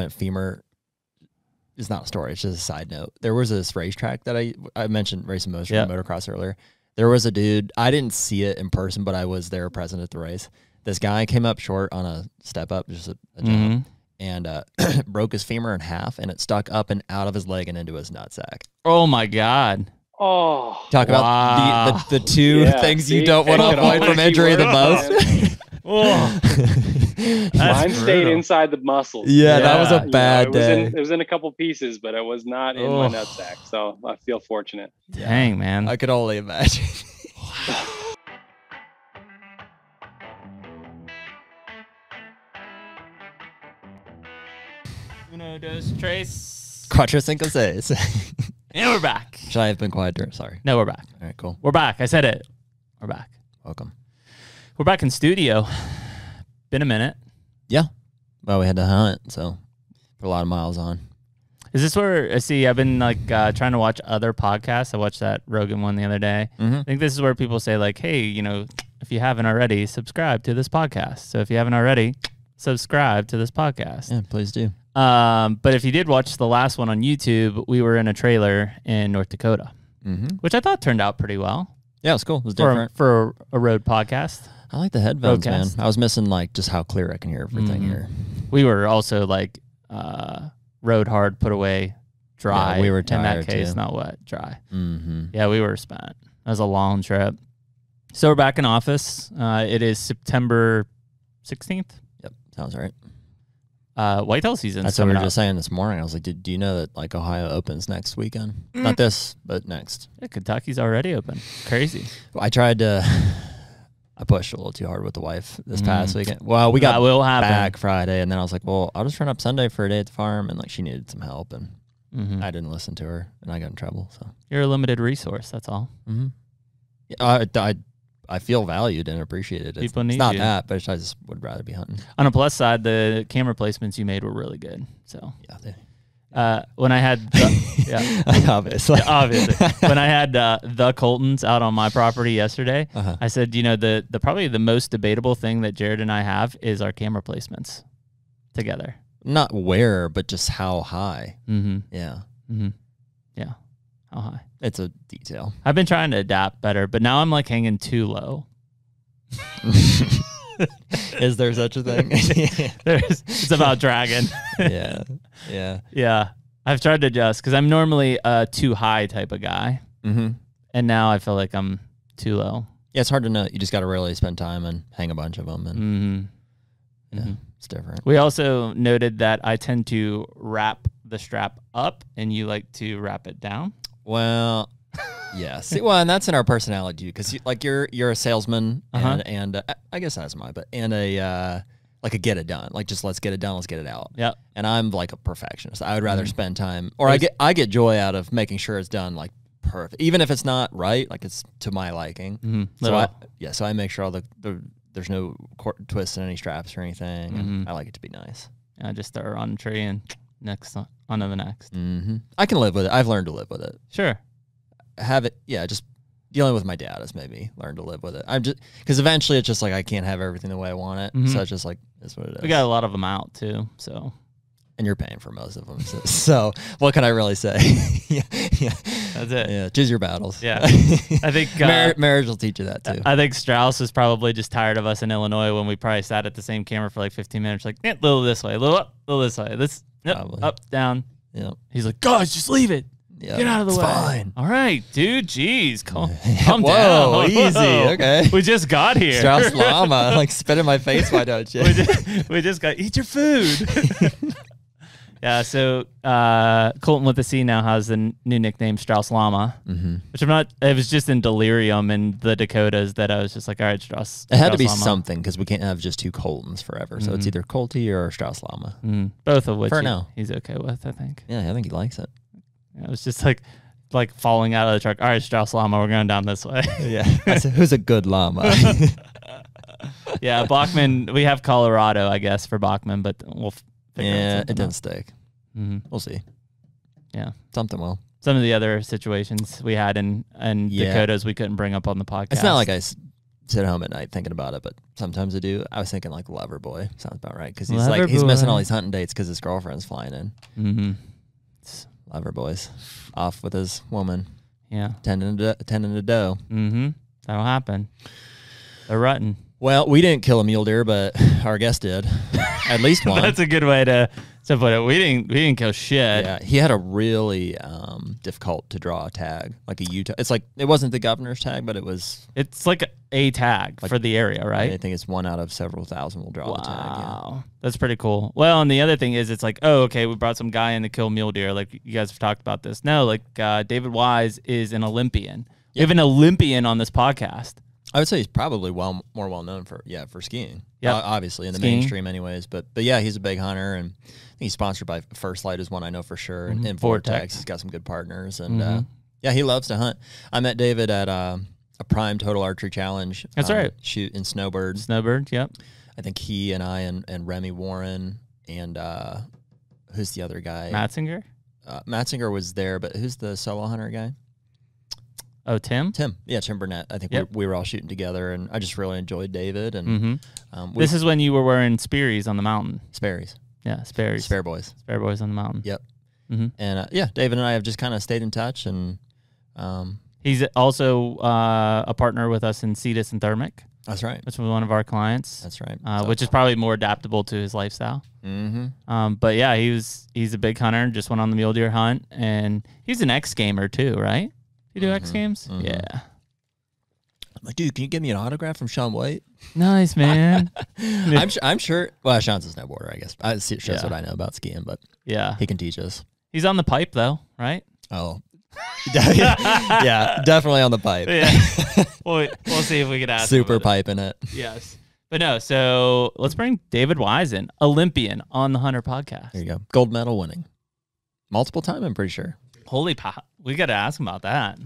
femur is not a story. It's just a side note. There was this racetrack that I mentioned racing motocross earlier. There was a dude. I didn't see it in person, but I was there present at the race. This guy came up short on a step up, just a jump, and broke his femur in half, and it stuck up and out of his leg and into his nutsack. Oh my God. Oh, talk about the two things you don't want to avoid from injury the most. Mine stayed inside the muscles. Yeah, that was a bad day. It was in a couple pieces, but it was not in my nutsack, so I feel fortunate. Dang, man. I could only imagine. Uno, dos, tres. Cuatro, cinco, seis. And we're back. Should I have been quieter? Sorry. No, we're back. All right, cool. We're back. I said it. We're back. Welcome. We're back in studio. Been a minute. Yeah. Well, we had to hunt, so put a lot of miles on. Is this where, I've been like trying to watch other podcasts. I watched that Rogan one the other day. I think this is where people say like, hey, if you haven't already, subscribe to this podcast. So if you haven't already, subscribe to this podcast. Yeah, please do. But if you did watch the last one on YouTube, we were in a trailer in North Dakota, which I thought turned out pretty well. Yeah, it was cool. It was different. For a road podcast. I like the headphones, man. I was missing like just how clear I can hear everything here. We were also like rode hard, put away, dry. Yeah, we were tired in that case, too. not wet, dry. Yeah, we were spent. That was a long trip. So we're back in office. It is September 16th. Yep, sounds right. Whitetail season. That's what we were just saying this morning. I was like, do you know that like Ohio opens next weekend? Not this, but next. Yeah, Kentucky's already open. Crazy. I tried to. I pushed a little too hard with the wife this past weekend. Well, we got back Friday, and then I was like, well, I'll just run up Sunday for a day at the farm, and like she needed some help, and I didn't listen to her, and I got in trouble. So you're a limited resource. That's all. Yeah, I feel valued and appreciated. It's not that, but I just would rather be hunting. On a plus side, the camera placements you made were really good. So yeah, when I had obviously when I had the Coltons out on my property yesterday, I said, the probably the most debatable thing that Jared and I have is our camera placements together. Not where, but just how high. Yeah. Yeah. How high? It's a detail. I've been trying to adapt better, but now I'm like hanging too low. Is there such a thing? It's about dragging. Yeah. I've tried to adjust because I'm normally a too high type of guy. And now I feel like I'm too low. Yeah, it's hard to know. You just got to really spend time and hang a bunch of them. And it's different. We also noted that I tend to wrap the strap up and you like to wrap it down. Well, yeah. See, well, and that's in our personality because you're a salesman and I guess that's mine, but a like a get it done, like just let's get it done, let's get it out. Yeah. And I'm like a perfectionist. I would rather spend time, or I get joy out of making sure it's done like perfect, even if it's not right, like it's to my liking. So I make sure there's no twists in any straps or anything. And I like it to be nice. I just throw her on the tree and on to the next. I can live with it. I've learned to live with it. Sure. Have it. Yeah. Just dealing with my dad has made me learn to live with it. I'm just because eventually it's just like I can't have everything the way I want it. So it's just like that's what it is. We got a lot of them out too. So. And you're paying for most of them. So what can I really say? Yeah. That's it. Yeah. Choose your battles. Yeah. I think marriage will teach you that too. I think Strauss is probably just tired of us in Illinois when we probably sat at the same camera for like 15 minutes. Like, a little this way, a little up, a little this way. This up, down. Yeah. He's like, guys, just leave it. Yeah. Get out of the way. Fine. All right, dude. Jeez, calm down. Whoa, easy. Okay. We just got here. Strauss llama, like spit in my face. Why don't you? we just got eat your food. Yeah. So Colton with the C now has the new nickname Strauss Llama, which I'm not. It was just in delirium in the Dakotas that I was just like, all right, Strauss. It had to be Llama. something because we can't have just two Coltons forever. So it's either Colty or Strauss Llama. Both of which now he's okay with, I think. Yeah, I think he likes it. Yeah, it was just like falling out of the truck. All right, Strauss Llama, we're going down this way. Yeah. I said, who's a good llama? Yeah, Bachman. We have Colorado, I guess, for Bachman, but we'll. It didn't stick. We'll see. Yeah, something will. Some of the other situations we had in Dakotas we couldn't bring up on the podcast. It's not like sit home at night thinking about it, but sometimes I do. I was thinking like Lover Boy sounds about right because he's missing all these hunting dates because his girlfriend's flying in. Mm-hmm. Lover Boy's off with his woman. Yeah, tending to doe. Mm-hmm. That'll happen. They're rutting. Well, we didn't kill a mule deer, but our guest did. At least one. That's a good way to put it. We didn't kill shit. Yeah, he had a really difficult to draw tag, like a Utah. It's like it wasn't the governor's tag, but it's like a tag for the area, right? I think it's one out of several thousand will draw the tag. Wow, that's pretty cool. Well, and the other thing is, it's like, oh, okay, we brought some guy in to kill mule deer. Like you guys have talked about this. No, like David Wise is an Olympian. We have an Olympian on this podcast. I would say he's probably more well known for skiing. Yeah, obviously in the mainstream, anyways. But yeah, he's a big hunter, and I think he's sponsored by First Light is one I know for sure, and Vortex. He's got some good partners, and yeah, he loves to hunt. I met David at a Prime Total Archery Challenge. That's right. Shoot in Snowbird. Snowbird, yep. I think he and I and Remy Warren and who's the other guy? Matzinger. Matzinger was there, but who's the solo hunter guy? Oh, Tim? Yeah, Tim Burnett. I think we were all shooting together, and I just really enjoyed David. And this is when you were wearing Sperry's on the mountain. Sperry's. Yeah, Sperry's. Spare Boys. Spare Boys on the mountain. Yep. And yeah, David and I have just kind of stayed in touch. And he's also a partner with us in Cetus and Thermic. That's right. That's one of our clients. That's right. Which is probably more adaptable to his lifestyle. But yeah, he's a big hunter. Just went on the mule deer hunt, and he's an X gamer too, right? You do X Games? Yeah. I'm like, dude, can you give me an autograph from Sean White? Nice, man. I'm sure. Well, Sean's a snowboarder, I guess. That's what I know about skiing, but yeah, he can teach us. He's on the pipe though, right? Oh, yeah, definitely on the pipe. Yeah. We'll see if we can ask. Super piping it. Yes, but no. So let's bring David Wise in, Olympian on the HUNTR Podcast. There you go. Gold medal winning, multiple time. I'm pretty sure. Holy pop. We got to ask him about that.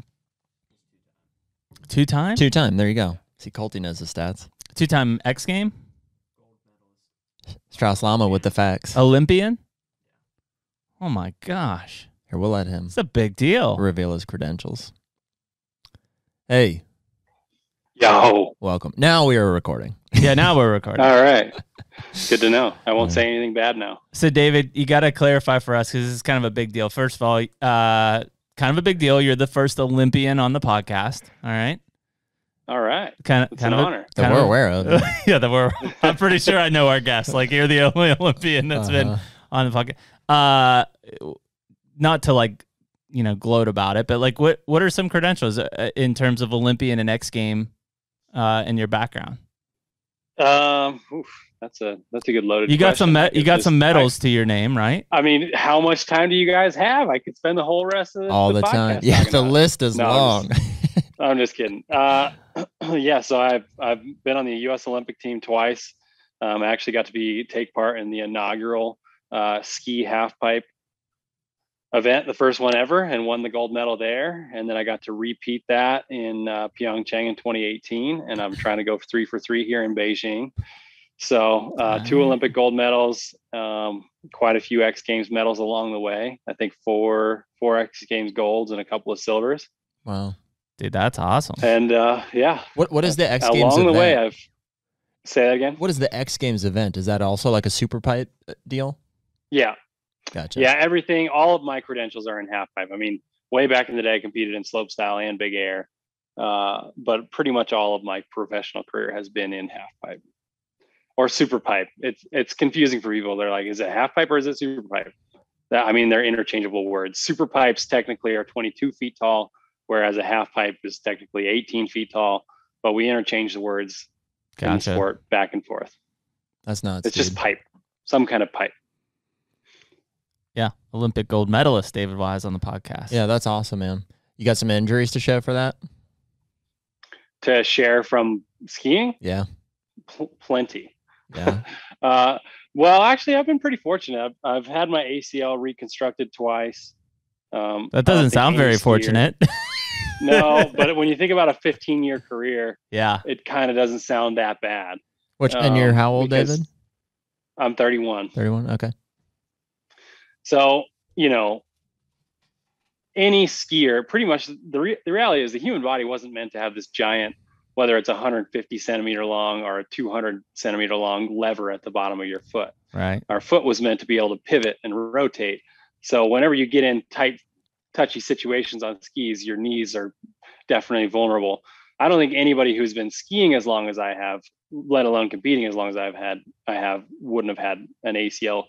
2-time? 2-time. There you go. See, Colty knows the stats. 2-time X game? Strauss Lama with the facts. Olympian? Oh my gosh. Here, we'll let him. It's a big deal. Reveal his credentials. Hey. Yo. Welcome. Now we are recording. Yeah, now we're recording. All right. Good to know. I won't say anything bad now. So, David, you got to clarify for us because this is kind of a big deal. First of all, kind of a big deal. You're the first Olympian on the podcast. All right. All right. Kind of an honor. That we're aware of. Yeah, I'm pretty sure I know our guests. Like, you're the only Olympian that's been on the podcast. Not to gloat about it, but like, what are some credentials in terms of Olympian and X game in your background? That's a good loaded. You got question. You got some medals to your name, right? I mean, how much time do you guys have? I could spend the whole rest of all the time. Yeah, the list is long. I'm just kidding. Yeah, so I've been on the U.S. Olympic team twice. I actually got to take part in the inaugural ski half pipe event, the first one ever, and won the gold medal there. And then I got to repeat that in Pyeongchang in 2018, and I'm trying to go 3 for 3 here in Beijing. So 2 Olympic gold medals, quite a few X Games medals along the way. I think 4 X Games golds and a couple of silvers. Wow, dude, that's awesome. And yeah, what is the X Games along event? the way? I've say that again. What is the X Games event? Is that also like a super pipe deal? Yeah. Gotcha. Yeah, everything, all of my credentials are in half pipe. I mean, way back in the day, I competed in slope style and big air, but pretty much all of my professional career has been in half pipe or super pipe. It's confusing for people. They're like, is it half pipe or is it super pipe? I mean, they're interchangeable words. Super pipes technically are 22 feet tall, whereas a half pipe is technically 18 feet tall. But we interchange the words in the sport back and forth. That's nuts. It's just pipe, some kind of pipe. Yeah, Olympic gold medalist David Wise on the podcast. Yeah, that's awesome, man. You got some injuries to show for that? To share from skiing? Yeah. Plenty. Yeah. Well, actually, I've been pretty fortunate. I've had my ACL reconstructed twice. That doesn't sound very fortunate. No, but when you think about a 15-year career, yeah, it kind of doesn't sound that bad. And you're how old, David? I'm 31. 31, okay. So, any skier, pretty much the reality is the human body wasn't meant to have this giant whether it's a 150 centimeter long or a 200 centimeter long lever at the bottom of your foot. Right. Our foot was meant to be able to pivot and rotate. So whenever you get in tight, touchy situations on skis, your knees are definitely vulnerable. I don't think anybody who's been skiing as long as I have, let alone competing as long as wouldn't have had an ACL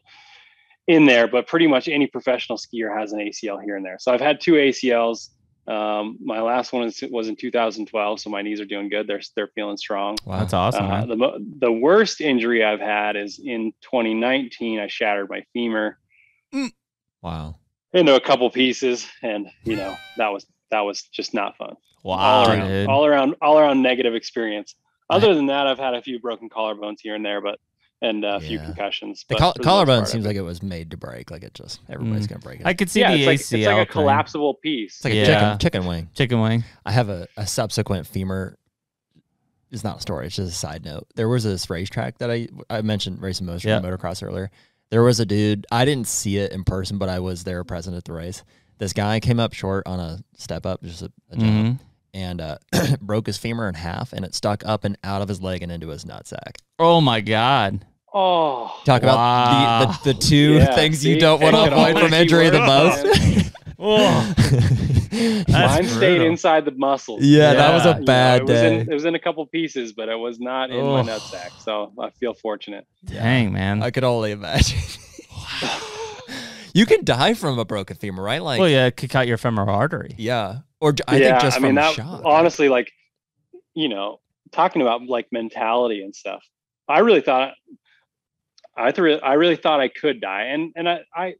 in there, but pretty much any professional skier has an ACL here and there. So I've had 2 ACLs. My last one was in 2012. So my knees are doing good. They're feeling strong. Wow, that's awesome. The worst injury I've had is in 2019. I shattered my femur. Wow. Into a couple pieces. And that was just not fun. Wow. All around negative experience. Other than that, I've had a few broken collarbones here and there, and a few concussions. The collarbone seems like it was made to break. Like everybody's gonna break it. I could see the ACL. It's like a collapsible piece. It's like a chicken wing. Chicken wing. I have a subsequent femur. It's not a story. It's just a side note. There was this racetrack that I mentioned racing motocross earlier. There was a dude. I didn't see it in person, but I was there present at the race. This guy came up short on a step up, just a jump, and broke his femur in half, and it stuck up and out of his leg and into his nutsack. Oh my God. Oh, talk about the two things you don't want to avoid from injury the most. Mine stayed inside the muscles. Yeah, that was a bad day. It was in a couple pieces, but it was not in my nutsack. So I feel fortunate. Dang, man. I could only imagine. You can die from a broken femur, right? Like, well, yeah, it could cut your femoral artery. Yeah, or I think just from shock. Honestly, like, talking about like mentality and stuff. I really thought I could die, and I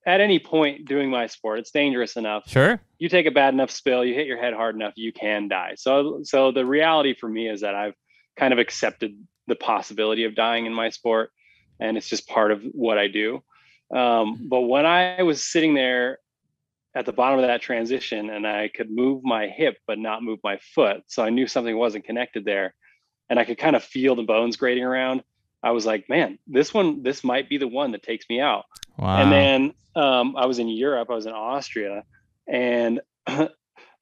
at any point doing my sport, it's dangerous enough. Sure. You take a bad enough spill, you hit your head hard enough, you can die. So the reality for me is that I've kind of accepted the possibility of dying in my sport, and it's just part of what I do. But when I was sitting there at the bottom of that transition and I could move my hip, but not move my foot, so I knew something wasn't connected there, and I could kind of feel the bones grating around, I was like, man, this might be the one that takes me out. Wow. And then I was in Europe, I was in Austria, and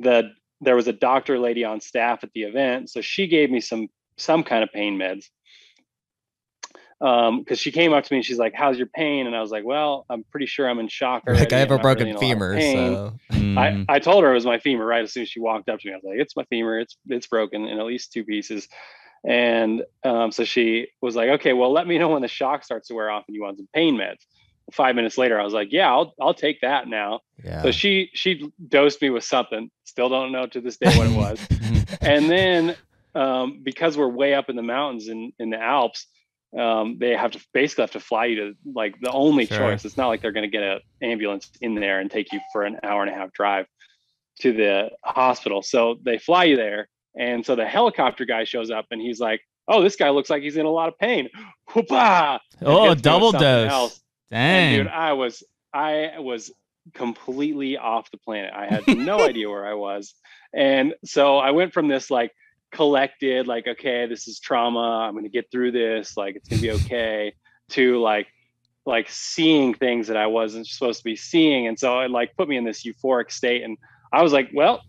there was a doctor lady on staff at the event. So she gave me some kind of pain meds. Because she came up to me and she's like, how's your pain? And I was like, well, I'm pretty sure I'm in shock already. Like, I have a broken femur. So I told her it was my femur right as soon as she walked up to me. I was like, it's my femur. It's broken in at least 2 pieces. And so she was like, okay, well, let me know when the shock starts to wear off and you want some pain meds. 5 minutes later, I was like, yeah, I'll take that now. Yeah. So she dosed me with something. Still don't know to this day what it was. And then because we're way up in the mountains in the Alps, they have to fly you to, like, the only choice. It's not like they're going to get an ambulance in there and take you for an hour and a half drive to the hospital. So they fly you there. And so the helicopter guy shows up and he's like, oh, this guy looks like he's in a lot of pain. Whoopah! Oh, double dose. Else. Dang. And dude, I was completely off the planet. I had no idea where I was. And so I went from this like collected, like, okay, this is trauma, I'm going to get through this, like, it's going to be okay, to like seeing things that I wasn't supposed to be seeing. And so it like put me in this euphoric state. And I was like, well,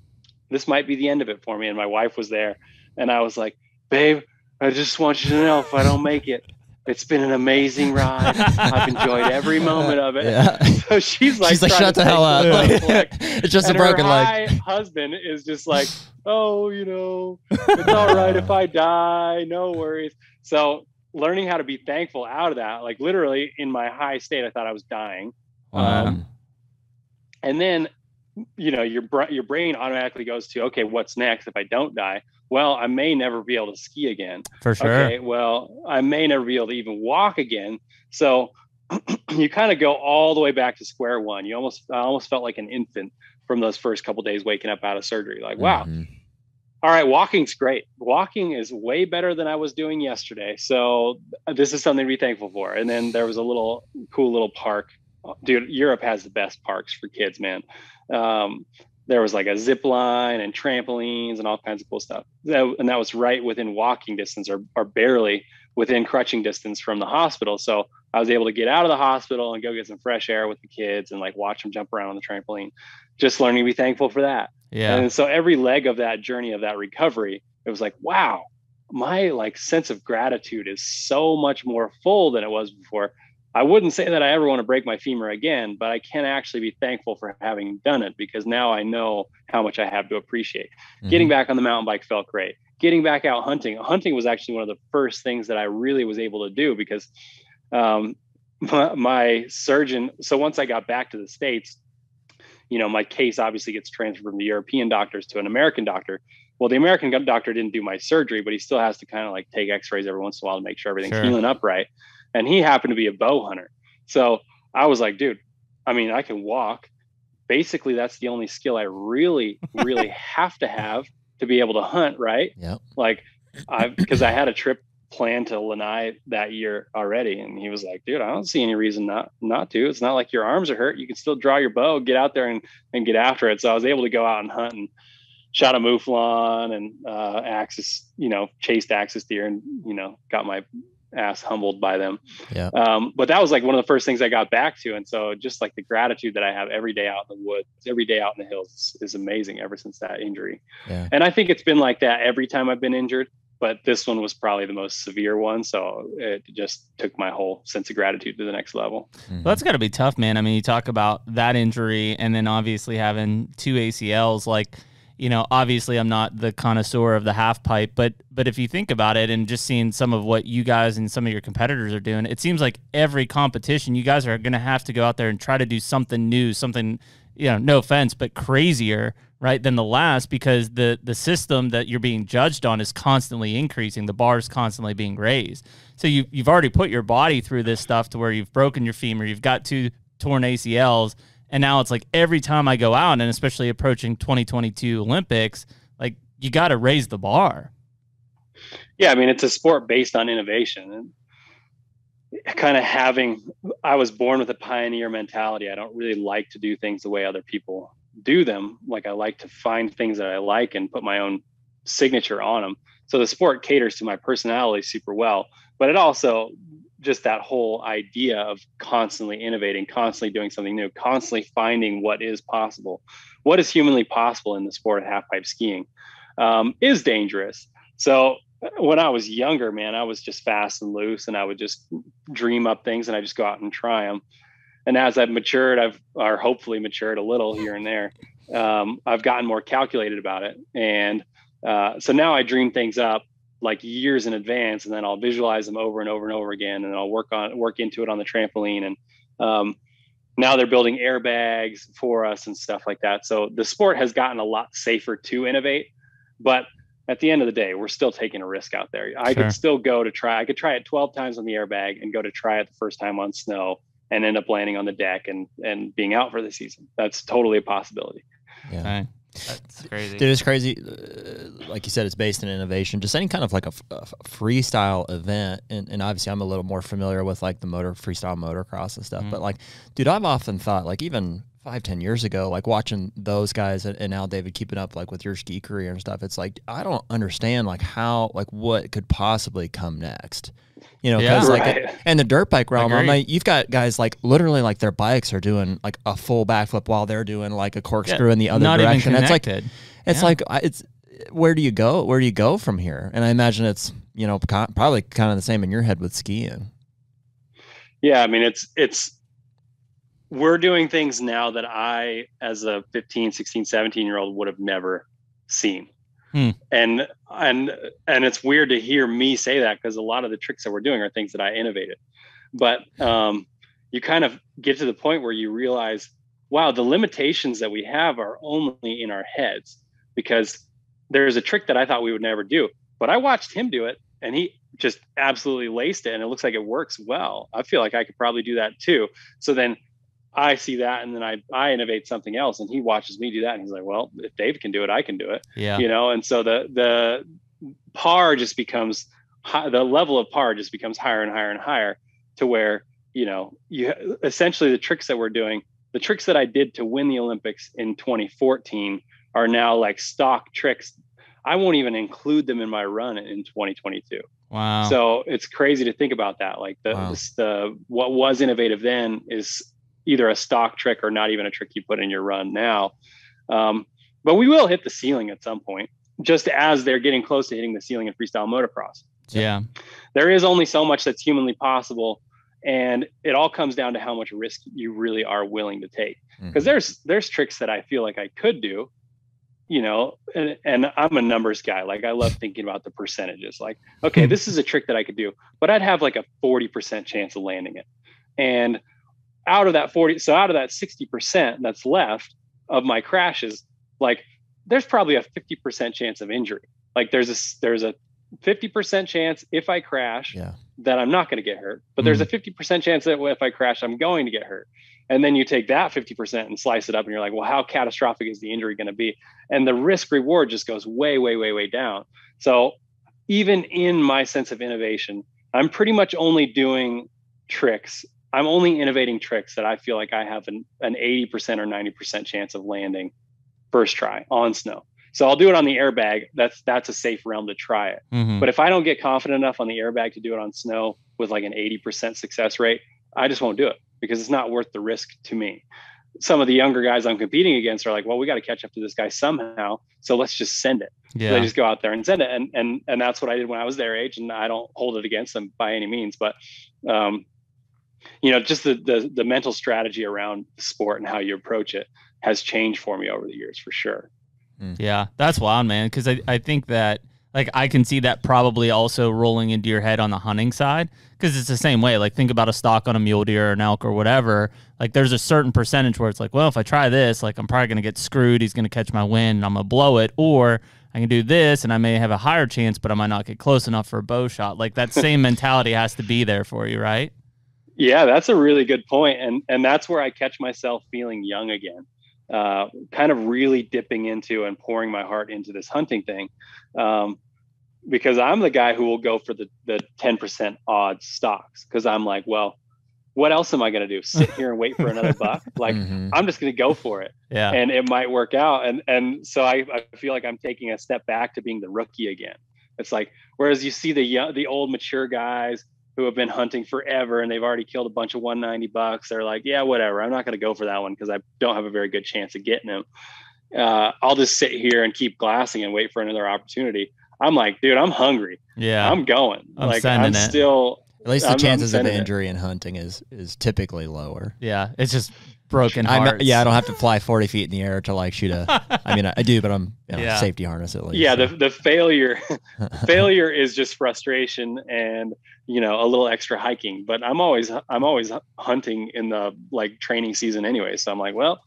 this might be the end of it for me. And my wife was there. And I was like, babe, I just want you to know, if I don't make it, it's been an amazing ride. I've enjoyed every moment of it. Yeah. So she's like, shut the hell up. Like, it's just a broken leg. My husband is just like, oh, it's all right if I die. No worries. So learning how to be thankful out of that, like literally in my high state, I thought I was dying. Wow. And then, your brain automatically goes to, okay, what's next if I don't die? Well, I may never be able to ski again. For sure. Okay, well, I may never be able to even walk again. So you kind of go all the way back to square one. I almost felt like an infant from those first couple of days waking up out of surgery. Like, wow, all right, walking's great. Walking is way better than I was doing yesterday. So this is something to be thankful for. And then there was a cool little park. Dude, Europe has the best parks for kids, man. There was like a zip line and trampolines and all kinds of cool stuff. And that was right within walking distance or barely within crutching distance from the hospital. So I was able to get out of the hospital and go get some fresh air with the kids and like watch them jump around on the trampoline, just learning to be thankful for that. Yeah. And so every leg of that journey of that recovery, it was like, wow, my like sense of gratitude is so much more full than it was before. I wouldn't say that I ever want to break my femur again, but I can actually be thankful for having done it, because now I know how much I have to appreciate. Getting back on the mountain bike felt great. Getting back out hunting was actually one of the first things that I really was able to do, because my surgeon, so once I got back to the States, my case obviously gets transferred from the European doctors to an American doctor. Well, the American doctor didn't do my surgery, but he still has to kind of like take x-rays every once in a while to make sure everything's healing up right. And he happened to be a bow hunter. So I was like, dude, I mean, I can walk. Basically, that's the only skill I really, really have to be able to hunt, right? Yeah. Like, because I had a trip planned to Lanai that year already. And he was like, dude, I don't see any reason not to. It's not like your arms are hurt. You can still draw your bow, get out there and get after it. So I was able to go out and hunt and shot a mouflon and axis, chased axis deer and, got my ass humbled by them. Yeah. But that was like one of the first things I got back to. And so just like the gratitude that I have every day out in the woods, every day out in the hills is amazing ever since that injury. Yeah. And I think it's been like that every time I've been injured, but this one was probably the most severe one. So it just took my whole sense of gratitude to the next level. Well, that's got to be tough, man. I mean, you talk about that injury and then obviously having 2 ACLs, like, obviously I'm not the connoisseur of the half pipe, but if you think about it and just seeing some of what you guys and some of your competitors are doing, it seems like every competition you guys are going to have to go out there and try to do something new, something, no offense, but crazier, right, than the last, because the system that you're being judged on is constantly increasing. The bar is constantly being raised. So you've already put your body through this stuff to where you've broken your femur, you've got 2 torn ACLs, and now it's like every time I go out, and especially approaching 2022 Olympics, like you got to raise the bar. Yeah, I mean, it's a sport based on innovation. And kind of I was born with a pioneer mentality. I don't really like to do things the way other people do them. Like I like to find things that I like and put my own signature on them. So the sport caters to my personality super well, but it also just that whole idea of constantly innovating, constantly doing something new, constantly finding what is possible, what is humanly possible in the sport of half pipe skiing is dangerous. So when I was younger, man, I was just fast and loose and I would just dream up things and I just go out and try them. And as I've matured, or hopefully matured a little here and there, I've gotten more calculated about it. And so now I dream things up like years in advance, and then I'll visualize them over and over and over again. And I'll work into it on the trampoline. And now they're building airbags for us and stuff like that. So the sport has gotten a lot safer to innovate, but at the end of the day, we're still taking a risk out there. I could still I could try it 12 times on the airbag and go to try it the first time on snow and end up landing on the deck and being out for the season. That's totally a possibility. Yeah. Okay. That's crazy. Dude, it's crazy. Like you said, it's based in innovation. Just any kind of like a freestyle event. And obviously I'm a little more familiar with like the freestyle motocross and stuff. But like, dude, I've often thought like even 5-10 years ago, like watching those guys and now David keeping up like with your ski career and stuff, it's like I don't understand like how like what could possibly come next, because like and the dirt bike realm, I mean, you've got guys like literally like their bikes are doing like a full backflip while they're doing like a corkscrew in the other direction. It's like it's where do you go from here? And I imagine it's probably kind of the same in your head with skiing. Yeah, I mean it's we're doing things now that I, as a 15, 16, 17-year-old would have never seen. And it's weird to hear me say that because a lot of the tricks that we're doing are things that I innovated. But you kind of get to the point where you realize, wow, the limitations that we have are only in our heads, because there's a trick that I thought we would never do, but I watched him do it and he just absolutely laced it and it looks like it works well. I feel like I could probably do that too. So then I see that and then I innovate something else and he watches me do that and he's like, well, if Dave can do it, I can do it. Yeah. And so the par just becomes the level of par just becomes higher and higher and higher to where, you essentially the tricks that we're doing, the tricks that I did to win the Olympics in 2014 are now like stock tricks. I won't even include them in my run in 2022. Wow. So it's crazy to think about that. Like what was innovative then is either a stock trick or not even a trick you put in your run now. But we will hit the ceiling at some point. just as they're getting close to hitting the ceiling in freestyle motocross. Yeah. There is only so much that's humanly possible. And it all comes down to how much risk you really are willing to take. Because there's tricks that I feel like I could do, you know, and I'm a numbers guy. Like, I love thinking about the percentages. Like, okay, this is a trick that I could do, but I'd have like a 40% chance of landing it. And out of that 60% that's left of my crashes, like, there's probably a 50% chance of injury. Like, there's a 50% chance if I crash that I'm not going to get hurt, but there's a 50% chance that if I crash, I'm going to get hurt. And then you take that 50% and slice it up and you're like, well, how catastrophic is the injury going to be? And the risk reward just goes way, way, way, way down. So even in my sense of innovation, I'm pretty much only doing tricks. I'm only innovating tricks that I feel like I have an 80% or 90% chance of landing first try on snow. So I'll do it on the airbag. That's a safe realm to try it. But if I don't get confident enough on the airbag to do it on snow with like an 80% success rate, I just won't do it because it's not worth the risk to me. Some of the younger guys I'm competing against are like, well, we got to catch up to this guy somehow. So let's just send it. Yeah. So they just go out there and send it. And that's what I did when I was their age. And I don't hold it against them by any means, but you know, just the mental strategy around the sport and how you approach it has changed for me over the years for sure. Yeah, that's wild, man. Because I think that, like, I can see that probably also rolling into your head on the hunting side, because it's the same way. Like, think about a stock on a mule deer or an elk or whatever. Like, there's a certain percentage where it's like, well, if I try this, like, I'm probably going to get screwed. He's going to catch my wind and I'm going to blow it. Or I can do this and I may have a higher chance, but I might not get close enough for a bow shot. Like, that same mentality has to be there for you, right? Yeah, that's a really good point. And that's where I catch myself feeling young again. Kind of really dipping into and pouring my heart into this hunting thing. Because I'm the guy who will go for the 10% odds stocks. Cause I'm like, well, what else am I going to do? Sit here and wait for another buck? Like, I'm just going to go for it. Yeah. And it might work out. And so I feel like I'm taking a step back to being the rookie again. It's like, whereas you see the old mature guys who have been hunting forever and they've already killed a bunch of 190 bucks. They're like, yeah, whatever. I'm not going to go for that one because I don't have a very good chance of getting him. I'll just sit here and keep glassing and wait for another opportunity. I'm like, dude, I'm hungry. Yeah, I'm going. I'm still. At least the chances of injury in hunting is typically lower. Yeah, it's just broken hearts. I don't have to fly 40 feet in the air to like shoot I mean, I do, but I'm safety harness at least. Yeah, so. the failure is just frustration and, you know, a little extra hiking. But I'm always hunting in the like training season anyway. So I'm like, well,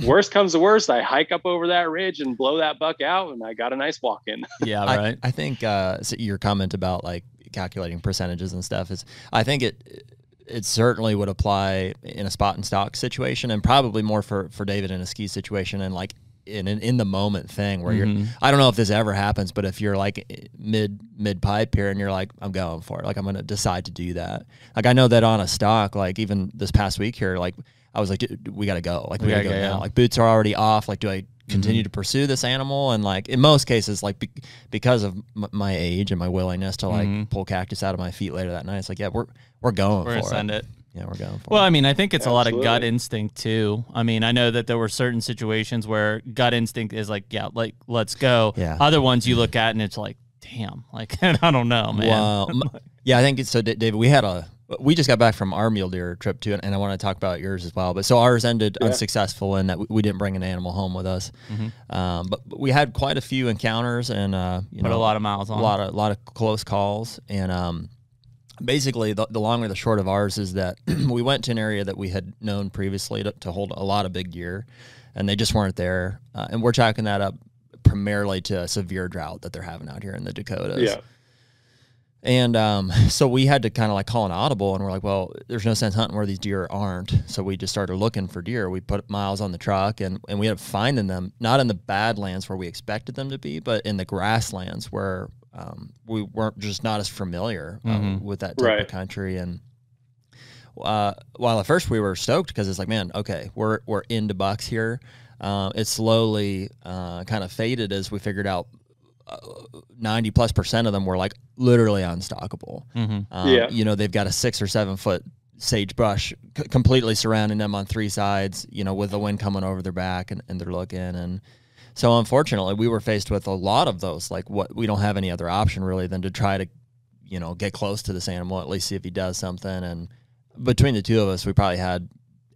worst comes to worst, I hike up over that ridge and blow that buck out, and I got a nice walk in. Yeah, right. I think so your comment about like calculating percentages and stuff is, I think it certainly would apply in a spot and stock situation, and probably more for David in a ski situation, and like in the moment thing where you're, I don't know if this ever happens, but if you're like mid pipe here and you're like, I'm going for it, like I'm going to decide to do that. Like, I know that on a stock, like even this past week here, like I was like, dude, we got to go. Like, we got to go now. Yeah. Like, boots are already off. Like, do I continue to pursue this animal? And like, in most cases, like because of my age and my willingness to like pull cactus out of my feet later that night, it's like, yeah, we're going for it. Send it. Yeah, we're going for it. Well, I mean, I think it's a lot of gut instinct too. I mean, I know that there were certain situations where gut instinct is like, yeah, like, let's go. Yeah. Other ones you look at and it's like, damn, like, I don't know, man. Well, yeah, I think it's so, David, we just got back from our mule deer trip too, and I want to talk about yours as well. But so ours ended unsuccessful in that we didn't bring an animal home with us. But we had quite a few encounters and put a lot of miles on, a lot of close calls. And basically, the long or the short of ours is that we went to an area that we had known previously to hold a lot of big deer, and they just weren't there. And we're chalking that up primarily to a severe drought that they're having out here in the Dakotas. Yeah. And so we had to kind of like call an audible, and we're like, well, there's no sense hunting where these deer aren't. So we just started looking for deer. We put miles on the truck, and we ended up finding them, not in the badlands where we expected them to be, but in the grasslands where we weren't just not as familiar with that type of country. And while at first we were stoked because it's like, man, okay, we're into bucks here. It slowly kind of faded as we figured out 90+% of them were like literally unstockable. You know, they've got a 6 or 7 foot sagebrush completely surrounding them on 3 sides, you know, with the wind coming over their back and they're looking. And So unfortunately, we were faced with a lot of those. Like, we don't have any other option really than to try to, get close to this animal, at least see if he does something. And between the two of us, we probably had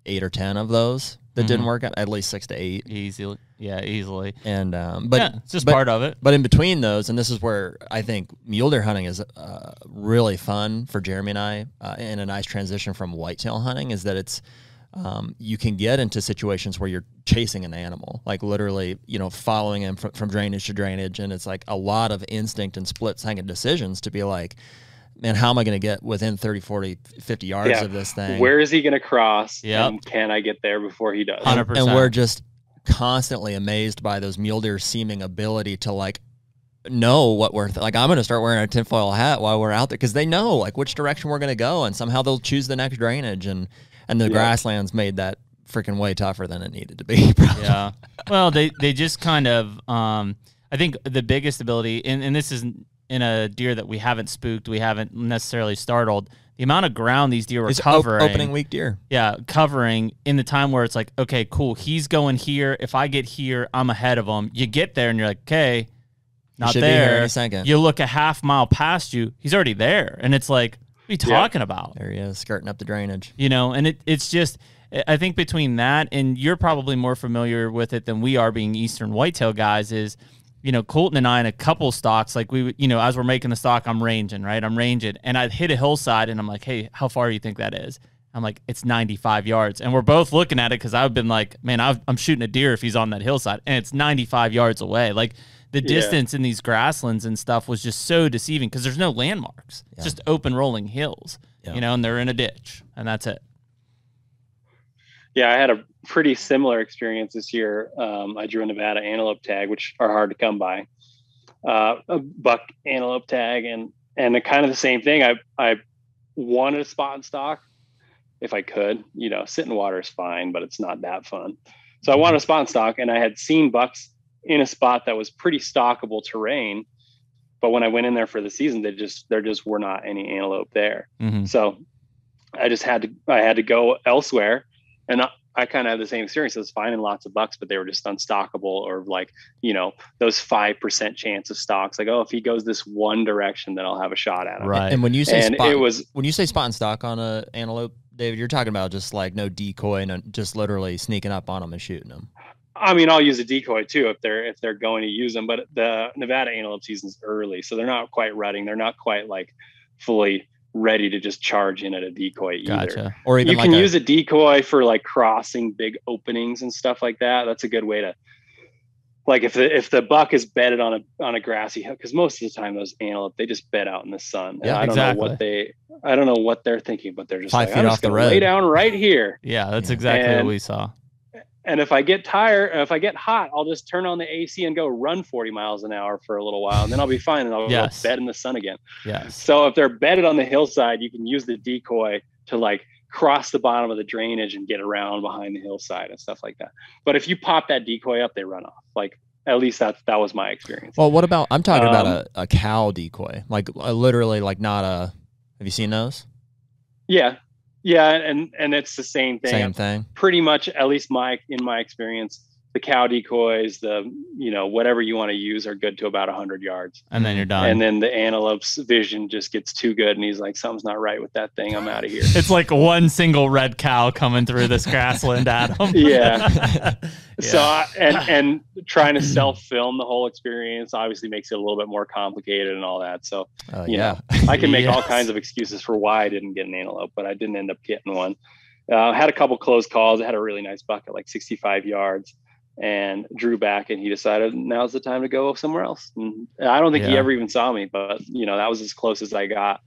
8 or 10 of those that didn't work out, at least 6 to 8. Easily. Yeah, easily. And it's just part of it. But in between those, and this is where I think mule deer hunting is really fun for Jeremy and I, and a nice transition from whitetail hunting, is that it's you can get into situations where you're chasing an animal, like literally, following him from drainage to drainage, and it's like a lot of instinct and split-second decisions to be like, man, how am I going to get within 30, 40, 50 yards of this thing? Where is he going to cross? Yep. And can I get there before he does? 100%. And we're just constantly amazed by those mule deer's seeming ability to like know what we're like. I'm going to start wearing a tinfoil hat while we're out there, because they know like which direction we're going to go, and somehow they'll choose the next drainage, and the grasslands made that freaking way tougher than it needed to be. Yeah. Well, they just kind of I think the biggest ability, and this is in a deer that we haven't spooked, we haven't necessarily startled, the amount of ground these deer were covering. Opening week deer. Yeah, covering in the time where it's like, okay, cool, he's going here. If I get here, I'm ahead of him. You get there and you're like, okay, not there. Be here in a second. You look a half mile past you, he's already there. And it's like, what are you talking about? There he is, skirting up the drainage. And it's just, I think between that, and you're probably more familiar with it than we are being Eastern whitetail guys, is, Colton and I in a couple stalks, like we, as we're making the stalk, I'm ranging, right? I'm ranging, and I'd hit a hillside, and I'm like, hey, how far do you think that is? I'm like, it's 95 yards. And we're both looking at it, because I've been like, man, I'm shooting a deer if he's on that hillside, and it's 95 yards away. Like, the distance in these grasslands and stuff was just so deceiving, because there's no landmarks. It's just open rolling hills, and they're in a ditch, and that's it. Yeah, I had a pretty similar experience this year. I drew a Nevada antelope tag, which are hard to come by, a buck antelope tag, and kind of the same thing. I wanted a spot and stalk if I could. Sit in water is fine, but it's not that fun. So I wanted a spot and stalk, and I had seen bucks in a spot that was pretty stalkable terrain. But when I went in there for the season, there just were not any antelope there. Mm-hmm. So I had to go elsewhere. And I kind of had the same experience. I was finding lots of bucks, but they were just unstockable, or like, those 5% chance of stalks. Like, oh, if he goes this one direction, then I'll have a shot at him. Right. And when you say spot and stalk on a antelope, David, you're talking about just like no decoy, just literally sneaking up on them and shooting them. I mean, I'll use a decoy too if they're going to use them, but the Nevada antelope season's early, so they're not quite rutting. They're not quite like fully ready to just charge in at a decoy either. Gotcha. Or even you can use a decoy for like crossing big openings and stuff like that. That's a good way to, like, if the buck is bedded on a grassy hill, because most of the time those antelope, they just bed out in the sun. Yeah, I don't know what they're thinking, but they're just 5 feet off the road. Lay down right here. Yeah, that's exactly what we saw. And if I get tired, if I get hot, I'll just turn on the AC and go run 40 miles an hour for a little while, and then I'll be fine, and I'll go bed in the sun again. Yes. So if they're bedded on the hillside, you can use the decoy to like cross the bottom of the drainage and get around behind the hillside and stuff like that. But if you pop that decoy up, they run off. Like, at least that was my experience. Well, what about, I'm talking about a cow decoy, like literally like not a, have you seen those? Yeah. Yeah, and it's the same thing. Same thing. Pretty much, at least in my experience, the cow decoys, whatever you want to use, are good to about 100 yards. And then you're done. And then the antelope's vision just gets too good, and he's like, something's not right with that thing. I'm out of here. It's like one single red cow coming through this grassland at him. Yeah. So and trying to self-film the whole experience obviously makes it a little bit more complicated and all that. So I can make all kinds of excuses for why I didn't get an antelope, but I didn't end up getting one. Had a couple close calls. I had a really nice buck at like 65 yards. And drew back, and he decided now's the time to go somewhere else. And I don't think he ever even saw me, but that was as close as I got.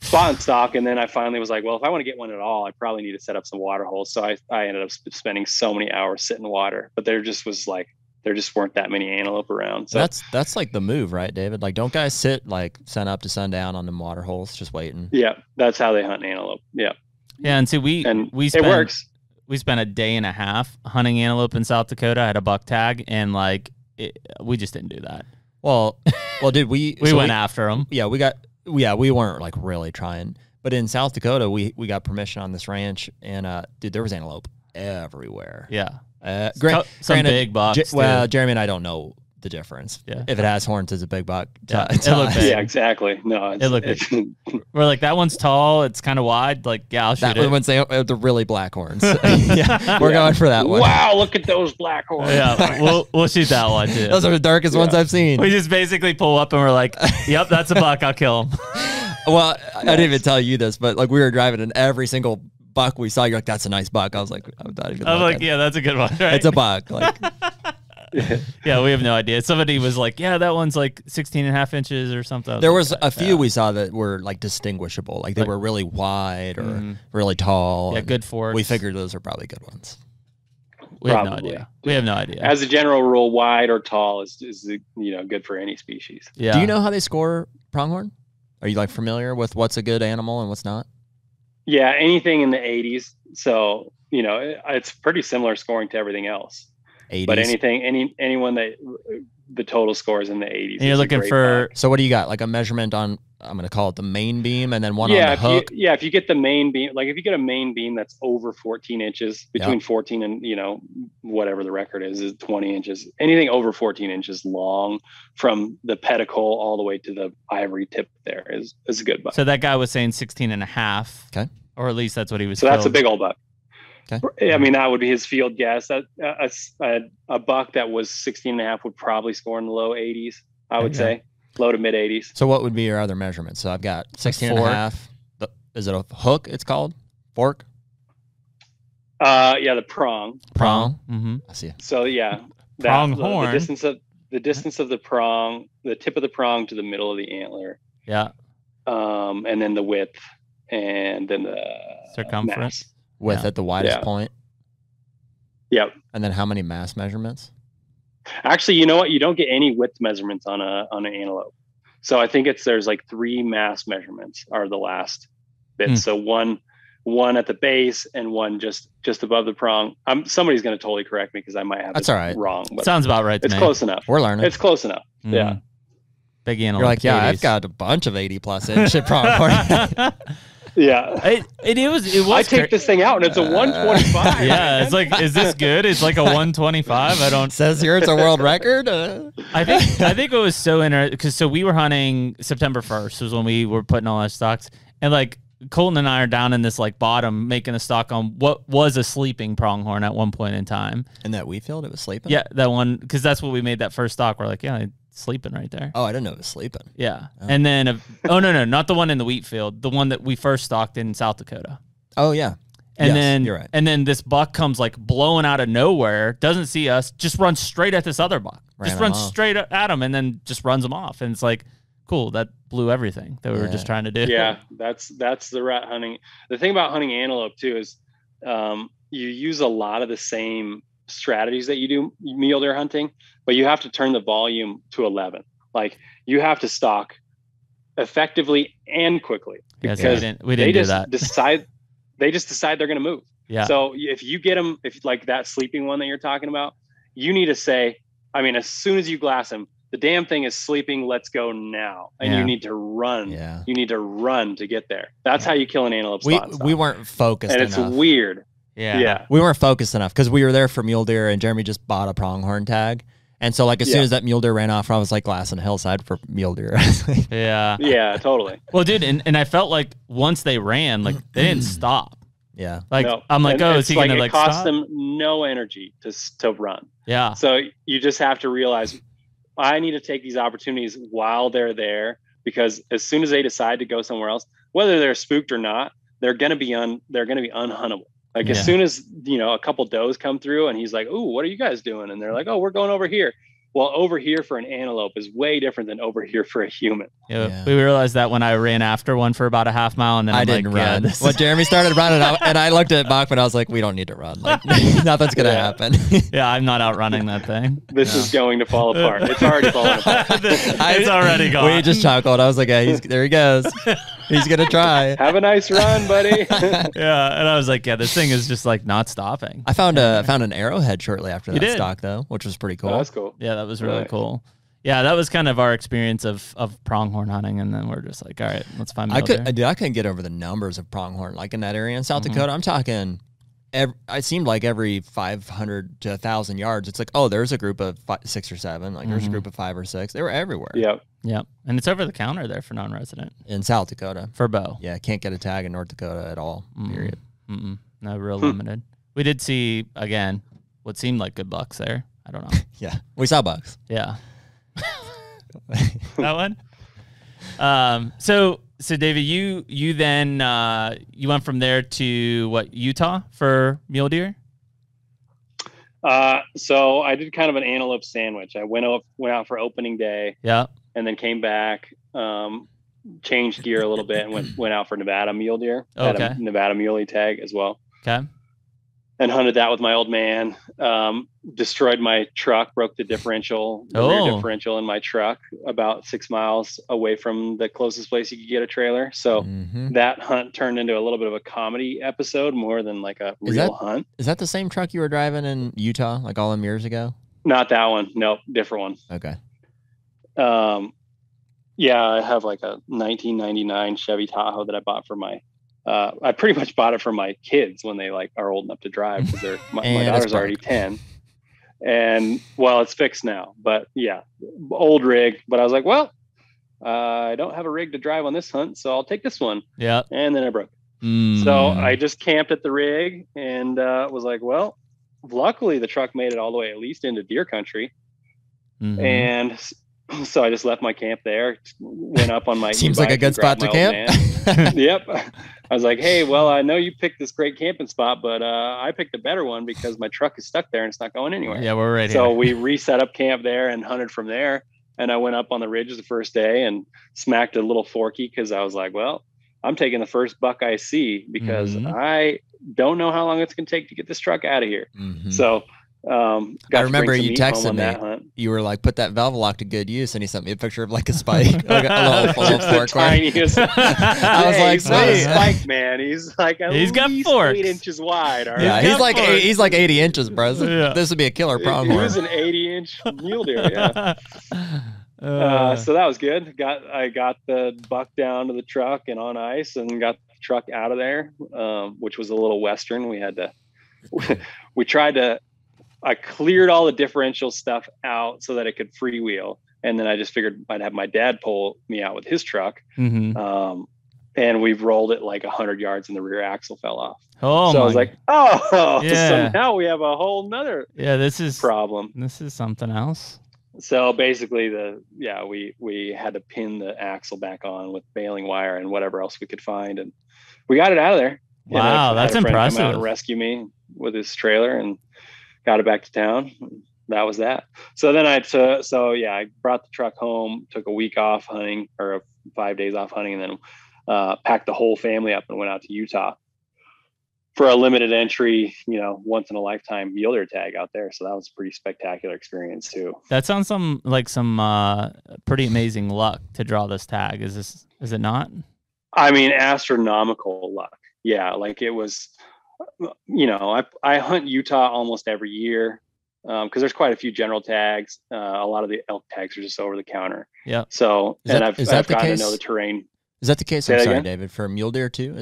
Spot and stalk. And then I finally was like, well, if I want to get one at all, I probably need to set up some water holes. So I ended up spending so many hours sitting in water, but there just weren't that many antelope around. So that's like the move, right, David? Like, don't guys sit like sun up to sundown on the water holes, just waiting? Yeah. That's how they hunt antelope. Yeah. Yeah. And see, it works. We spent a day and a half hunting antelope in South Dakota. I had a buck tag, and we just didn't do that. Well, dude, we went after them. Yeah, we weren't like really trying, but in South Dakota, we got permission on this ranch, and dude, there was antelope everywhere. Yeah, Some big bucks. Well, Jeremy and I don't know the difference. Yeah. If it has horns, it's a big buck. Yeah, it looked big. Yeah, exactly. No, it looked big. We're like, that one's tall. It's kind of wide. Like, yeah, I'll shoot that one's the really black horns. Yeah, we're going for that one. Wow, look at those black horns. Yeah, we'll shoot that one too. Those are the darkest ones I've seen. We just basically pull up and we're like, yep, that's a buck. I'll kill him. Well, I didn't even tell you this, but like we were driving and every single buck we saw, you're like, that's a nice buck. I was like, I'm not even. I was like, yeah, that's a good one. Right? It's a buck. Like, yeah, we have no idea. Somebody was like, yeah, that one's like 16 and a half inches or something. There was a few we saw that were like distinguishable. Like they were really wide or really tall. Yeah, good forks. We figured those are probably good ones. We have no idea. We have no idea. As a general rule, wide or tall is good for any species. Yeah. Do you know how they score pronghorn? Are you like familiar with what's a good animal and what's not? Yeah, anything in the 80s. So, it's pretty similar scoring to everything else. 80s. But anyone that the total score is in the 80s. And you're looking for. So what do you got? Like a measurement on, I'm going to call it the main beam, and then one on the hook? If you get the main beam, like if you get a main beam that's over 14 inches, between 14 and, whatever the record is 20 inches, anything over 14 inches long from the pedicle all the way to the ivory tip there is a good buck. So that guy was saying 16 and a half. Okay. Or at least that's what he was. So that's a big old buck. Okay. I mean, that would be his field guess. A buck that was 16 and a half would probably score in the low 80s, I would say. Low to mid 80s. So what would be your other measurements? So I've got 16 and a half. Is it a hook it's called? Fork? The prong. Prong? Mm-hmm. I see. So yeah. Pronghorn. The distance of the prong, the tip of the prong to the middle of the antler. Yeah. And then the width and then the circumference. Mass. Width at the widest point. Yep. And then how many mass measurements? Actually, you know what? You don't get any width measurements on an antelope. So I think there's like 3 mass measurements are the last bit. So one at the base and one just above the prong. Somebody's going to totally correct me because I might have it wrong. But sounds about right to me. It's close enough. We're learning. It's close enough. Yeah. Big antelope. You're like, yeah, 80s. I've got a bunch of 80 plus inch pronghorn. Yeah, it was. I take this thing out and it's a 125. Yeah, it's like, is this good? It's like a 125. I don't. Says here it's a world record. I think it was so interesting because we were hunting September 1st was when we were putting all our stocks, and like Colton and I are down in this like bottom making a stock on what was a sleeping pronghorn at one point in time. In that wheat field, it was sleeping. Yeah, that one because that's what we made that first stock. We're like, yeah. Sleeping right there. Oh, I didn't know it was sleeping. Yeah. Oh. And then, no, not the one in the wheat field. The one that we first stocked in South Dakota. Oh, yeah. And then, you're right. And then this buck comes like blowing out of nowhere, doesn't see us, just runs straight at this other buck. Runs straight at him and then just runs him off. And it's like, cool, that blew everything that we were just trying to do. Yeah, that's the rat hunting. The thing about hunting antelope too is you use a lot of the same strategies that you do mule deer hunting, but you have to turn the volume to 11. Like you have to stalk effectively and quickly because we didn't do that. They just decide they're going to move. Yeah. So if you get them, if like that sleeping one that you're talking about, you need to say, I mean, as soon as you glass him, the damn thing is sleeping. Let's go now. And you need to run. Yeah. You need to run to get there. That's how you kill an antelope. We weren't focused enough. And it's weird. Yeah. We weren't focused enough because we were there for mule deer and Jeremy just bought a pronghorn tag. And so like as soon as that mule deer ran off, I was like glassing a hillside for mule deer. Yeah. Yeah, totally. Well, dude, and I felt like once they ran, like they didn't stop. Yeah. Like I'm like, is he gonna like stop? It costs them no energy to run. Yeah. So you just have to realize I need to take these opportunities while they're there, because as soon as they decide to go somewhere else, whether they're spooked or not, they're gonna be unhuntable. Like as soon as, a couple does come through and he's like, "Ooh, what are you guys doing?" And they're like, "Oh, we're going over here." Well, over here for an antelope is way different than over here for a human. Yeah. We realized that when I ran after one for about a half mile, and then I didn't run. Yeah, well, Jeremy started running, and I looked at Bachman. I was like, "We don't need to run. Like, nothing's gonna happen." Yeah, I'm not outrunning that thing. This is going to fall apart. It's already falling apart. It's already gone. We just chuckled. I was like, "Yeah, there he goes. He's gonna try. Have a nice run, buddy." Yeah, and I was like, "Yeah, this thing is just like not stopping." I found an arrowhead shortly after that stock though, which was pretty cool. Oh, that's cool. Yeah, that was really cool. Yeah, that was kind of our experience of pronghorn hunting, and then we're just like, all right, let's find. I couldn't get over the numbers of pronghorn like in that area in South Dakota. I'm talking it seemed like every 500 to 1,000 yards, it's like, oh, there's a group of 6 or 7. Like there's a group of 5 or 6. They were everywhere. Yep. Yep. And it's over the counter there for non-resident. In South Dakota. For bow. Yeah, can't get a tag in North Dakota at all, period. No, real limited. We did see, again, what seemed like good bucks there. I don't know. Yeah, we saw bucks. Yeah. That one? So David, you then you went from there to what, Utah for mule deer? So I did kind of an antelope sandwich. I went out for opening day. Yeah. And then came back, changed gear a little bit, and went out for Nevada mule deer. Had a Nevada muley tag as well. Okay. And hunted that with my old man. Destroyed my truck, broke the differential, rear differential in my truck about 6 miles away from the closest place you could get a trailer. So that hunt turned into a little bit of a comedy episode more than like a real hunt. Is that the same truck you were driving in Utah like all them years ago? Not that one. Nope. Different one. Okay. Yeah, I have like a 1999 Chevy Tahoe that I bought for my I pretty much bought it for my kids when they like are old enough to drive, because my daughter's already 10. And well, it's fixed now, but yeah, old rig. But I was like, well, I don't have a rig to drive on this hunt, so I'll take this one. Yeah. And then I broke it. So I just camped at the rig and was like, well, luckily the truck made it all the way at least into deer country. And so I just left my camp there, went up on my seems like a good spot to camp. Yep. I was like, hey, well, I know you picked this great camping spot, but I picked a better one because my truck is stuck there and it's not going anywhere. Yeah, we're right so here. We reset up camp there and hunted from there. And I went up on the ridge the first day and smacked a little forky because I was like, well, I'm taking the first buck I see because I don't know how long it's going to take to get this truck out of here. So I remember you texted me. You were like, "Put that valve lock to good use," and he sent me a picture of like a spike, like a little fork. Tiniest. I was like, he's not a spike, man. He's like he's got forks 8 inches wide. All right? Yeah, he's like 80 inches, bro. This would be a killer problem. He was an 80-inch mule deer. Yeah. So that was good. I got the buck down to the truck and on ice, and got the truck out of there, which was a little western. We tried to. I cleared all the differential stuff out so that it could freewheel. And then I just figured I'd have my dad pull me out with his truck. And we've rolled it like 100 yards and the rear axle fell off. So I was like, so now we have a whole nother problem. This is something else. So basically we had to pin the axle back on with baling wire and whatever else we could find. And we got it out of there. Wow, that's impressive. Come out and rescue me with his trailer and got it back to town. That was that. So then I brought the truck home, took a week off hunting, or 5 days off hunting, and then packed the whole family up and went out to Utah for a limited entry, once in a lifetime mule deer tag out there. So that was a pretty spectacular experience too. That sounds like some pretty amazing luck to draw this tag. Is it not? I mean, astronomical luck. Yeah. Like it was, I hunt Utah almost every year because there's quite a few general tags. A lot of the elk tags are just over the counter. Yeah. So I've gotten to know the terrain. Is that the case? I'm sorry, David, for mule deer too?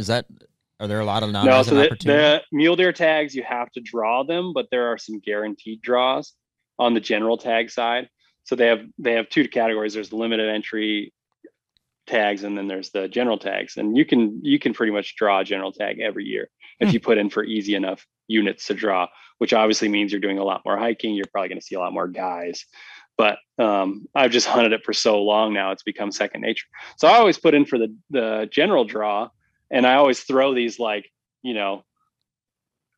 Are there a lot of non-resident opportunities? The mule deer tags, you have to draw them, but there are some guaranteed draws on the general tag side. So they have two categories. There's the limited entry tags, and then there's the general tags. And you can pretty much draw a general tag every year if you put in for easy enough units to draw, which obviously means you're doing a lot more hiking. You're probably going to see a lot more guys. But I've just hunted it for so long now, it's become second nature. So I always put in for the general draw, and I always throw these like,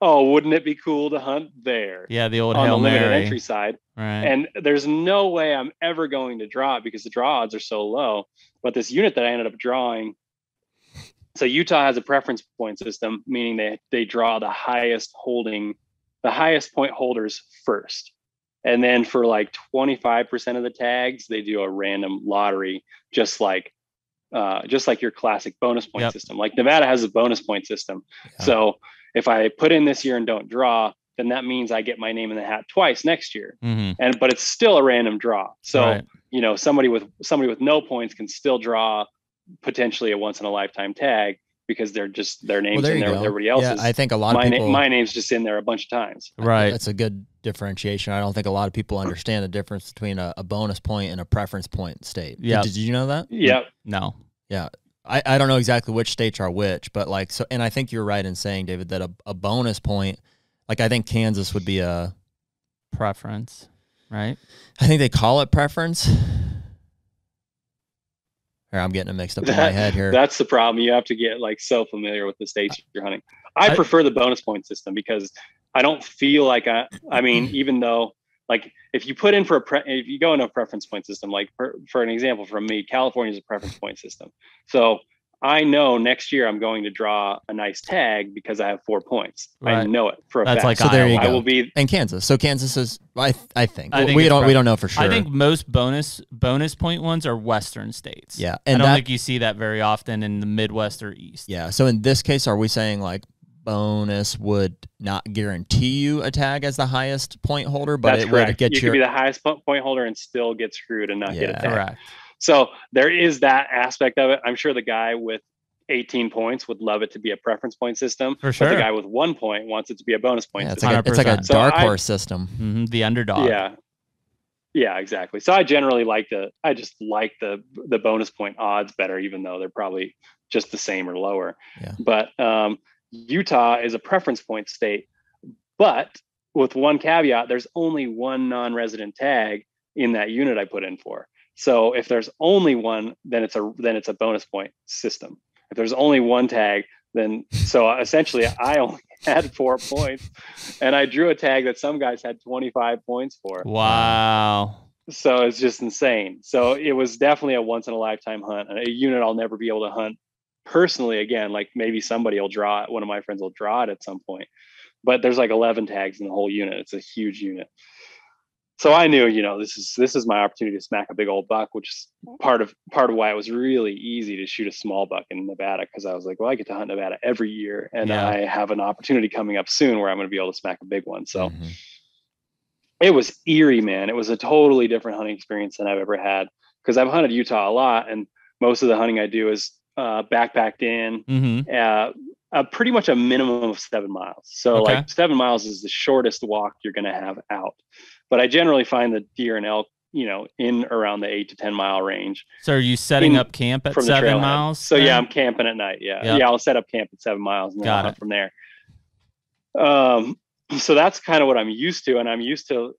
oh, wouldn't it be cool to hunt there? Yeah, the old on Hail the limited Mary entry side. Right. And there's no way I'm ever going to draw it because the draw odds are so low. But this unit that I ended up drawing, so Utah has a preference point system, meaning they draw the highest point holders first. And then for like 25% of the tags, they do a random lottery, just like your classic bonus point system. Like Nevada has a bonus point system. Yeah. So if I put in this year and don't draw, then that means I get my name in the hat twice next year. But it's still a random draw. So, somebody with no points can still draw potentially a once in a lifetime tag. because their names there in you there go. with everybody else's. Yeah, I think a lot of people. My name's just in there a bunch of times. Right. That's a good differentiation. I don't think a lot of people understand the difference between a bonus point and a preference point state. Yeah. Did you know that? Yeah. No. Yeah. I don't know exactly which states are which, but like, so, and I think you're right in saying, David, that a bonus point, like I think Kansas would be a preference, right? I think they call it preference. Or I'm getting it mixed up in my head here. That's the problem. You have to get like so familiar with the states you're hunting. I prefer the bonus point system because I don't feel like I mean, even though like if you put in for if you go into a preference point system, like for an example from me, California is a preference point system. So I know next year I'm going to draw a nice tag because I have 4 points. Right. I know it for a fact. Like so there you go. I will be in Kansas. So Kansas is I think we don't know for sure. I think most bonus point ones are Western states. Yeah, and I don't think you see that very often in the Midwest or East. Yeah. So in this case, are we saying like bonus would not guarantee you a tag as the highest point holder, but that's it correct. would get you could be the highest point holder and still get screwed and not get a tag. Correct. So there is that aspect of it. I'm sure the guy with 18 points would love it to be a preference point system. For sure. But the guy with 1 point wants it to be a bonus point system. It's like a dark horse system. Mm-hmm, the underdog. Yeah, exactly. So I generally I just like the bonus point odds better, even though they're probably just the same or lower. Yeah. But Utah is a preference point state, but with one caveat, there's only one non-resident tag in that unit I put in for. So if there's only one, then it's a bonus point system. If there's only one tag, then so essentially I only had 4 points, and I drew a tag that some guys had 25 points for. Wow. So it's just insane. So it was definitely a once in a lifetime hunt, and a unit I'll never be able to hunt personally again. Like maybe somebody will draw it. One of my friends will draw it at some point, but there's like 11 tags in the whole unit. It's a huge unit. So I knew, this is my opportunity to smack a big old buck, which is part of why it was really easy to shoot a small buck in Nevada. Cause I was like, well, I get to hunt Nevada every year, and I have an opportunity coming up soon where I'm going to be able to smack a big one. So It was eerie, man. It was a totally different hunting experience than I've ever had. Cause I've hunted Utah a lot, and most of the hunting I do is backpacked in, pretty much a minimum of 7 miles. So like 7 miles is the shortest walk you're going to have out. But I generally find the deer and elk, in around the 8 to 10 mile range. So are you setting up camp at 7 miles? So yeah, I'm camping at night. Yeah. I'll set up camp at 7 miles and then I'll hunt from there. So that's kind of what I'm used to. And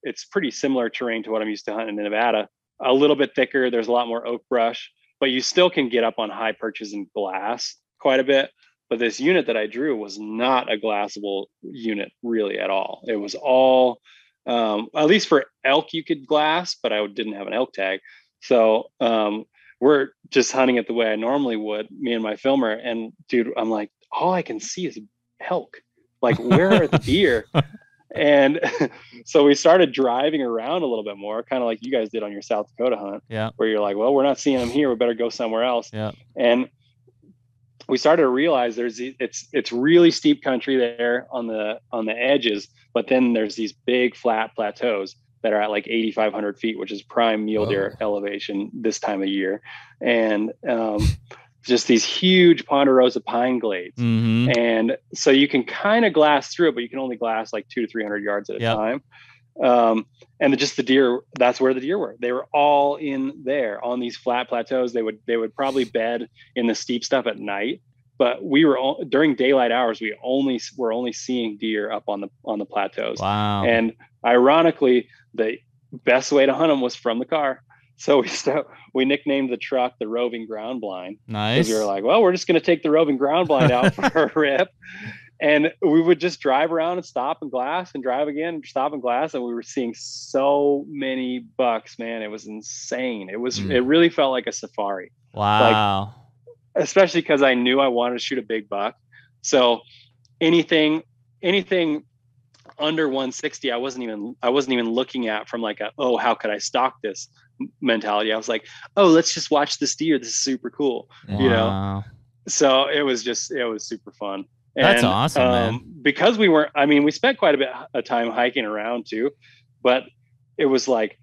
it's pretty similar terrain to what I'm used to hunting in Nevada. A little bit thicker. There's a lot more oak brush, but you still can get up on high perches and glass quite a bit. But this unit that I drew was not a glassable unit really at all. It was all, at least for elk, you could glass, but I didn't have an elk tag. So we're just hunting it the way I normally would, me and my filmer. And dude, I'm like, all I can see is elk. Like, where are the deer? And so we started driving around a little bit more, kind of like you guys did on your South Dakota hunt, where you're like, well, we're not seeing them here. We better go somewhere else. Yeah. And we started to realize it's really steep country there on the edges, but then there's these big flat plateaus that are at like 8,500 feet, which is prime mule deer elevation this time of year. And just these huge ponderosa pine glades. And so you can kind of glass through it, but you can only glass like 200 to 300 yards at a time. And just the deer, that's where the deer were. They were all in there on these flat plateaus. They would probably bed in the steep stuff at night, but during daylight hours, we're only seeing deer up on the plateaus. Wow. And ironically, the best way to hunt them was from the car. So we nicknamed the truck the roving ground blind. Nice. Because we were like, well, we're just going to take the roving ground blind out for a rip. And we would just drive around and stop and glass and drive again and stop and glass. And we were seeing so many bucks, man. It was insane. It really felt like a safari. Wow. Like, especially because I knew I wanted to shoot a big buck. So anything under 160, I wasn't even looking at from like how could I stalk this mentality. I was like, oh, let's just watch this deer. This is super cool. Wow. So it was super fun. That's awesome, man. Because we spent quite a bit of time hiking around too, but it was like,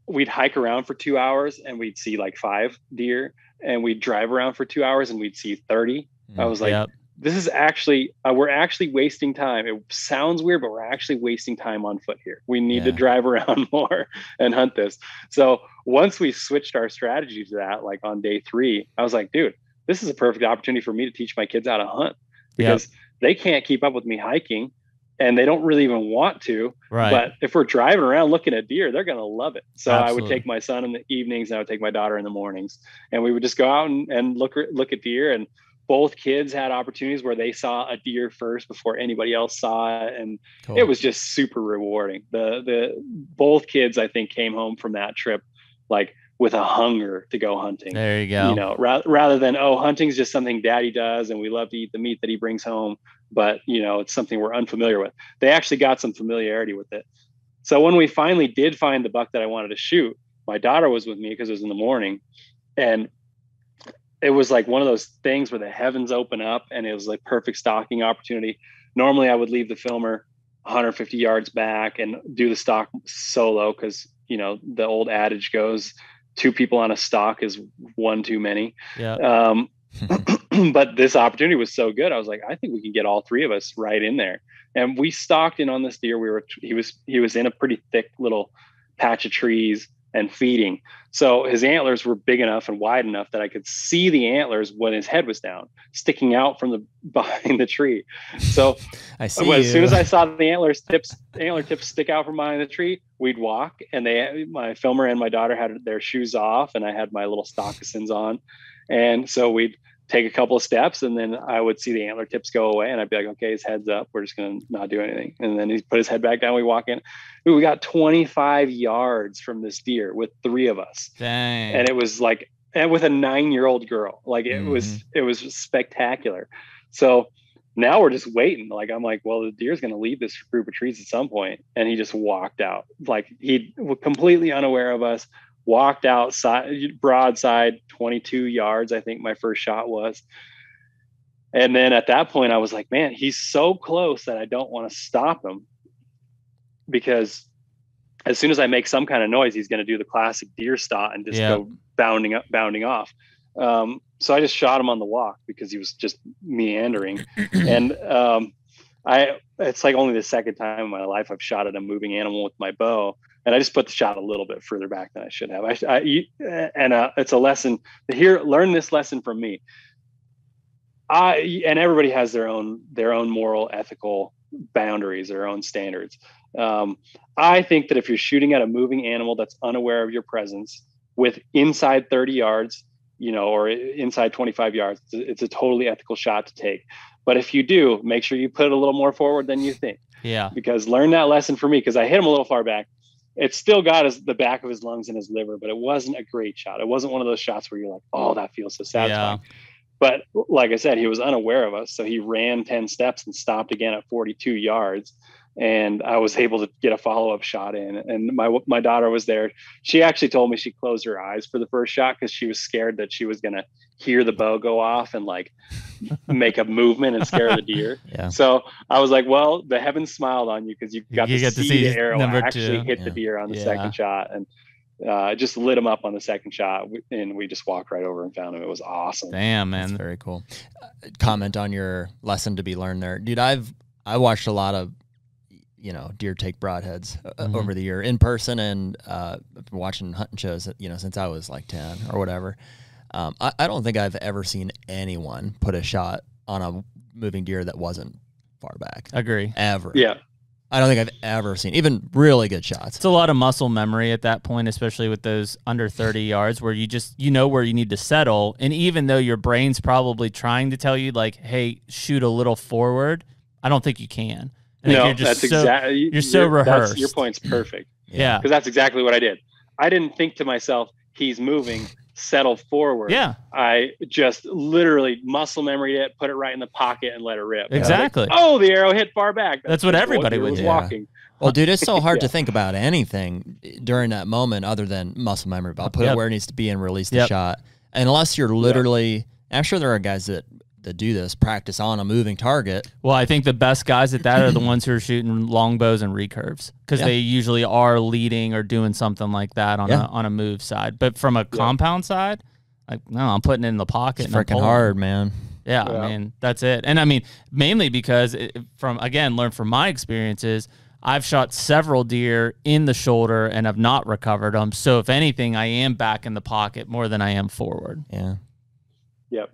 we'd hike around for 2 hours and we'd see like 5 deer, and we'd drive around for 2 hours and we'd see 30. I was like, this is actually, we're actually wasting time. It sounds weird, but we're actually wasting time on foot here. We need to drive around more and hunt this. So once we switched our strategy to that, like on day 3, I was like, dude, this is a perfect opportunity for me to teach my kids how to hunt, because they can't keep up with me hiking and they don't really even want to. Right. But if we're driving around looking at deer, they're going to love it. So I would take my son in the evenings and I would take my daughter in the mornings, and we would just go out and look at deer. And both kids had opportunities where they saw a deer first before anybody else saw it. And it was just super rewarding. Both kids, I think, came home from that trip like with a hunger to go hunting. There you go. You know, rather than, oh, hunting's just something daddy does and we love to eat the meat that he brings home, but you know, it's something we're unfamiliar with. They actually got some familiarity with it. So when we finally did find the buck that I wanted to shoot, my daughter was with me because it was in the morning, and it was like one of those things where the heavens open up and it was like perfect stalking opportunity. Normally I would leave the filmer 150 yards back and do the stalk solo, because, you know, the old adage goes, 2 people on a stalk is 1 too many. Yeah. But this opportunity was so good. I was like, I think we can get all 3 of us right in there. And we stalked in on this deer. He was in a pretty thick little patch of trees and feeding. So his antlers were big enough and wide enough that I could see the antlers when his head was down, sticking out from behind the tree. So as soon as I saw the antler tips stick out from behind the tree, we'd walk, and my filmer and my daughter had their shoes off, and I had my little stockings on. And so we'd take a couple of steps, and then I would see the antler tips go away, and I'd be like, okay, his head's up. We're just going to not do anything. And then he put his head back down. We walk in. We got 25 yards from this deer with 3 of us. Dang. And it was like, and with a 9-year-old girl, like it was spectacular. So now we're just waiting. Like, I'm like, well, the deer's going to leave this group of trees at some point. And he just walked out. Like, he was completely unaware of us. Walked outside, broadside, 22 yards, I think my first shot was. And then at that point, I was like, man, he's so close that I don't want to stop him, because as soon as I make some kind of noise, he's going to do the classic deer stop and just go bounding off. So I just shot him on the walk because he was just meandering. And it's like only the second time in my life I've shot at a moving animal with my bow. And I just put the shot a little bit further back than I should have. It's a lesson here. Learn this lesson from me. And everybody has their own moral, ethical boundaries, their own standards. I think that if you're shooting at a moving animal that's unaware of your presence with inside 30 yards, you know, or inside 25 yards, it's a totally ethical shot to take. But if you do, make sure you put it a little more forward than you think. Yeah. Because learn that lesson from me, because I hit him a little far back. It still got the back of his lungs and his liver, but it wasn't a great shot. It wasn't one of those shots where you're like, oh, that feels so satisfying. Yeah. But like I said, he was unaware of us. So he ran 10 steps and stopped again at 42 yards. And I was able to get a follow-up shot in. And my daughter was there. She actually told me she closed her eyes for the first shot because she was scared that she was going to hear the bow go off and like make a movement and scare the deer. Yeah. So I was like, well, the heavens smiled on you because you got to see the arrow actually hit the deer on the second shot. And just lit him up on the second shot, and we just walked right over and found him. It was awesome. Damn, man. That's very cool. Comment on your lesson to be learned there. Dude, I watched a lot of, you know, deer take broadheads over the year in person, and I've been watching hunting shows, you know, since I was like 10 or whatever. I don't think I've ever seen anyone put a shot on a moving deer that wasn't far back. Agree. Ever. Yeah. I don't think I've ever seen even really good shots. It's a lot of muscle memory at that point, especially with those under 30 yards where you know where you need to settle. And even though your brain's probably trying to tell you like, hey, shoot a little forward, I don't think you can. No, that's exactly. You're so rehearsed. Your point's perfect. Yeah. Because that's exactly what I did. I didn't think to myself, he's moving, settle forward. Yeah. I just literally muscle memory it, put it right in the pocket and let it rip. Exactly. Like, oh, the arrow hit far back. That's what everybody would do. Walking. Well, dude, it's so hard to think about anything during that moment other than muscle memory. I'll put it where it needs to be and release the shot. And unless you're literally, I'm sure there are guys that do this, practice on a moving target. Well, I think the best guys at that are the ones who are shooting longbows and recurves, because they usually are leading or doing something like that on a move side. But from a compound side, like, no, I'm putting it in the pocket. It's freaking hard, man. Yeah, I mean, that's it. And I mean, mainly because learn from my experiences, I've shot several deer in the shoulder and have not recovered them. So if anything, I am back in the pocket more than I am forward. Yeah. Yep.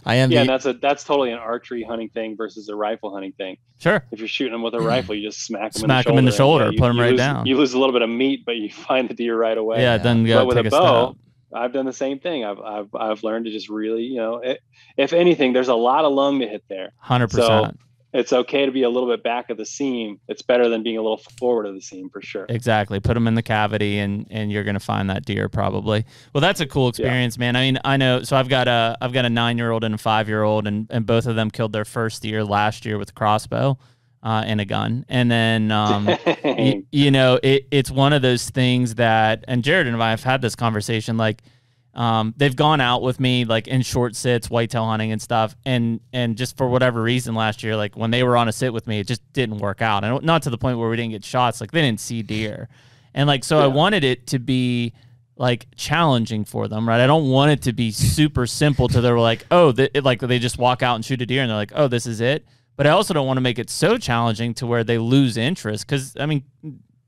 And that's totally an archery hunting thing versus a rifle hunting thing. Sure. If you're shooting them with a rifle, you just smack them in the shoulder, put them right down. You lose a little bit of meat, but you find the deer right away. Yeah, then go with take a bow, I've done the same thing. I've learned to just really, if anything, there's a lot of lung to hit there. 100%. So it's okay to be a little bit back of the seam. It's better than being a little forward of the seam for sure. Exactly. Put them in the cavity and you're going to find that deer probably. Well, that's a cool experience, man. I mean, I know, so I've got a 9-year-old and a 5-year-old and both of them killed their first deer last year with a crossbow and a gun. And then, it's one of those things that, and Jared and I have had this conversation, like, they've gone out with me like in short sits, whitetail hunting and stuff. And just for whatever reason last year, like when they were on a sit with me, it just didn't work out. And not to the point where we didn't get shots, like they didn't see deer. And like, so I wanted it to be like challenging for them, right? I don't want it to be super simple to they're like, they just walk out and shoot a deer and they're like, oh, this is it. But I also don't want to make it so challenging to where they lose interest. Cause I mean,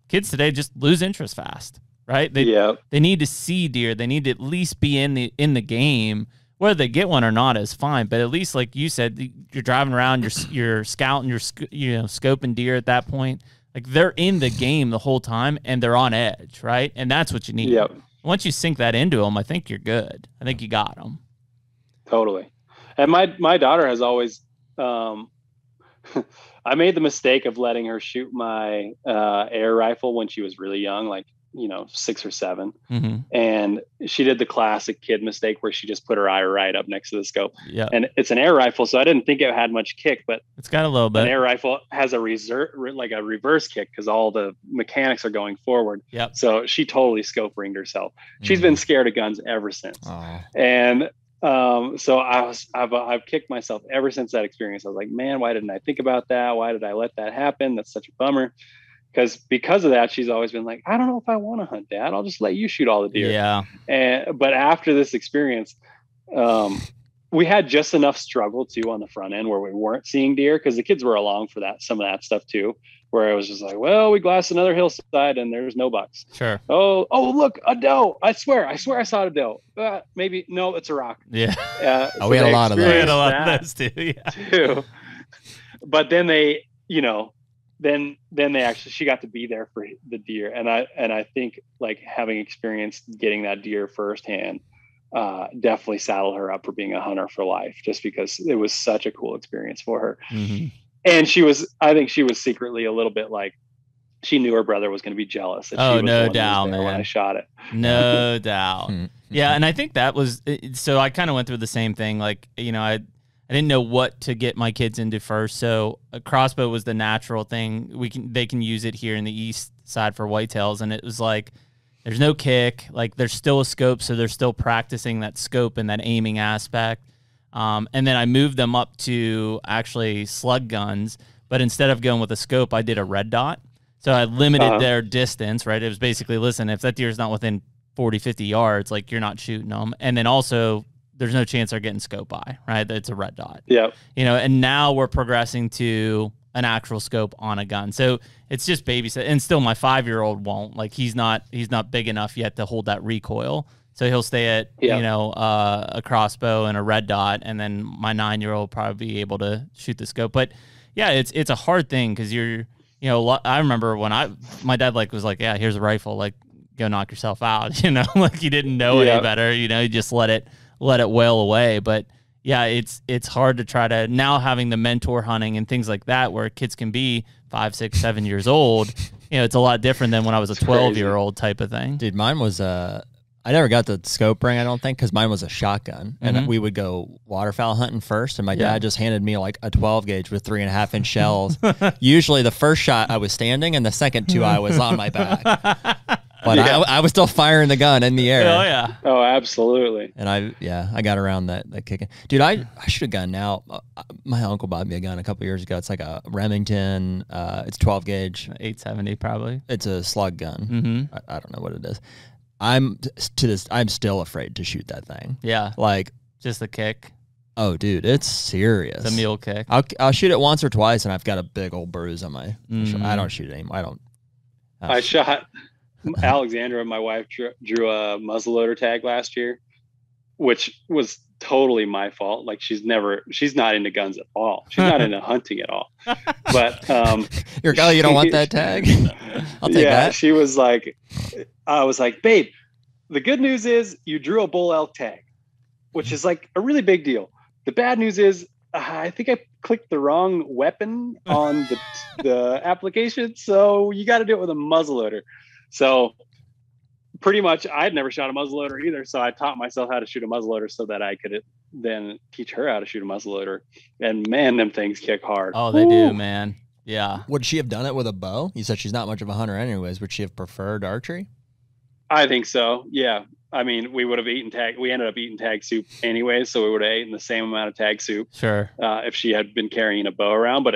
kids today just lose interest fast. Right? They need to see deer. They need to at least be in the game. Whether they get one or not is fine, but at least like you said, you're driving around, you're scouting, you're scoping deer at that point. Like they're in the game the whole time and they're on edge, right? And that's what you need. Yep. Once you sink that into them, I think you're good. I think you got them. Totally. And my daughter has always I made the mistake of letting her shoot my air rifle when she was really young, like 6 or 7. Mm-hmm. And she did the classic kid mistake where she just put her eye right up next to the scope. Yeah. And it's an air rifle, so I didn't think it had much kick, but it's got a little bit. An air rifle has a reverse kick because all the mechanics are going forward. Yep. So she totally scope ringed herself. She's been scared of guns ever since. Aww. And so I've kicked myself ever since that experience. I was like, man, why didn't I think about that? Why did I let that happen? That's such a bummer. Because of that, she's always been like, I don't know if I want to hunt, Dad. I'll just let you shoot all the deer. Yeah. But after this experience, we had just enough struggle too on the front end where we weren't seeing deer because the kids were along for some of that stuff too, where it was just like, well, we glassed another hillside and there's no bucks. Sure. Oh, look, a doe. I swear I saw a doe. Maybe no, it's a rock. Yeah. So we had a lot of those. We had a lot of those too. Yeah. Too. But then they, then she got to be there for the deer. And I think like having experienced getting that deer firsthand, definitely saddled her up for being a hunter for life, just because it was such a cool experience for her. Mm-hmm. And I think she was secretly a little bit like, she knew her brother was going to be jealous. That she was no doubt, man. When I shot it. No doubt. Yeah. And I think that was, so I kind of went through the same thing. Like, I didn't know what to get my kids into first, so a crossbow was the natural thing. They can use it here in the east side for whitetails, and it was like there's no kick, like there's still a scope, so they're still practicing that scope and that aiming aspect. And then I moved them up to actually slug guns, but instead of going with a scope, I did a red dot. So I limited their distance, right? It was basically, listen, if that deer's not within 40, 50 yards, like you're not shooting them, and then also there's no chance they're getting scope by, right? It's a red dot. Yeah. And now we're progressing to an actual scope on a gun. So it's just babysit. And still my 5-year-old won't, like he's not big enough yet to hold that recoil. So he'll stay at, a crossbow and a red dot. And then my 9-year-old will probably be able to shoot the scope. But yeah, it's a hard thing. Cause I remember when my dad was like, yeah, here's a rifle, like go knock yourself out, like he didn't know any better, you just let it wail away. But yeah, it's hard to try to now having the mentor hunting and things like that where kids can be 5, 6, 7 years old. It's a lot different than when I was a 12-year-old type of thing. Dude, mine was I never got the scope ring, I don't think, because mine was a shotgun. And we would go waterfowl hunting first, and my dad just handed me like a 12 gauge with 3.5-inch shells. Usually the first shot I was standing, and the second 2 I was on my back. But I was still firing the gun in the air. Oh, yeah. Oh, absolutely. And I got around that kicking. Dude, I shoot a gun now. My uncle bought me a gun a couple years ago. It's like a Remington. It's 12 gauge. 870 probably. It's a slug gun. Mm-hmm. I don't know what it is. I'm still afraid to shoot that thing. Yeah. Like just the kick. Oh, dude, it's serious. The mule kick. I'll shoot it once or twice, and I've got a big old bruise on my shoulder. I don't shoot it anymore. I shot Alexandra and my wife drew a muzzleloader tag last year, which was totally my fault. Like she's not into guns at all. She's not into hunting at all. But you don't want that tag? I'll take that. She was like, I was like, babe, the good news is you drew a bull elk tag, which is like a really big deal. The bad news is I think I clicked the wrong weapon on the application, so you got to do it with a muzzleloader. So pretty much I'd never shot a muzzleloader either, so I taught myself how to shoot a muzzleloader so that I could then teach her how to shoot a muzzleloader. And man, them things kick hard. Oh, they do, man. Yeah. Would she have done it with a bow? You said she's not much of a hunter anyways. Would she have preferred archery? I think so. Yeah. I mean, we would have we ended up eating tag soup anyway, so we would have eaten the same amount of tag soup. Sure. If she had been carrying a bow around, but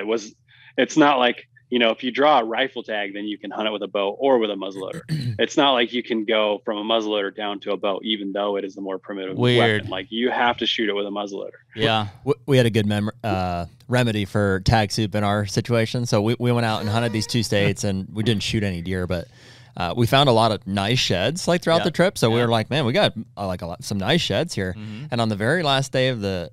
it's not like, if you draw a rifle tag, then you can hunt it with a bow or with a muzzleloader. It's not like you can go from a muzzleloader down to a bow, even though it is the more primitive weapon. Like you have to shoot it with a muzzleloader. Yeah. We had a good remedy for tag soup in our situation. So we went out and hunted these 2 states, and we didn't shoot any deer, but we found a lot of nice sheds like throughout the trip. So we were like, man, we got some nice sheds here. Mm-hmm. And on the very last day of the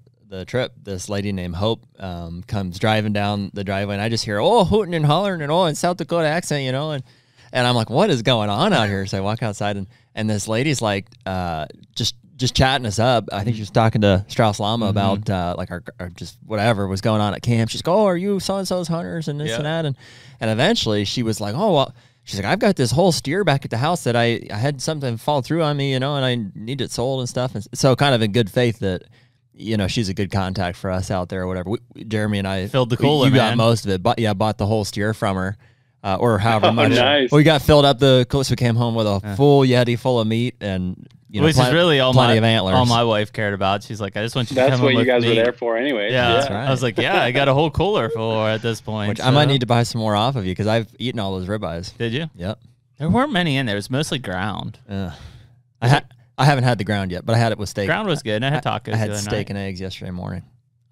trip, this lady named Hope comes driving down the driveway, and I just hear hooting and hollering and in South Dakota accent, and I'm like, what is going on out here? So I walk outside, and this lady's like just chatting us up. I think she was talking to Strauss Lama about like our just whatever was going on at camp. She's like, are you so and so's hunters and this and that, and eventually she was like, she's like, I've got this whole steer back at the house that I had something fall through on me, and I need it sold and stuff. And so kind of in good faith that, she's a good contact for us out there or whatever. Jeremy and I filled the cooler, you got most of it, but bought the whole steer from her, or however much. Nice. We got filled up the course. We came home with a full Yeti full of meat and, which is really plenty of antlers. All my wife cared about. She's like, I just want you to come That's home what you guys me. were there for anyway. Yeah. That's right. I was like, I got a whole cooler full at this point. Which I might need to buy some more off of you because I've eaten all those ribeyes. Did you? Yep. There weren't many in there. It was mostly ground. I haven't had the ground yet, but I had it with steak. Ground was good. I had tacos. I had steak and eggs yesterday morning.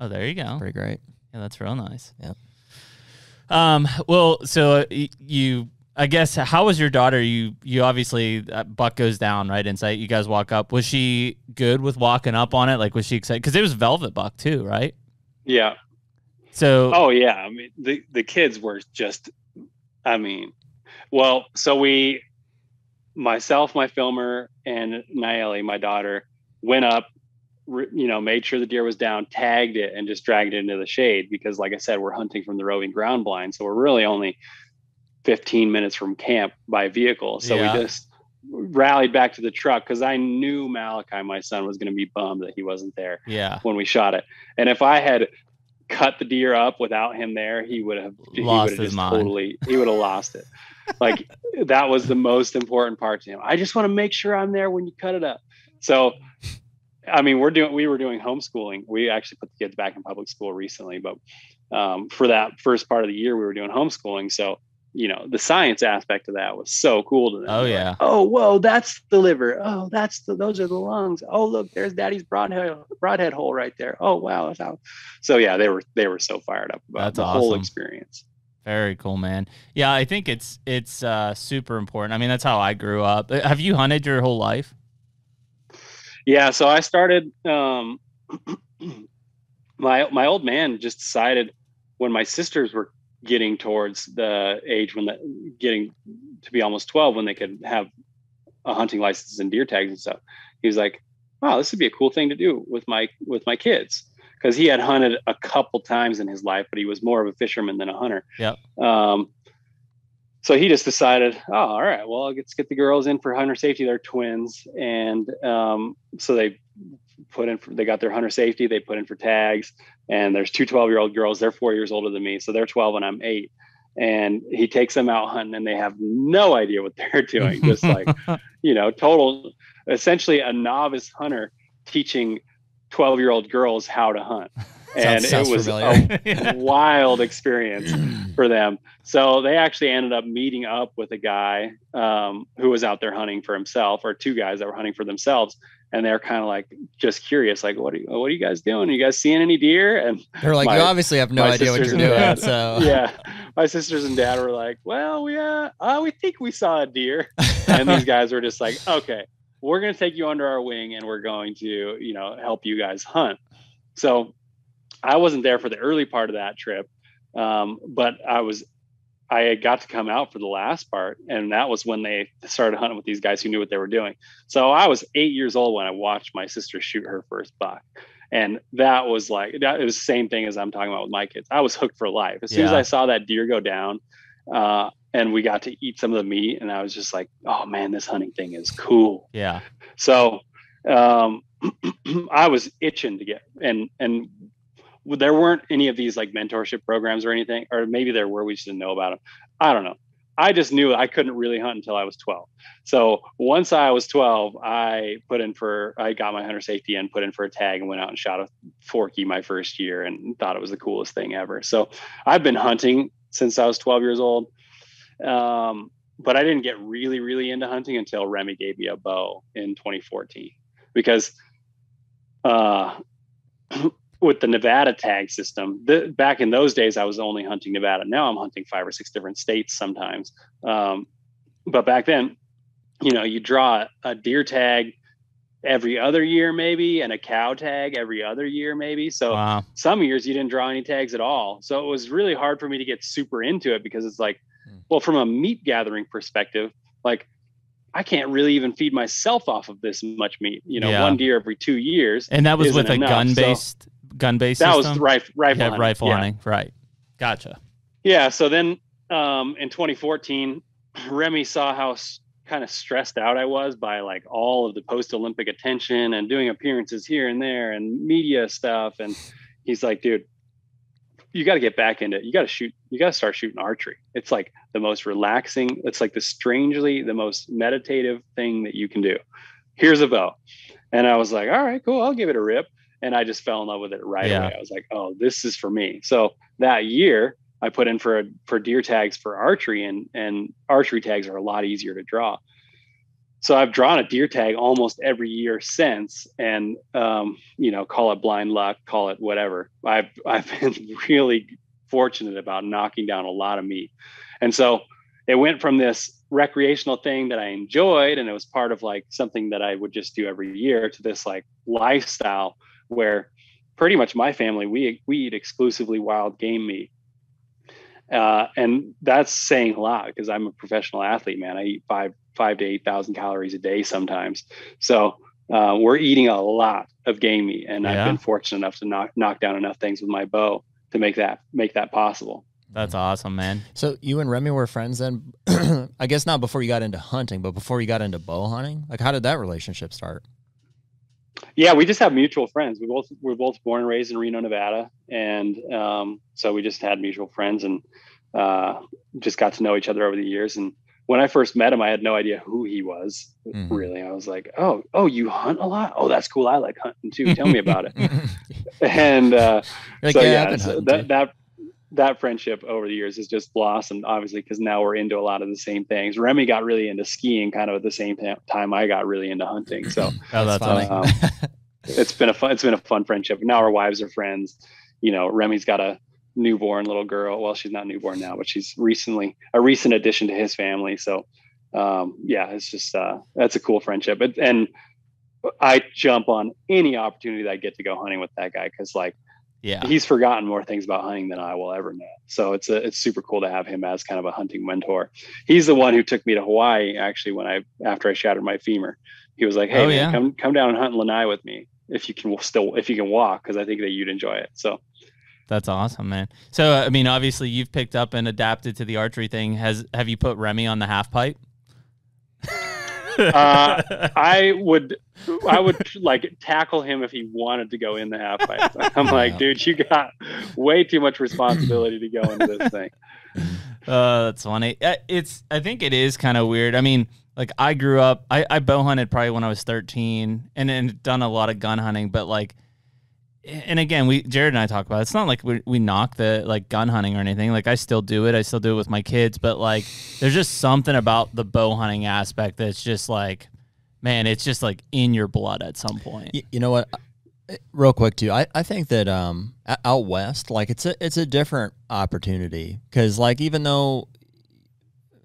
Oh, there you go. Pretty great. Yeah, that's real nice. Yeah. Well, so I guess, how was your daughter? You obviously, buck goes down right in sight. You guys walk up. Was she good with walking up on it? Like, was she excited? Because it was velvet buck too, right? Yeah. So. Oh yeah. I mean, the kids were just. So myself, my filmer, and Nayeli, my daughter, went up, made sure the deer was down, tagged it, and just dragged it into the shade because, like I said, we're hunting from the roving ground blind. So we're really only 15 minutes from camp by vehicle. So we just rallied back to the truck because I knew Malachi, my son, was going to be bummed that he wasn't there when we shot it. And if I had cut the deer up without him there, he would have lost it. Like that was the most important part to him. I just want to make sure I'm there when you cut it up. So, I mean, we were doing homeschooling. We actually put the kids back in public school recently, but for that first part of the year, we were doing homeschooling. So, the science aspect of that was so cool to them. Oh yeah. Like, oh, whoa, that's the liver. Oh, those are the lungs. Oh, look, there's Daddy's broadhead hole right there. Oh, wow, that's how. So yeah, they were so fired up about the whole experience. Very cool, man. Yeah, I think it's super important. I mean, that's how I grew up. Have you hunted your whole life? Yeah, so I started. My old man just decided when my sisters were getting towards the age getting to be almost 12 when they could have a hunting license and deer tags and stuff. He was like, "Wow, this would be a cool thing to do with my kids." Because he had hunted a couple times in his life, but he was more of a fisherman than a hunter. Yeah. So he just decided, all right, well, let's get the girls in for hunter safety. They're twins. And so they got their hunter safety. They put in for tags. And there's 2 12-year-old girls. They're 4 years older than me. So they're 12 and I'm 8. And he takes them out hunting and they have no idea what they're doing. Just like, essentially a novice hunter teaching 12-year-old girls how to hunt. And it was a wild experience for them. So they actually ended up meeting up with a guy who was out there hunting for himself, or two guys that were hunting for themselves. And they're kind of like just curious, like, what are you guys doing? Are you guys seeing any deer? And they're like, you obviously have no idea what you're doing. So yeah, my sisters and dad were like, well, we think we saw a deer. And these guys were just like, okay, we're going to take you under our wing and we're going to, help you guys hunt. So I wasn't there for the early part of that trip, but I had got to come out for the last part, and that was when they started hunting with these guys who knew what they were doing. So I was 8 years old when I watched my sister shoot her first buck, and that was it was the same thing as I'm talking about with my kids. I was hooked for life. As soon as I saw that deer go down, and we got to eat some of the meat, and I was just like, oh man, this hunting thing is cool. Yeah. So I was itching to get and there weren't any of these like mentorship programs or anything, or maybe there were, we just didn't know about them. I don't know. I just knew I couldn't really hunt until I was 12. So once I was 12, I got my hunter safety and put in for a tag and went out and shot a forky my first year and thought it was the coolest thing ever. So I've been hunting since I was 12 years old. But I didn't get really, really into hunting until Remy gave me a bow in 2014, because, with the Nevada tag system, back in those days, I was only hunting Nevada. Now I'm hunting 5 or 6 different states sometimes. But back then, you draw a deer tag every other year, maybe, and a cow tag every other year, maybe. So Some years you didn't draw any tags at all. So it was really hard for me to get super into it, because it's like, well, from a meat gathering perspective, like I can't really even feed myself off of this much meat, one deer every 2 years. And that was with a gun-based that system? Was rifle hunting. Right. Gotcha. Yeah. So then in 2014, Remy saw how kind of stressed out I was by like all of the post-Olympic attention and doing appearances here and there and media stuff. And he's like, dude, you got to get back into it. You got to start shooting archery. It's like the most relaxing. It's like the most meditative thing that you can do. Here's a bow. And I was like, all right, cool. I'll give it a rip. And I just fell in love with it right away. I was like, oh, this is for me. So that year I put in for deer tags for archery, and archery tags are a lot easier to draw. So I've drawn a deer tag almost every year since, and, call it blind luck, call it whatever. I've been really fortunate about knocking down a lot of meat. And so it went from this recreational thing that I enjoyed, and it was part of like something that I would just do every year, to this like lifestyle where pretty much my family, we eat exclusively wild game meat. And that's saying a lot, because I'm a professional athlete, man. I eat 5,000 to 8,000 calories a day sometimes. So we're eating a lot of game meat, and I've been fortunate enough to knock down enough things with my bow to make that possible. That's awesome, man. So you and Remy were friends then? I guess not before you got into hunting, but before you got into bow hunting? Like, how did that relationship start? Yeah, we just have mutual friends. We're both born and raised in Reno, Nevada. And so we just had mutual friends, and just got to know each other over the years. And when I first met him, I had no idea who he was, really. I was like, oh, you hunt a lot? Oh, that's cool. I like hunting too. Tell me about it. And that friendship over the years has just blossomed, obviously, because now we're into a lot of the same things. Remy got really into skiing kind of at the same time I got really into hunting. So that's funny. It's been a fun friendship. Now our wives are friends. Remy's got a newborn little girl. Well, she's not newborn now, but she's a recent addition to his family. So it's just that's a cool friendship. And I jump on any opportunity that I get to go hunting with that guy, because he's forgotten more things about hunting than I will ever know. So it's super cool to have him as kind of a hunting mentor. He's the one who took me to Hawaii, actually, after I shattered my femur. He was like, hey, man, come down and hunt in Lanai with me if you can walk, because I think that you'd enjoy it. So that's awesome, man. So I mean, obviously you've picked up and adapted to the archery thing. Have you put Remy on the half pipe? I would like tackle him if he wanted to go in the half pipe. I'm like, dude, you got way too much responsibility to go into this thing. That's funny. I think it is kind of weird. I mean, like I grew up, I bow hunted probably when I was 13 and done a lot of gun hunting, but like and again, Jared and I talk about it. It's not like we knock the like gun hunting or anything. Like I still do it. I still do it with my kids. But like, there's just something about the bow hunting aspect that's just like, man, it's just like in your blood at some point. You know what? Real quick too, I think that out west, like it's a different opportunity because like even though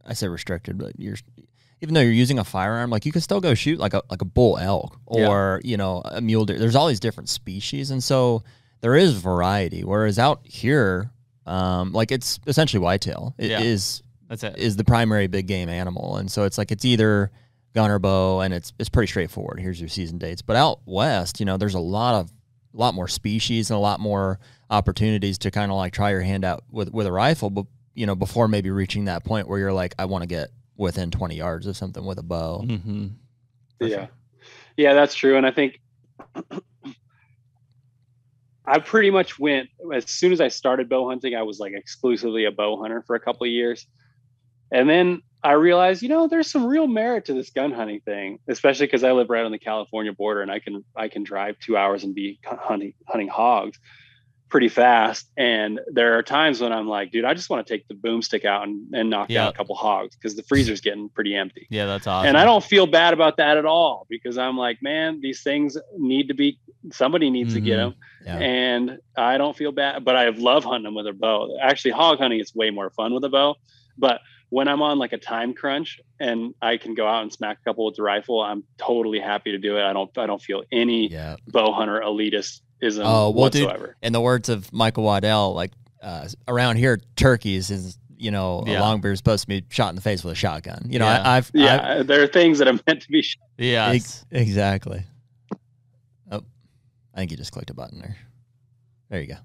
I say restricted, but even though you're using a firearm, like you can still go shoot like a bull elk or you know, a mule deer. There's all these different species, and so there is variety. Whereas out here, like it's essentially whitetail. Is the primary big game animal, and so it's like it's either gun or bow, and it's pretty straightforward. Here's your season dates. But out west, you know, there's a lot more species and a lot more opportunities to kind of like try your hand out with a rifle, but you know, before maybe reaching that point where you're like, I want to get within 20 yards of something with a bow. Mm-hmm. Yeah, that's true. And I think I pretty much went, as soon as I started bow hunting, I was like exclusively a bow hunter for a couple of years. And then I realized, you know, there's some real merit to this gun hunting thing, especially because I live right on the California border, and I can drive 2 hours and be hunting hogs pretty fast. And there are times when I'm like, dude, I just want to take the boomstick out and knock down a couple hogs because the freezer's getting pretty empty. Yeah, that's awesome. And I don't feel bad about that at all because I'm like, man, these things somebody needs to get them. Yeah. And I don't feel bad, but I love hunting them with a bow. Actually, hog hunting is way more fun with a bow. But when I'm on like a time crunch and I can go out and smack a couple with the rifle, I'm totally happy to do it. I don't feel any bow hunter elitism whatsoever. Dude, in the words of Michael Waddell, like around here, turkeys is, you know, a long bear is supposed to be shot in the face with a shotgun. You know, I've there are things that are meant to be shot. Yeah, exactly. Oh, I think you just clicked a button there. There you go.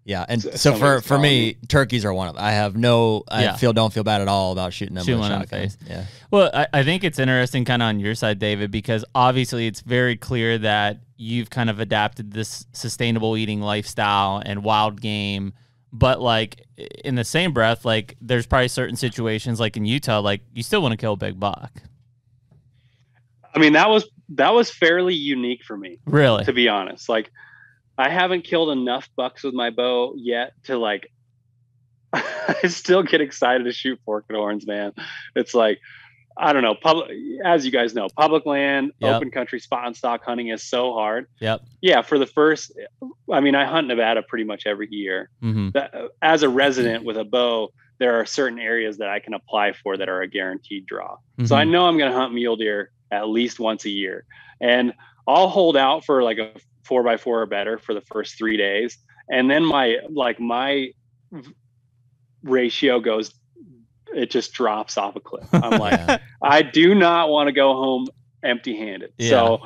Yeah, and so for me, turkeys are one of them. Don't feel bad at all about shooting them with a shotgun. In the face. Yeah. Well, I think it's interesting kind of on your side, David, because obviously it's very clear that you've kind of adapted this sustainable eating lifestyle and wild game, but like in the same breath, like there's probably certain situations like in Utah, like you still want to kill a big buck. I mean, that was fairly unique for me. Really? To be honest. Like I haven't killed enough bucks with my bow yet to like, I still get excited to shoot forked horns, man. It's like, I don't know, as you guys know, public land, open country, spot and stock hunting is so hard. Yep. Yeah. I hunt Nevada pretty much every year. Mm-hmm. As a resident with a bow, there are certain areas that I can apply for that are a guaranteed draw. Mm-hmm. So I know I'm going to hunt mule deer at least once a year, and I'll hold out for like a 4x4 or better for the first 3 days. And then my ratio it just drops off a cliff. I'm like, I do not want to go home empty handed. Yeah. So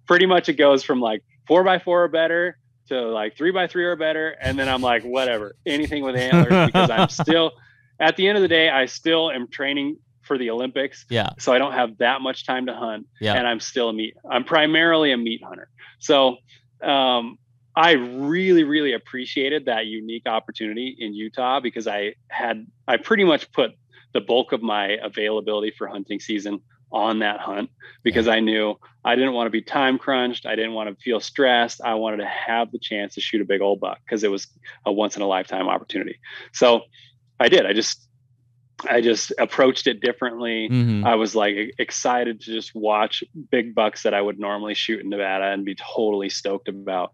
pretty much it goes from like 4x4 or better to like 3x3 or better. And then I'm like, whatever, anything with antlers, because I'm still, at the end of the day, I still am training for the Olympics. Yeah. So I don't have that much time to hunt. Yeah. And I'm primarily a meat hunter. So I really, really appreciated that unique opportunity in Utah because I pretty much put the bulk of my availability for hunting season on that hunt because I knew I didn't want to be time crunched. I didn't want to feel stressed. I wanted to have the chance to shoot a big old buck because it was a once in a lifetime opportunity. So I did. I just approached it differently. Mm-hmm. I was like excited to just watch big bucks that I would normally shoot in Nevada and be totally stoked about.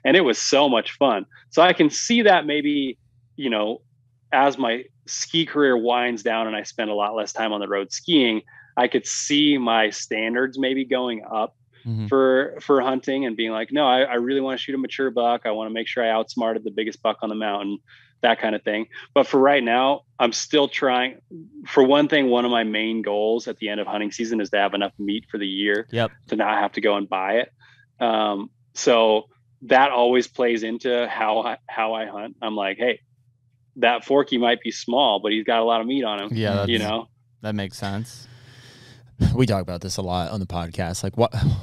And it was so much fun. So I can see that maybe, you know, as my ski career winds down and I spend a lot less time on the road skiing, I could see my standards maybe going up for hunting and being like, no, I really want to shoot a mature buck. I want to make sure I outsmarted the biggest buck on the mountain, that kind of thing. But for right now, I'm still trying. For one thing, one of my main goals at the end of hunting season is to have enough meat for the year to not have to go and buy it. So that always plays into how I hunt. I'm like, hey, that forky might be small, but he's got a lot of meat on him. Yeah, you know, that makes sense. We talk about this a lot on the podcast, like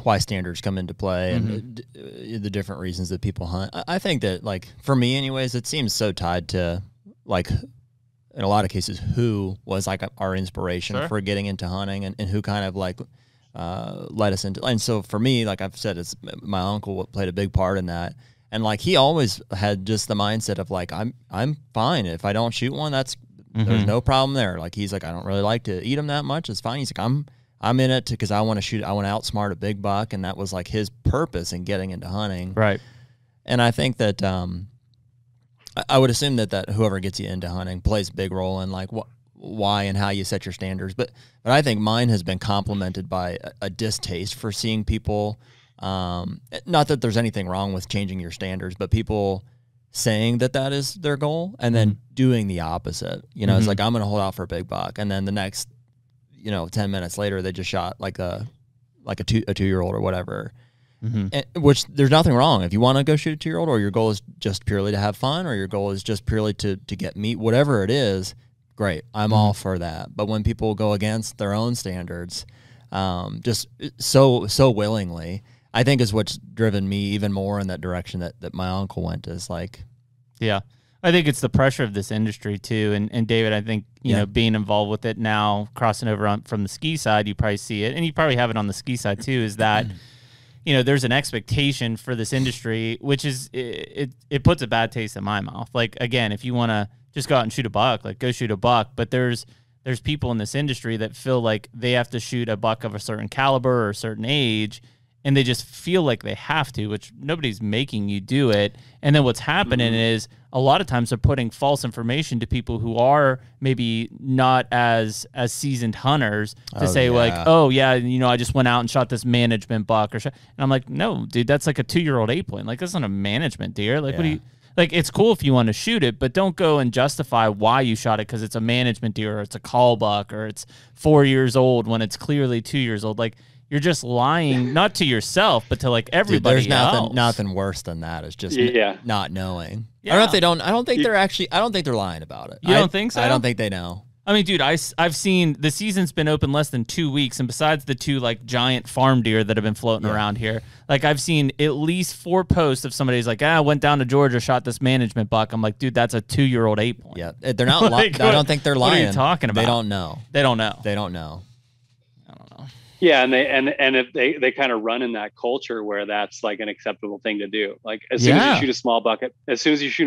why standards come into play and the different reasons that people hunt. I think that, like, for me anyways, it seems so tied to, like, in a lot of cases, who was like our inspiration for getting into hunting and who kind of like led us into. And so for me, like I've said, it's my uncle played a big part in that. And like he always had just the mindset of like I'm fine if I don't shoot one. There's no problem there. Like he's like, I don't really like to eat them that much. It's fine. He's like, I'm in it because I want to shoot. I want to outsmart a big buck, and that was like his purpose in getting into hunting. Right. And I think that I would assume that whoever gets you into hunting plays a big role in like why and how you set your standards. But I think mine has been complemented by a distaste for seeing people. Not that there's anything wrong with changing your standards, but people saying that is their goal and then doing the opposite. You know, it's like, I'm going to hold out for a big buck. And then the next, 10 minutes later, they just shot like a 2-year-old or whatever. Which there's nothing wrong. If you want to go shoot a 2-year-old, or your goal is just purely to have fun, or your goal is just purely to get meat, whatever it is, great. I'm all for that. But when people go against their own standards, just so willingly, I think is what's driven me even more in that direction that my uncle went, is like. Yeah. I think it's the pressure of this industry too. And David, I think, you know, being involved with it now, crossing over from the ski side, you probably see it, and you probably have it on the ski side too, is that, there's an expectation for this industry, which is, it puts a bad taste in my mouth. Like, again, if you want to just go out and shoot a buck, like go shoot a buck. But there's people in this industry that feel like they have to shoot a buck of a certain caliber or a certain age, and they just feel like they have to, which nobody's making you do it. And then what's happening is a lot of times they're putting false information to people who are maybe not as seasoned hunters to say like, oh yeah, I just went out and shot this management buck and I'm like, no, dude, that's like a 2-year-old 8-point. Like, that's not a management deer. Like, what do you, like, it's cool if you want to shoot it, but don't go and justify why you shot it because it's a management deer or it's a call buck or it's 4 years old when it's clearly 2 years old. Like, you're just lying, not to yourself, but to like everybody. Dude, there's nothing worse than that. It's just not knowing. Yeah. I don't know if they don't. I don't think they're lying about it. You don't think so? I don't think they know. I mean, dude, I've seen the season's been open less than 2 weeks, and besides the 2 like giant farm deer that have been floating around here, like I've seen at least 4 posts of somebody's like, I went down to Georgia, shot this management buck. I'm like, dude, that's a 2-year-old 8-point. Yeah, they're not. Like, I don't think they're lying. What are you talking about? They don't know. They don't know. They don't know. Yeah, and if they kind of run in that culture where that's like an acceptable thing to do. Like as soon as you shoot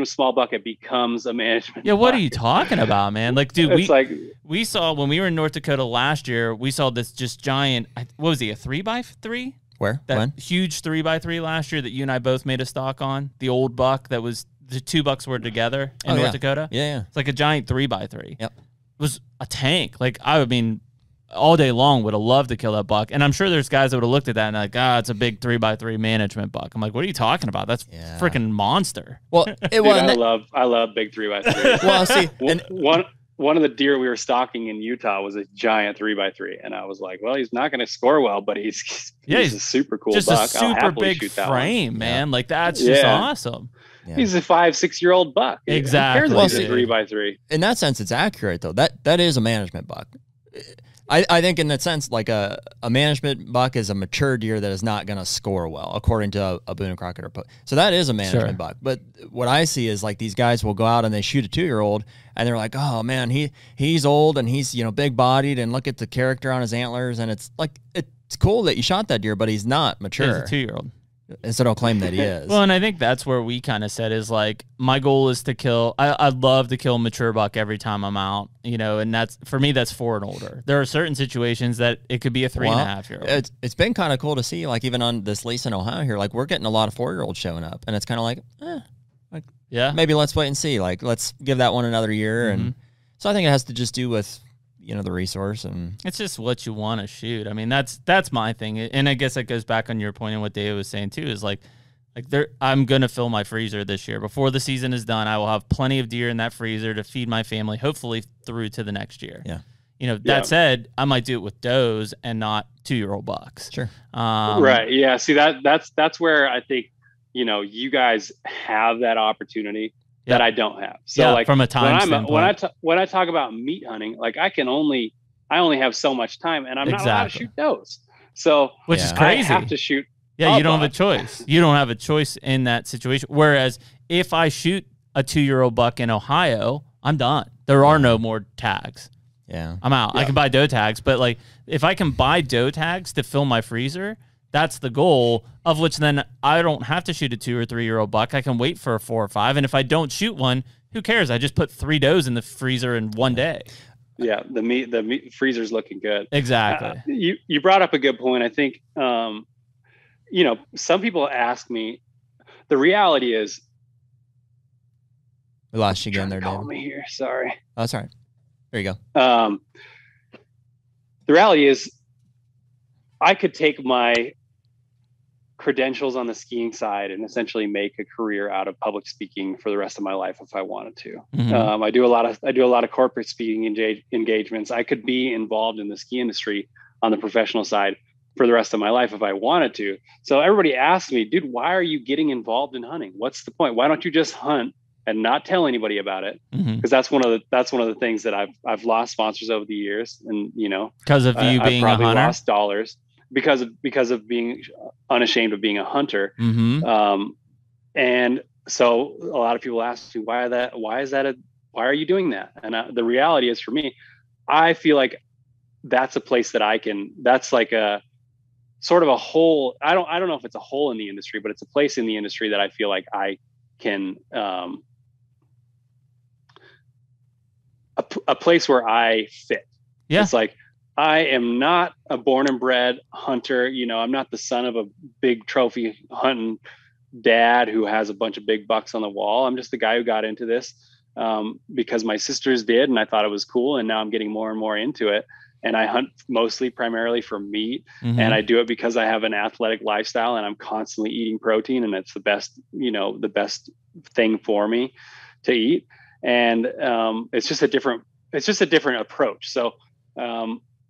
a small buck, it becomes a management. Yeah, what buck. are you talking about, man? Like, dude, we saw when we were in North Dakota last year, we saw this just giant. What was he? A 3x3? Where? That when? Huge 3x3 last year that you and I both made a stock on. The old buck that was the 2 bucks were together in North Dakota. Yeah. It's like a giant 3x3. Yep. It was a tank. Like, I mean, all day long would have loved to kill that buck. And I'm sure there's guys that would have looked at that and like, it's a big 3x3 management buck. I'm like, what are you talking about? That's freaking monster. Well, I love big 3x3. Well, see, and one of the deer we were stalking in Utah was a giant 3x3, and I was like, well, he's not going to score well, but he's a super cool just buck. A super big frame, man. Like, that's just awesome. Yeah. He's a 5-6-year-old buck. Exactly. Who cares if he's a 3x3? In that sense, it's accurate though. That is a management buck. I think in that sense, like a management buck is a mature deer that is not going to score well, according to a Boone and Crockett. So that is a management buck. But what I see is like these guys will go out and they shoot a 2-year-old and they're like, oh man, he's old and he's big bodied and look at the character on his antlers, and it's like it's cool that you shot that deer, but he's not mature. He's a 2-year-old. And so don't claim that he is. Well, and I think that's where we kind of said is like, my goal is to kill. I'd love to kill a mature buck every time I'm out, and that's for me. That's 4 and older. There are certain situations that it could be a 3.5-year-old. It's been kind of cool to see, like even on this lease in Ohio here, like we're getting a lot of 4-year-olds showing up, and it's kind of like, maybe let's wait and see. Like let's give that one another year, and so I think it has to just do with the resource, and it's just what you want to shoot. I mean, that's my thing, and I guess that goes back on your point and what David was saying too. Is like I'm gonna fill my freezer this year before the season is done. I will have plenty of deer in that freezer to feed my family, hopefully through to the next year. Yeah. That said, I might do it with does and not 2-year-old bucks. Sure. Right. Yeah. See, that's where I think you guys have that opportunity. That I don't have. So like from a time standpoint, when I talk about meat hunting, like I only have so much time, and I'm not allowed to shoot does. So which is crazy. I have to shoot. Yeah, you don't have a choice. You don't have a choice in that situation. Whereas if I shoot a 2-year-old buck in Ohio, I'm done. There are no more tags. I'm out. I can buy doe tags, but like if I can buy doe tags to fill my freezer, that's the goal, of which then I don't have to shoot a 2 or 3 year old buck. I can wait for a 4 or 5. And if I don't shoot one, who cares? I just put 3 does in the freezer in one day. Yeah. The meat freezer's looking good. Exactly. You brought up a good point. I think, you know, some people ask me, the reality is, we lost you again there, Call David. me here. Sorry. Oh, that's all right. There you go. The reality is, I could take my credentials on the skiing side and essentially make a career out of public speaking for the rest of my life if I wanted to. Mm-hmm. I do a lot of corporate speaking engagements. I could be involved in the ski industry on the professional side for the rest of my life if I wanted to. So everybody asks me, dude, why are you getting involved in hunting? What's the point? Why don't you just hunt and not tell anybody about it? Because that's one of the things that I've lost sponsors over the years, and you know, because of you being I've probably a hunter, lost dollars because of being unashamed of being a hunter. And so a lot of people ask me, why are you doing that? And the reality is, for me, I feel like that's a place that that's like a sort of a hole. I don't know if it's a hole in the industry, but it's a place in the industry that I feel like I can, a place where I fit. Yeah. It's like, I am not a born and bred hunter. You know, I'm not the son of a big trophy hunting dad who has a bunch of big bucks on the wall. I'm just the guy who got into this because my sisters did, and I thought it was cool. And now I'm getting more and more into it. And I hunt primarily for meat. And I do it because I have an athletic lifestyle and I'm constantly eating protein, and it's the best thing for me to eat. And it's just a different approach. So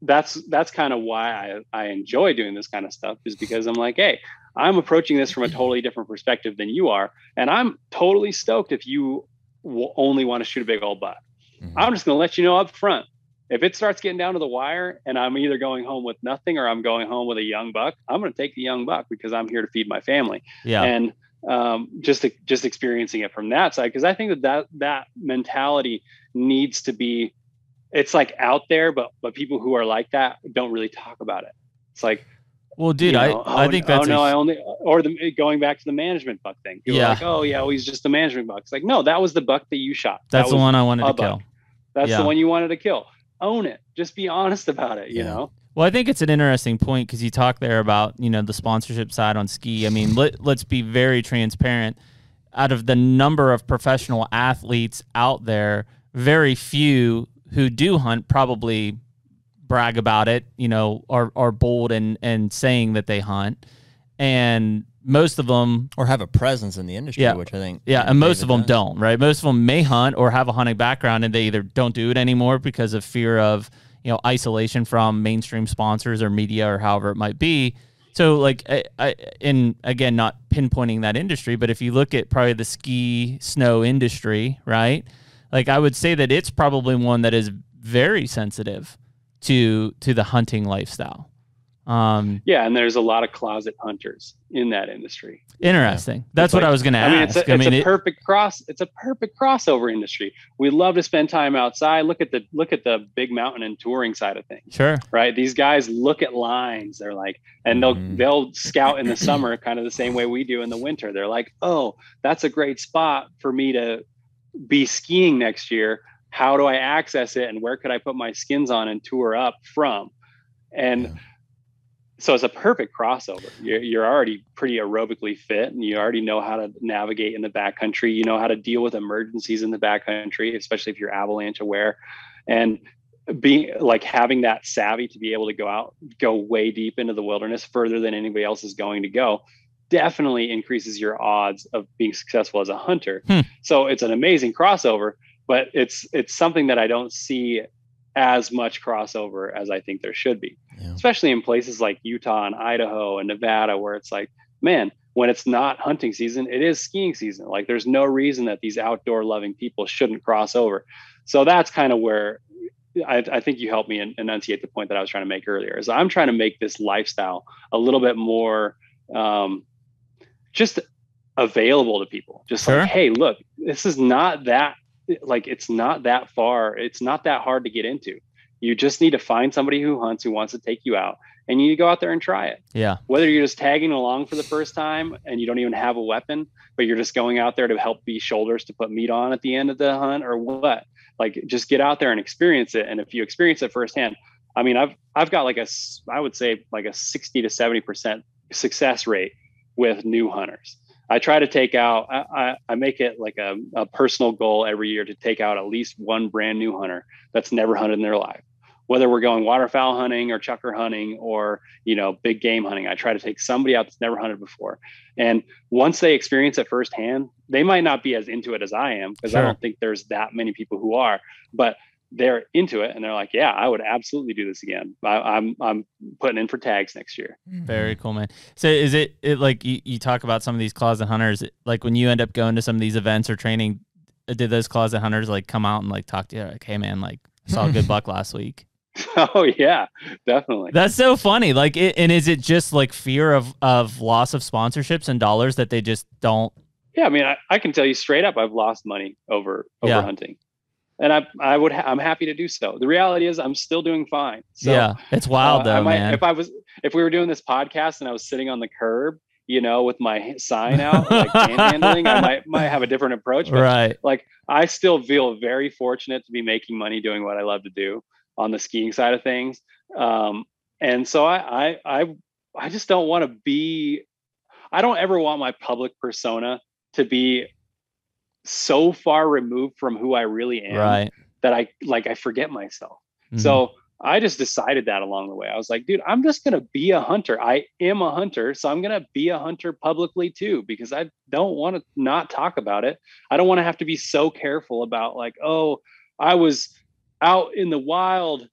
that's kind of why I enjoy doing this kind of stuff, is because I'm like, hey, I'm approaching this from a totally different perspective than you are. And I'm totally stoked if you only want to shoot a big old buck. I'm just going to let you know up front. If it starts getting down to the wire and I'm either going home with nothing or I'm going home with a young buck, I'm going to take the young buck because I'm here to feed my family. Yeah. And just experiencing it from that side, because I think that mentality needs to be, it's like out there, but people who are like that don't really talk about it. It's like, well, dude, you know, I think that's going back to the management buck thing. People are like, oh yeah, well, he's just a management buck. It's like, no, that was the buck that you shot. That's the one I wanted to kill. That's the one you wanted to kill. Own it. Just be honest about it. You know. Well, I think it's an interesting point because you talk there about, you know, the sponsorship side on ski. I mean, let's be very transparent. Out of the number of professional athletes out there, very few who do hunt probably brag about it, you know, are bold and saying that they hunt. And most of them, or have a presence in the industry, which I think, and most of them don't, right? Most of them may hunt or have a hunting background, and they either don't do it anymore because of fear of, you know, isolation from mainstream sponsors or media or however it might be. So like, and again, not pinpointing that industry, but if you look at probably the ski snow industry, right? Like I would say that it's probably one that is very sensitive to the hunting lifestyle. And there's a lot of closet hunters in that industry. Interesting. That's what I was going to ask. It's a perfect crossover industry. We love to spend time outside. Look at the big mountain and touring side of things. Sure. Right. These guys look at lines. They're like, and they'll scout in the summer, kind of the same way we do in the winter. They're like, oh, that's a great spot for me to be skiing next year. How do I access it? And where could I put my skins on and tour up from? And so it's a perfect crossover. You're already pretty aerobically fit, and you already know how to navigate in the backcountry. You know how to deal with emergencies in the backcountry, especially if you're avalanche aware, and being like having that savvy to be able to go way deep into the wilderness, further than anybody else is going to go, definitely increases your odds of being successful as a hunter. So it's an amazing crossover, but it's something that I don't see as much crossover as I think there should be, especially in places like Utah and Idaho and Nevada, where it's like, man, when it's not hunting season, it is skiing season. Like there's no reason that these outdoor loving people shouldn't cross over. So that's kind of where I think you helped me enunciate the point that I was trying to make earlier, is I'm trying to make this lifestyle a little bit more just available to people. Just like, hey, look, this is not that, like, it's not that far. It's not that hard to get into. You just need to find somebody who hunts, who wants to take you out, and you need to go out there and try it. Yeah. Whether you're just tagging along for the first time and you don't even have a weapon, but you're just going out there to help be shoulders to put meat on at the end of the hunt, or what, like, just get out there and experience it. And if you experience it firsthand, I mean, I've got like I would say like a 60 to 70% success rate with new hunters. I try to take out, I make it like a personal goal every year to take out at least one brand new hunter that's never hunted in their life. Whether we're going waterfowl hunting or chucker hunting or, big game hunting, I try to take somebody out that's never hunted before. And once they experience it firsthand, they might not be as into it as I am, because I don't think there's that many people who are, but they're into it and they're like, yeah, I would absolutely do this again. I'm putting in for tags next year. Very cool, man. So is it like you talk about some of these closet hunters, like when you end up going to some of these events or training, did those closet hunters like come out and like talk to you like, hey man, like I saw a good buck last week? Oh yeah, definitely. That's so funny. Like, and is it just like fear of loss of sponsorships and dollars that they just don't? Yeah. I mean, I can tell you straight up, I've lost money over hunting. And I'm happy to do so. The reality is I'm still doing fine. So, yeah, it's wild though, man. If we were doing this podcast and I was sitting on the curb, with my sign out, like panhandling, I might have a different approach. But right. Like, I still feel very fortunate to be making money doing what I love to do on the skiing side of things. And so I just don't want to be, I don't ever want my public persona to be so far removed from who I really am, that I forget myself. Mm-hmm. So I just decided that along the way. I was like, dude, I'm just going to be a hunter. I am a hunter. So I'm going to be a hunter publicly too, because I don't want to not talk about it. I don't want to have to be so careful about like, oh, I was out in the wild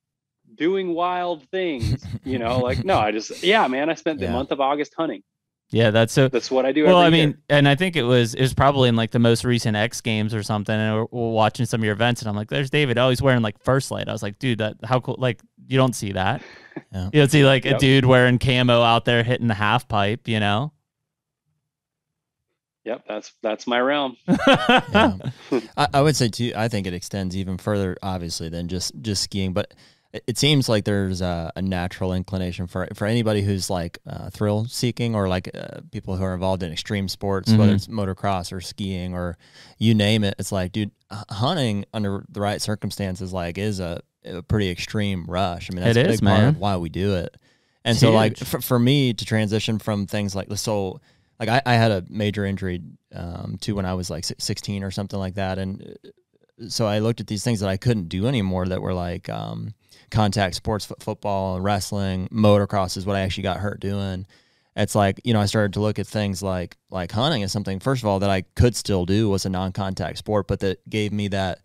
doing wild things, like, no, I spent the month of August hunting. Yeah, that's what I do. Well, every year. And I think it was probably in like the most recent X Games or something, and we're watching some of your events, and I'm like, "There's David. Oh, he's wearing like First Light." I was like, "Dude, how cool!" Like, you don't see that. Yeah. You don't see like a dude wearing camo out there hitting the half pipe, Yep, that's my realm. I would say too. I think it extends even further, obviously, than just skiing, but it seems like there's a natural inclination for anybody who's like thrill seeking, or like people who are involved in extreme sports, whether it's motocross or skiing or you name it. It's like, dude, hunting under the right circumstances is a pretty extreme rush. I mean, that's a big part of why we do it. And so like for me to transition from things like I had a major injury to when I was like 16 or something like that, and so I looked at these things that I couldn't do anymore that were like contact sports, football, wrestling, motocross is what I actually got hurt doing. It's like, I started to look at things like hunting as something, first of all, that I could still do, was a non-contact sport, but that gave me that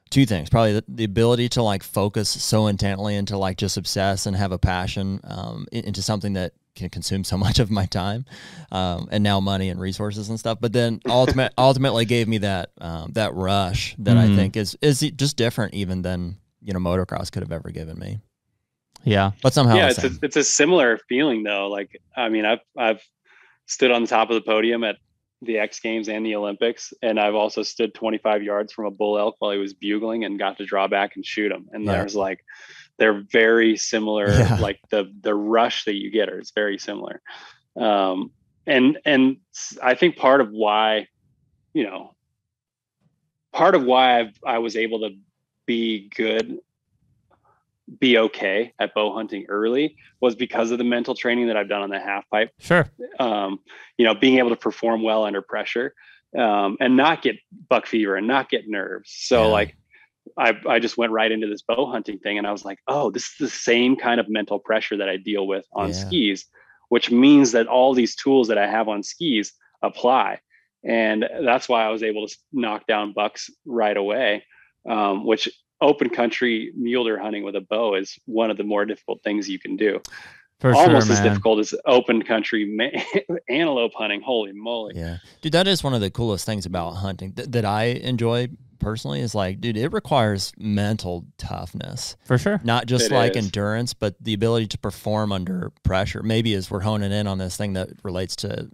two things, probably the ability to like focus so intently and to like just obsess and have a passion into something that can consume so much of my time and now money and resources and stuff. But then ultimately gave me that that rush that I think is just different even than motocross could have ever given me. Yeah, but somehow it's a similar feeling though. Like, I mean, I've stood on the top of the podium at the X Games and the Olympics, and I've also stood 25 yards from a bull elk while he was bugling and got to draw back and shoot him. And there's like, they're very similar. Like the rush that you get is very similar. And I think part of why I was able to be okay at bow hunting early was because of the mental training that I've done on the half pipe. Sure. Being able to perform well under pressure, and not get buck fever and not get nerves. So like, I just went right into this bow hunting thing, and I was like, oh, this is the same kind of mental pressure that I deal with on skis, which means that all these tools that I have on skis apply. And that's why I was able to knock down bucks right away, which open country mule deer hunting with a bow is one of the more difficult things you can do. Almost as difficult as open country antelope hunting. Holy moly. Yeah. Dude, that is one of the coolest things about hunting that I enjoy personally, is like, dude, it requires mental toughness. For sure. Not just endurance, but the ability to perform under pressure. Maybe as we're honing in on this thing that relates to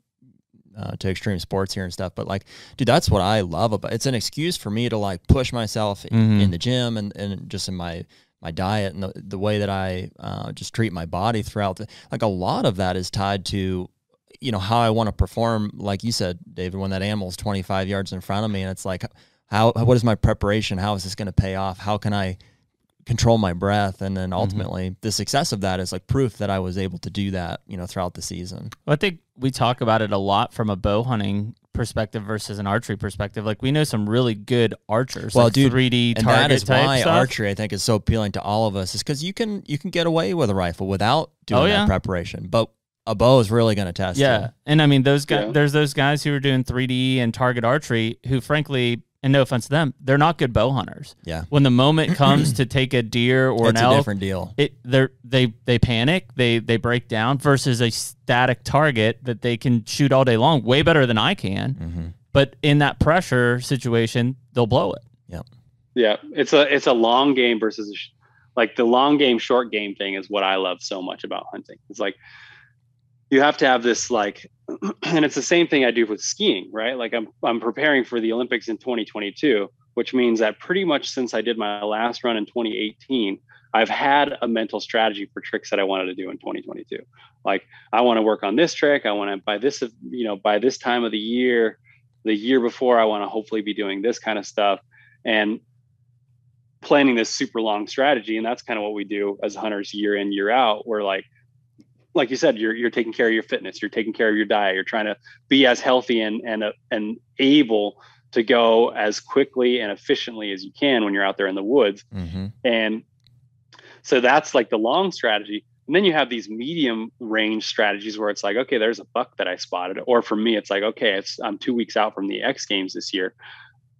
to extreme sports here and stuff. But like, dude, that's what I love about it. It's an excuse for me to like push myself in the gym and just in my diet and the way that I just treat my body throughout. Like a lot of that is tied to, you know, how I want to perform. Like you said, David, when that animal's 25 yards in front of me, and it's like, what is my preparation? How is this going to pay off? How can I control my breath? And then ultimately the success of that is like proof that I was able to do that, you know, throughout the season. Well, I think we talk about it a lot from a bow hunting perspective versus an archery perspective. Like we know some really good archers, well, like dude, 3D and target that is type why stuff. archery I think is so appealing to all of us, is because you can get away with a rifle without doing that preparation, but a bow is really going to test you. And I mean, those guys, there's those guys who are doing 3D and target archery who frankly, and no offense to them, they're not good bow hunters. Yeah. When the moment comes to take a deer or an elk, it's a different deal. They panic, they break down versus a static target that they can shoot all day long, way better than I can. But in that pressure situation, they'll blow it. Yep. Yeah. It's a long game versus like the long game, short game thing is what I love so much about hunting. It's like, you have to have this like, and it's the same thing I do with skiing, right? Like I'm preparing for the Olympics in 2022, which means that pretty much since I did my last run in 2018, I've had a mental strategy for tricks that I wanted to do in 2022. Like I want to work on this trick. I want to, by this time of the year before, I want to hopefully be doing this kind of stuff and planning this super long strategy. And that's kind of what we do as hunters year in, year out. We're like you said, you're taking care of your fitness, you're taking care of your diet, you're trying to be as healthy and able to go as quickly and efficiently as you can when you're out there in the woods. And so that's like the long strategy. And then you have these medium range strategies where it's like, okay, there's a buck that I spotted. Or for me, it's like, okay, I'm 2 weeks out from the X Games this year.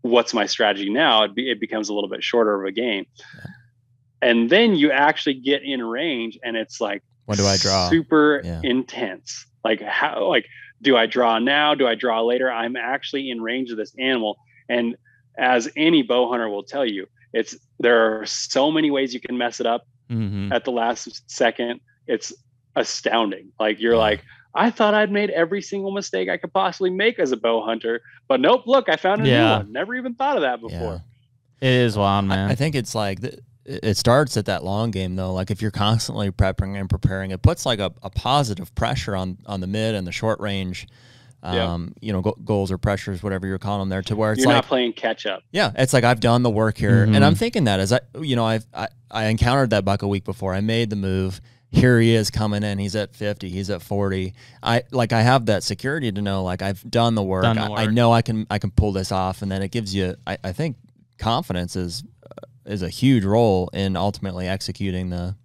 What's my strategy now? It becomes a little bit shorter of a game. And then you actually get in range and it's like, when do I draw? Super intense. Like do I draw now? Do I draw later? I'm actually in range of this animal. And as any bow hunter will tell you, there are so many ways you can mess it up at the last second. It's astounding. Like you're like, I thought I'd made every single mistake I could possibly make as a bow hunter, but nope, look, I found a new one. Never even thought of that before. It is wild, man. I think it's like it starts at that long game though. Like if you're constantly prepping and preparing, it puts like a positive pressure on the mid and the short range, goals or pressures, whatever you're calling them there, to where it's you're like not playing catch up. Yeah, it's like I've done the work here, and I'm thinking that as I encountered that buck a week before. I made the move. Here he is coming in. He's at 50. He's at 40. I have that security to know like I've done the work. I know I can pull this off, and then it gives you. I think confidence is a huge role in ultimately executing the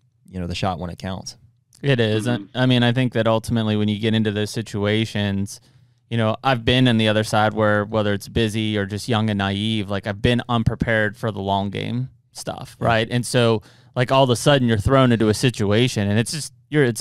shot when it counts. It is. I mean, I think that ultimately when you get into those situations, I've been in the other side where whether it's busy or just young and naive, like I've been unprepared for the long game stuff, right? And so like all of a sudden you're thrown into a situation and it's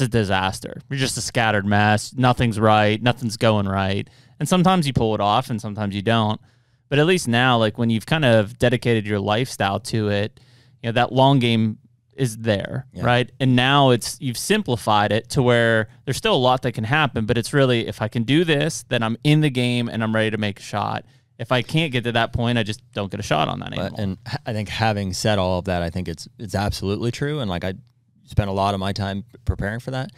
a disaster. You're just a scattered mess. Nothing's right. Nothing's going right. And sometimes you pull it off and sometimes you don't. But at least now, like when you've kind of dedicated your lifestyle to it, that long game is there, right? And now you've simplified it to where there's still a lot that can happen, but it's really, if I can do this, then I'm in the game and I'm ready to make a shot. If I can't get to that point, I just don't get a shot on that animal. And I think having said all of that, I think it's absolutely true. And like I spent a lot of my time preparing for that.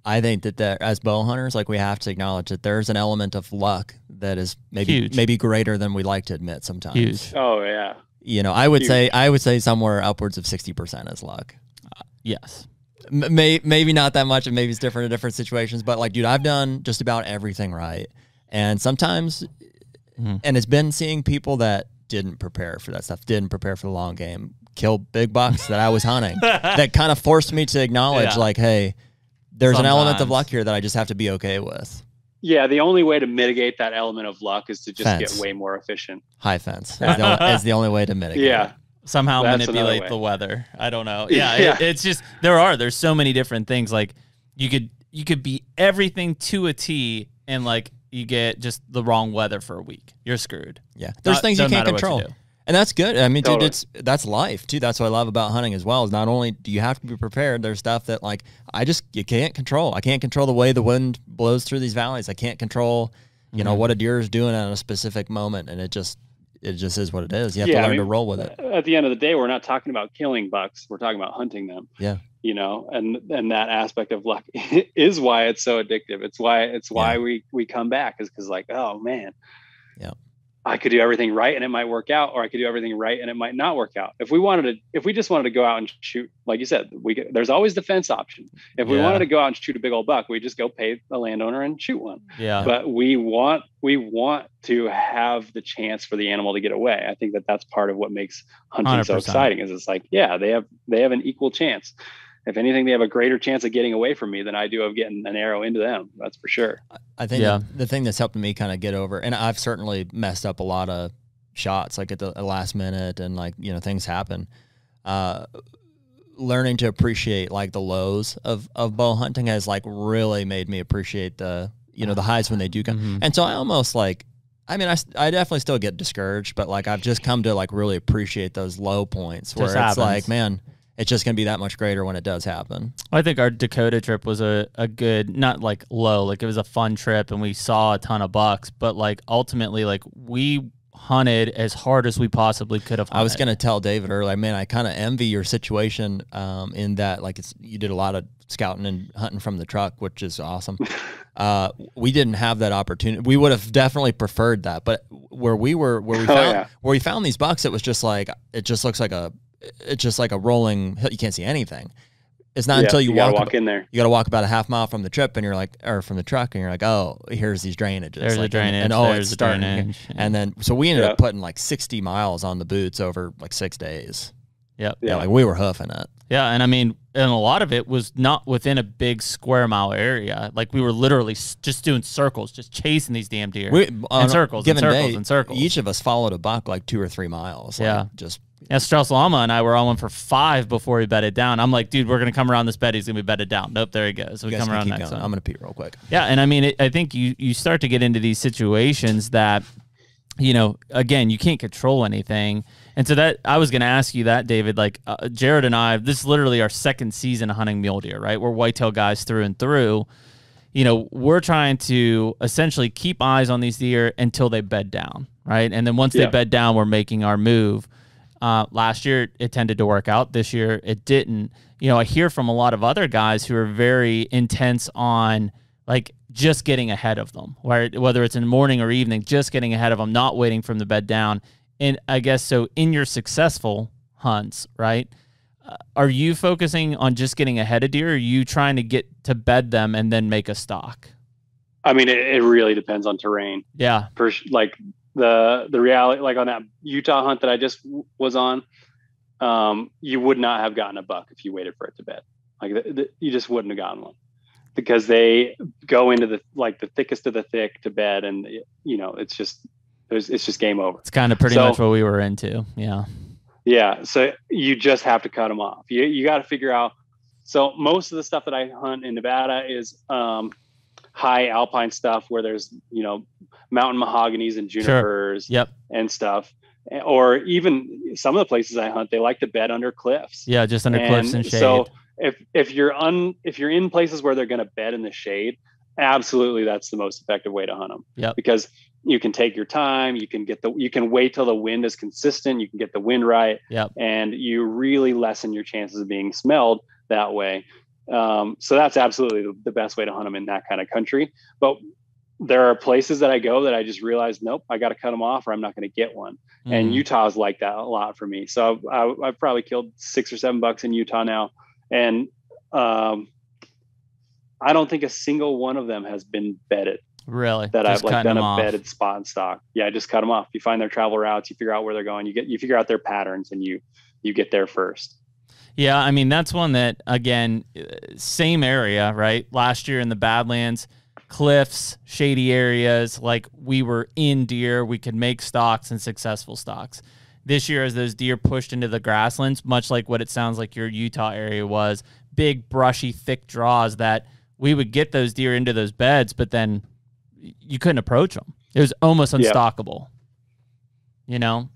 I think that as bow hunters, like we have to acknowledge that there's an element of luck that is maybe greater than we like to admit sometimes. Huge. Oh yeah. I would say somewhere upwards of 60% is luck. Yes. Maybe not that much, and maybe it's different in different situations. But like, dude, I've done just about everything right, and sometimes, and it's been seeing people that didn't prepare for that stuff, didn't prepare for the long game, kill big bucks that I was hunting, that kind of forced me to acknowledge, like, hey. There's an element of luck here that I just have to be okay with. Yeah, the only way to mitigate that element of luck is to just get way more efficient. High fence is the only way to mitigate. Yeah. Somehow manipulate the weather. I don't know. Yeah, it's just there's so many different things. Like you could be everything to a T, and like you get just the wrong weather for a week. You're screwed. Yeah, there's things you can't control. And that's good. I mean, dude, that's life too. That's what I love about hunting as well. Is not only do you have to be prepared, there's stuff that like you can't control. I can't control the way the wind blows through these valleys. I can't control you know, what a deer is doing at a specific moment, and it just is what it is. You have to learn to roll with it. At the end of the day, we're not talking about killing bucks. We're talking about hunting them. Yeah. You know, and that aspect of luck is why it's so addictive. It's why we come back, is because like, oh man, yeah, I could do everything right and it might work out, or I could do everything right and it might not work out. If we just wanted to go out and shoot, like you said, there's always the fence option. If we wanted to go out and shoot a big old buck, we just go pay a landowner and shoot one. Yeah. But we want to have the chance for the animal to get away. I think that's part of what makes hunting 100%. so exciting, is it's like, yeah, they have an equal chance. If anything, they have a greater chance of getting away from me than I do of getting an arrow into them. That's for sure. I think the thing that's helped me kind of get over, and I've certainly messed up a lot of shots, like at the last minute, and like, you know, things happen. Learning to appreciate like the lows of bow hunting has like really made me appreciate the highs when they do come. Mm-hmm. And so I almost like, I mean, I definitely still get discouraged, but like I've just come to like really appreciate those low points where it's like, man, it's just going to be that much greater when it does happen. I think our Dakota trip was a good, not like low, like it was a fun trip and we saw a ton of bucks, but like ultimately, like we hunted as hard as we possibly could have hunted. I was going to tell David earlier, man, I kind of envy your situation in that like you did a lot of scouting and hunting from the truck, which is awesome. We didn't have that opportunity. We would have definitely preferred that, but where we found these bucks, it was just like, it just looks like it's just like a rolling hill. You can't see anything. It's not until you walk in there. You got to walk about a half mile from the trip, and you're like, or from the truck, and you're like, oh, here's these drainages. There's like, a drainage. and there's it's starting. drainage. And then, so we ended up putting like 60 miles on the boots over like 6 days. Yep. Yeah, like we were hoofing it. Yeah, and I mean, and a lot of it was not within a big square mile area. Like we were literally just doing circles, just chasing these damn deer. And circles and circles and circles. Each of us followed a buck like 2 or 3 miles. Yeah. Like just. Yeah, Strauss Lama and I were on one for 5 before he bedded down. I'm like, dude, we're going to come around this bed. He's going to be bedded down. Nope, there he goes. So we come around next one. I'm going to pee real quick. Yeah, and I mean, I think you start to get into these situations that, you know, again, you can't control anything. And so that I was going to ask you that, David, like Jared and I, this is literally our 2nd season of hunting mule deer, right? We're whitetail guys through and through. You know, we're trying to essentially keep eyes on these deer until they bed down, right? And then once they bed down, we're making our move. Last year, it tended to work out. This year, it didn't. You know, I hear from a lot of other guys who are very intense on, like, just getting ahead of them, whether it's in the morning or evening, just getting ahead of them, not waiting from the bed down. And I guess so in your successful hunts, right, are you focusing on just getting ahead of deer, or are you trying to get to bed them and then make a stock? I mean, it really depends on terrain. Yeah. Like, the reality, like on that Utah hunt that I just was on, you would not have gotten a buck if you waited for it to bed. Like you just wouldn't have gotten one, because they go into the thickest of the thick to bed, and you know it's just game over. It's kind of pretty much what we were into. Yeah. So you just have to cut them off. You got to figure out. So most of the stuff that I hunt in Nevada is high alpine stuff where there's, you know, mountain mahoganies and junipers and stuff. Or even some of the places I hunt, they like to bed under cliffs. Yeah, just under cliffs and shade. So if you're in places where they're going to bed in the shade, absolutely that's the most effective way to hunt them. Yeah. Because you can take your time, you can wait till the wind is consistent, you can get the wind right, and you really lessen your chances of being smelled that way. So that's absolutely the best way to hunt them in that kind of country. But there are places that I go that I just realize, nope, I got to cut them off or I'm not going to get one. Mm-hmm. And Utah's like that a lot for me. So I've probably killed 6 or 7 bucks in Utah now. And I don't think a single one of them has been bedded. Really? That just I've like done a bedded spot and stock. Yeah, just cut them off. You find their travel routes, you figure out where they're going, you figure out their patterns, and you get there first. Yeah, I mean, that's one that, again, same area, right? Last year in the Badlands, cliffs, shady areas, like we were in deer, we could make stocks and successful stocks. This year, as those deer pushed into the grasslands, much like what it sounds like your Utah area was, big, brushy, thick draws that we would get those deer into those beds, but then you couldn't approach them. It was almost unstockable, you know?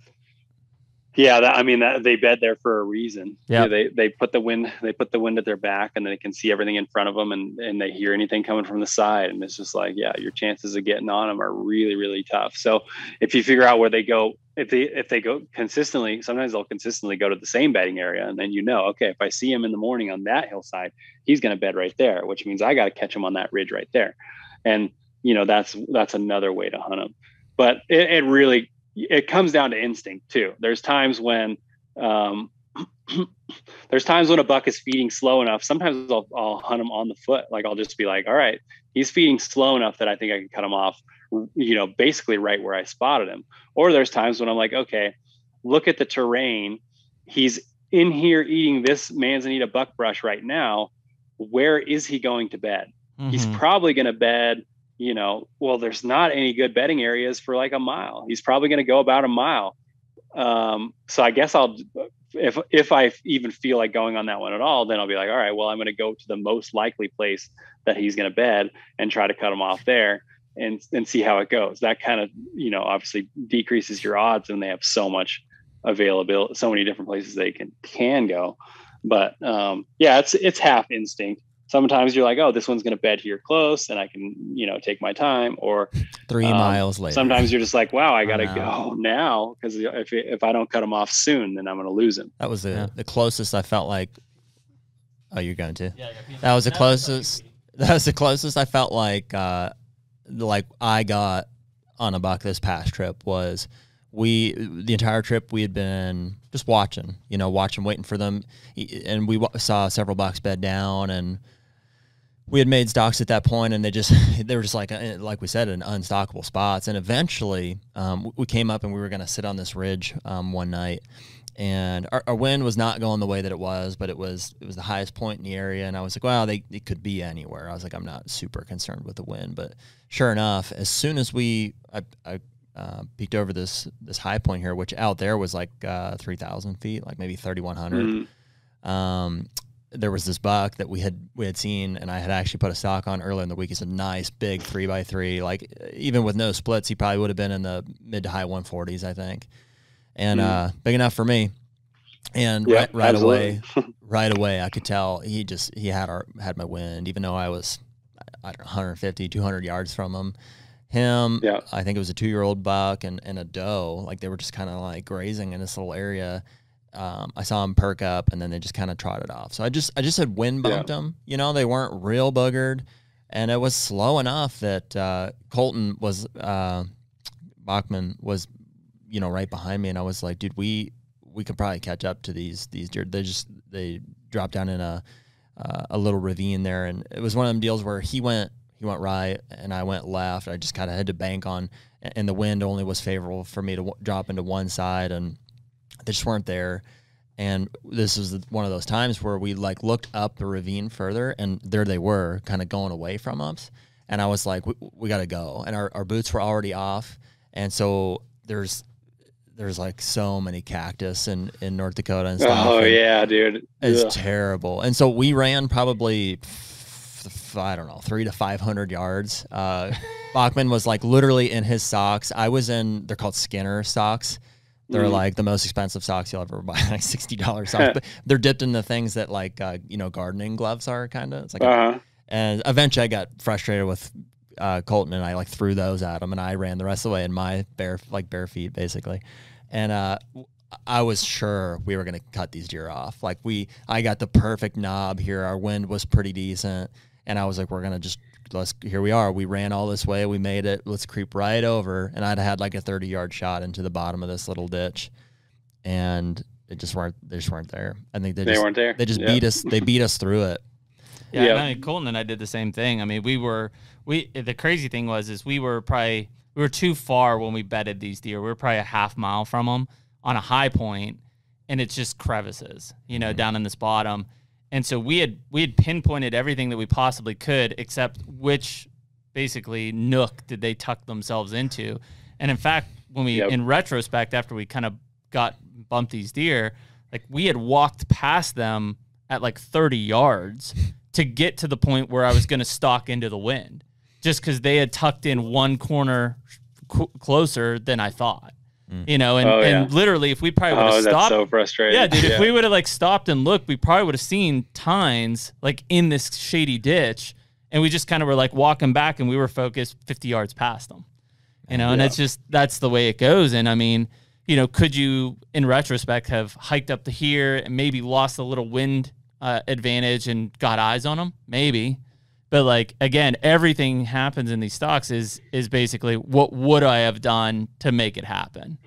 Yeah, I mean, they bed there for a reason. Yeah, they put the wind at their back, and they can see everything in front of them, and they hear anything coming from the side, and it's just like, yeah, your chances of getting on them are really, really tough. So if you figure out where they go, if they go consistently, sometimes they'll consistently go to the same bedding area, and then okay, if I see him in the morning on that hillside, he's going to bed right there, which means I got to catch him on that ridge right there, and that's another way to hunt them. But it really. It comes down to instinct too. There's times when a buck is feeding slow enough. Sometimes I'll hunt him on the foot. Like I'll just be like, all right, he's feeding slow enough that I think I can cut him off, basically right where I spotted him. Or there's times when I'm like, okay, look at the terrain. He's in here eating this manzanita buckbrush right now. Where is he going to bed? Mm-hmm. He's probably going to bed, there's not any good bedding areas for like a mile. He's probably going to go about a mile. So I guess if I even feel like going on that one at all, then I'll be like, all right, well, I'm going to go to the most likely place that he's going to bed and try to cut him off there and see how it goes. That kind of, obviously decreases your odds, and they have so much availability, so many different places they can go. But it's half instinct. Sometimes you're like, oh, this one's going to bed here close, and I can, take my time. Or 3 miles later. Sometimes you're just like, wow, I got to go now, because if I don't cut him off soon, then I'm going to lose him. That was the closest I felt like. Oh, you're going to? Yeah. That was the closest. That was the closest I felt like I got on a buck this past trip. Was the entire trip we had been just watching, waiting for them, and we saw several bucks bed down, and we had made stocks at that point, and they were just like we said, in unstockable spots. And eventually we came up and we were going to sit on this ridge one night, and our wind was not going the way that it was, but it was the highest point in the area. And I was like, well, they could be anywhere. I was like, I'm not super concerned with the wind. But sure enough, as soon as I peeked over this high point here, which out there was like 3,000 feet, like maybe 3,100. Mm-hmm. There was this buck that we had seen, and I had actually put a stock on earlier in the week. It's a nice big 3x3. Like even with no splits, he probably would have been in the mid to high 140s, I think, and big enough for me. And right away, I could tell he had my wind, even though I was 150, 200 yards from him. I think it was a 2-year-old buck and a doe. Like they were just kind of like grazing in this little area. I saw them perk up, and then they just kind of trotted off. So I just had wind bumped them. They weren't real boogered, and it was slow enough that Colton was Bachman was right behind me, and I was like, dude, we could probably catch up to these deer. They dropped down in a little ravine there, and it was one of them deals where he went right and I went left. I just kind of had to bank on, and the wind only was favorable for me to drop into one side, and they just weren't there. And this was one of those times where we looked up the ravine further, and there they were kind of going away from us. And I was like, we got to go. And our boots were already off. And so there's like so many cactus in North Dakota and stuff. Oh yeah, dude. It's terrible. And so we ran probably 300 to 500 yards. Bachman was like literally in his socks. I was in, they're called Skinner socks. They're like the most expensive socks you'll ever buy, like $60 socks. But they're dipped in the things that gardening gloves are, kind of. It's like, and eventually I got frustrated with Colton, and I threw those at him, and I ran the rest of the way in my bare feet basically. And I was sure we were going to cut these deer off. I got the perfect knob here. Our wind was pretty decent. And I was like, we're going to here we are. We ran all this way. We made it. Let's creep right over. And I'd had like a 30-yard shot into the bottom of this little ditch. And they just weren't there. I think they weren't there. They just beat us. They beat us through it. Yeah. And Colton and I did the same thing. I mean, the crazy thing was we were too far when we bedded these deer. We were probably a half mile from them on a high point, and it's just crevices, down in this bottom. And so we had pinpointed everything that we possibly could, except which basically nook did they tuck themselves into. And in fact, when in retrospect, after we kind of bumped these deer, we had walked past them at 30 yards to get to the point where I was going to stalk into the wind, just because they had tucked in one corner closer than I thought. you know, and literally if we probably would have stopped. That's so frustrating. Yeah, dude, if we would have like stopped and looked, we probably would have seen tines like in this shady ditch, and we just kind of were like walking back and we were focused 50 yards past them, you know, and it's just, that's the way it goes. And I mean, you know, could you in retrospect have hiked up to here and maybe lost a little wind advantage and got eyes on them? Maybe. But like, again, everything happens in these stocks is basically what would I have done to make it happen?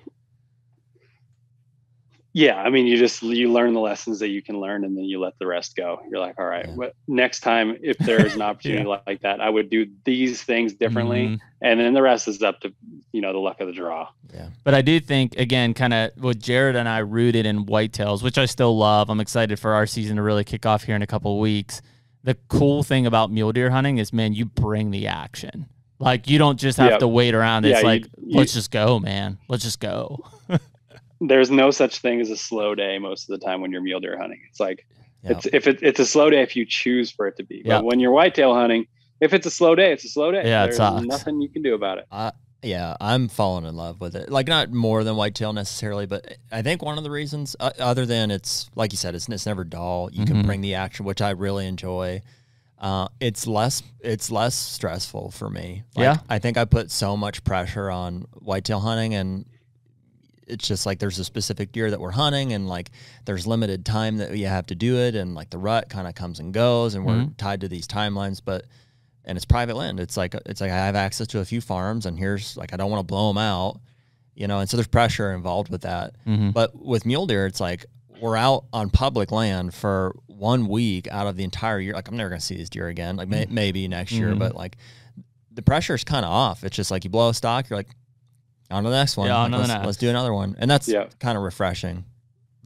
Yeah. I mean, you learn the lessons that you can learn, and then you let the rest go. You're like, all right, next time, if there's an opportunity like that, I would do these things differently. And then the rest is up to, you know, the luck of the draw. Yeah. But I do think, again, kind of what Jared and I rooted in whitetails, which I still love. I'm excited for our season to really kick off here in a couple of weeks. The cool thing about mule deer hunting is, man, you bring the action. Like, you don't just have to wait around. It's let's just go, man. Let's just go. There's no such thing as a slow day most of the time when you're mule deer hunting. It's like, it's a slow day if you choose for it to be. But when you're whitetail hunting, if it's a slow day, it's a slow day. Yeah, There's nothing you can do about it. Yeah, I'm falling in love with it. Like, not more than whitetail necessarily, but I think one of the reasons, other than it's, like you said, it's never dull. You can bring the action, which I really enjoy. It's less stressful for me. Like, I think I put so much pressure on whitetail hunting, and it's just like there's a specific deer that we're hunting, and like there's limited time that you have to do it, and like the rut kind of comes and goes, and we're tied to these timelines. And it's private land. It's like I have access to a few farms, and here's like, I don't want to blow them out, you know, and so there's pressure involved with that. But with mule deer, it's like we're out on public land for 1 week out of the entire year. Like, I'm never gonna see these deer again. Like maybe next year, but like the pressure is kind of off. It's just like you blow a stock, you're like, on to the next one. Yeah, like, let's do another one, and that's kind of refreshing.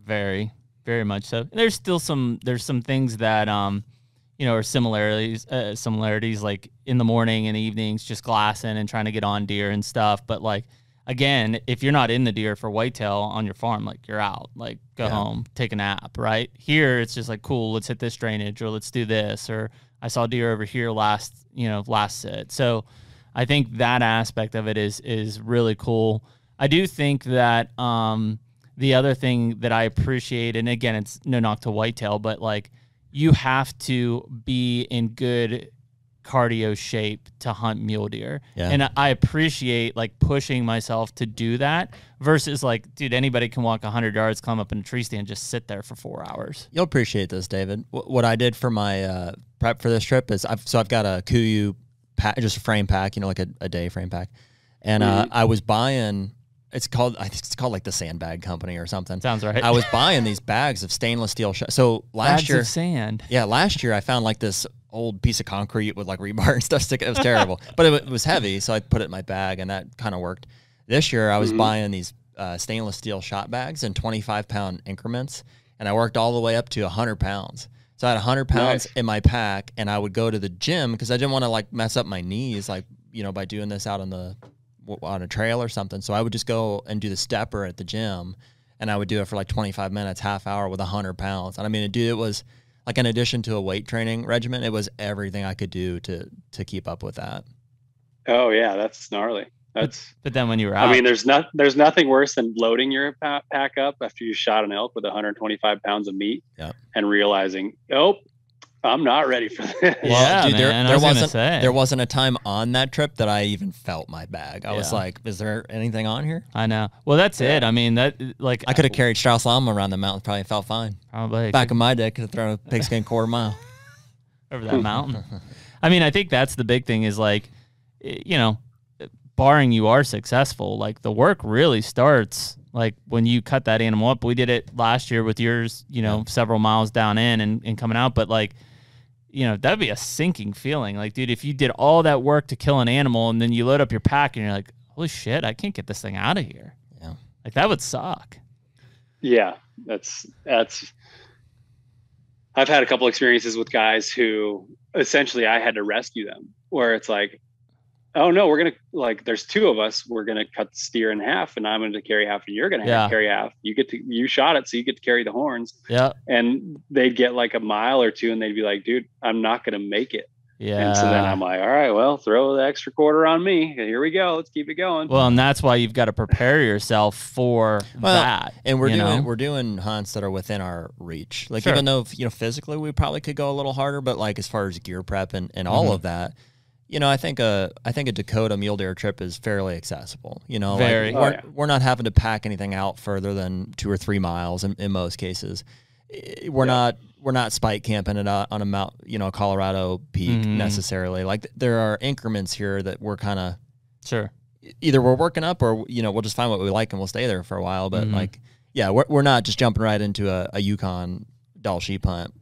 Very, very much so. There's still some things that you know, are similarities like in the morning and evenings, just glassing and trying to get on deer and stuff. But like, again, if you're not in the deer for whitetail on your farm, like, you're out, like, go home, take a nap, right? Here, it's just like, cool, let's hit this drainage, or let's do this, or I saw deer over here last sit. So I think that aspect of it is really cool. I do think that the other thing that I appreciate, and again, it's no knock to whitetail, but like, you have to be in good cardio shape to hunt mule deer. Yeah. And I appreciate like pushing myself to do that versus like, dude, anybody can walk 100 yards, climb up in a tree stand, just sit there for 4 hours. You'll appreciate this, David. What I did for my prep for this trip is I've got a Kuiu pack, just a frame pack, you know, like a day frame pack. And I was buying, I think it's called like the Sandbag Company or something. Sounds right. I was buying these bags of stainless steel. So last year, bags of sand. Yeah, last year I found like this old piece of concrete with like rebar and stuff sticking. It was terrible, but it was heavy, so I put it in my bag, and that kind of worked. This year I was buying these stainless steel shot bags in 25-pound increments, and I worked all the way up to 100 pounds. So I had 100 pounds in my pack, and I would go to the gym because I didn't want to like mess up my knees, like, you know, by doing this out on a trail or something. So I would just go and do the stepper at the gym, and I would do it for like 25 minutes, half hour with 100 pounds. And I mean, dude, it was like, in addition to a weight training regimen, it was everything I could do to keep up with that. Oh yeah, that's gnarly. But then when you were out, I mean, there's nothing worse than loading your pack up after you shot an elk with 125 pounds of meat and realizing, I'm not ready for this. Yeah, dude, there wasn't a time on that trip that I even felt my bag. I was like, is there anything on here? I know. Well, that's it. I mean, that like I could have carried Strauss llama around the mountain, probably felt fine. Probably. Back in my day, could have thrown a pigskin quarter mile over that mountain. I mean, I think that's the big thing is like, you know, barring you are successful, like the work really starts like when you cut that animal up. We did it last year with yours, you know, several miles down in and coming out, but like, you know, that'd be a sinking feeling. Like, dude, if you did all that work to kill an animal and then you load up your pack and you're like, holy shit, I can't get this thing out of here. Yeah. Like, that would suck. Yeah. That's I've had a couple experiences with guys who essentially I had to rescue them, where it's like, oh no, we're going to, like, there's two of us, we're going to cut the steer in half, and I'm going to carry half and you're going to carry half. You shot it, so you get to carry the horns. Yeah. And they'd get like a mile or two and they'd be like, dude, I'm not going to make it. Yeah. And so then I'm like, all right, well, throw the extra quarter on me. Here we go. Let's keep it going. Well, and that's why you've got to prepare yourself for that. And we're doing hunts that are within our reach. Like, Sure. even though, physically we probably could go a little harder, but like as far as gear prep and all of that, I think a Dakota mule deer trip is fairly accessible. Very. We're not having to pack anything out further than 2 or 3 miles in most cases. We're not spike camping it on a mount, Colorado peak necessarily. Like, there are increments here that we're kind of either we're working up or we'll just find what we like and we'll stay there for a while. But we're not just jumping right into a Yukon Dall sheep hunt.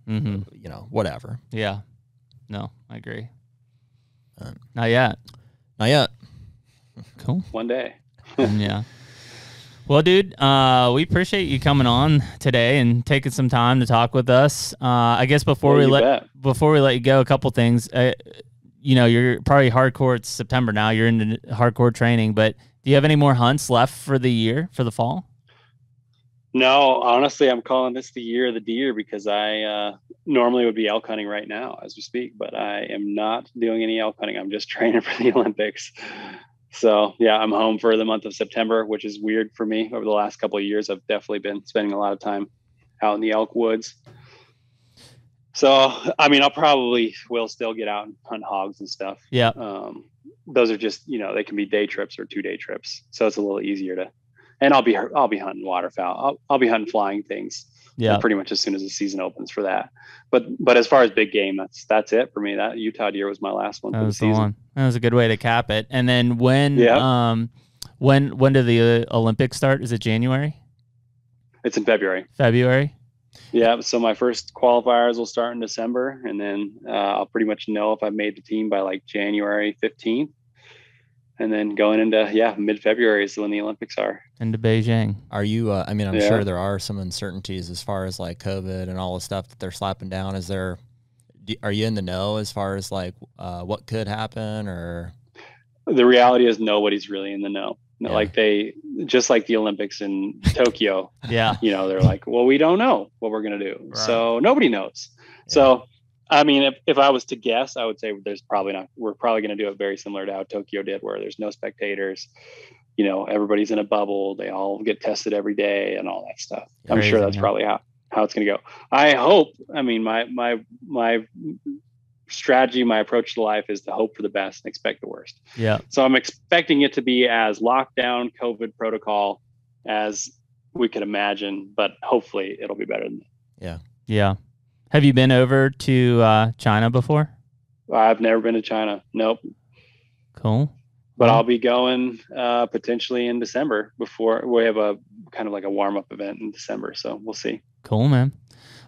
Whatever. Yeah. No, I agree. Not yet. Cool. One day. Yeah. Well, dude, we appreciate you coming on today and taking some time to talk with us. I guess before we let you go, a couple things. You're probably hardcore. It's September now. You're into hardcore training, but do you have any more hunts left for the year, for the fall? No, honestly, I'm calling this the year of the deer because I normally would be elk hunting right now as we speak, but I am not doing any elk hunting. I'm just training for the Olympics. So yeah, I'm home for the month of September, which is weird for me. Over the last couple of years, I've definitely been spending a lot of time out in the elk woods. So, I mean, I'll probably will still get out and hunt hogs and stuff. Yeah. Those are just, they can be day trips or 2-day trips. So it's a little easier to, and I'll be hunting waterfowl. I'll be hunting flying things. Yeah. Pretty much as soon as the season opens for that. But as far as big game, that's it for me. That Utah deer was my last one for the season. One. That was a good way to cap it. And then when do the Olympics start? Is it January? It's in February. Yeah. So my first qualifiers will start in December, and then I'll pretty much know if I've made the team by like January 15th. And then going into, mid-February is when the Olympics are. Into Beijing. Are you, I'm sure there are some uncertainties as far as like COVID and all the stuff that they're slapping down. Are you in the know as far as like what could happen, or? The reality is nobody's really in the know. Yeah. Like just like the Olympics in Tokyo. Yeah. They're like, well, we don't know what we're going to do. Right. So nobody knows. Yeah. So, I mean, if I was to guess, I would say we're probably going to do it very similar to how Tokyo did, where there's no spectators, everybody's in a bubble. They all get tested every day and all that stuff. I'm sure that's probably how it's going to go. I hope, my strategy, my approach to life is to hope for the best and expect the worst. Yeah. So I'm expecting it to be as lockdown COVID protocol as we could imagine, but hopefully it'll be better than that. Yeah. Yeah. Have you been over to China before? I've never been to China. Nope. Cool. But I'll be going potentially in December. Before we have a kind of like a warm-up event in December. So we'll see. Cool, man.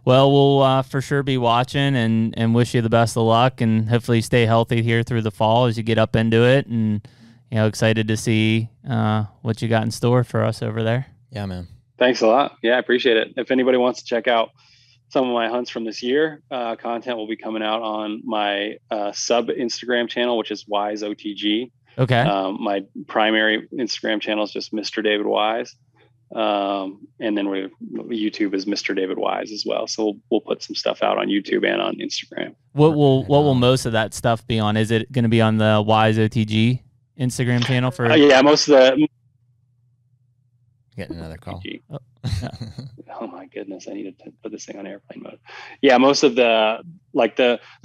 Well, we'll for sure be watching and wish you the best of luck, and hopefully stay healthy here through the fall as you get up into it, and excited to see what you got in store for us over there. Yeah, man. Thanks a lot. Yeah, I appreciate it. If anybody wants to check out some of my hunts from this year, content will be coming out on my sub Instagram channel, which is Wise OTG. Okay. My primary Instagram channel is just Mr. David Wise. And then YouTube is Mr. David Wise as well. So we'll put some stuff out on YouTube and on Instagram. What will most of that stuff be on? Is it going to be on the Wise OTG Instagram channel for? Yeah, most of the. Getting another call. Oh. Oh my goodness, I need to put this thing on airplane mode. Yeah, most of the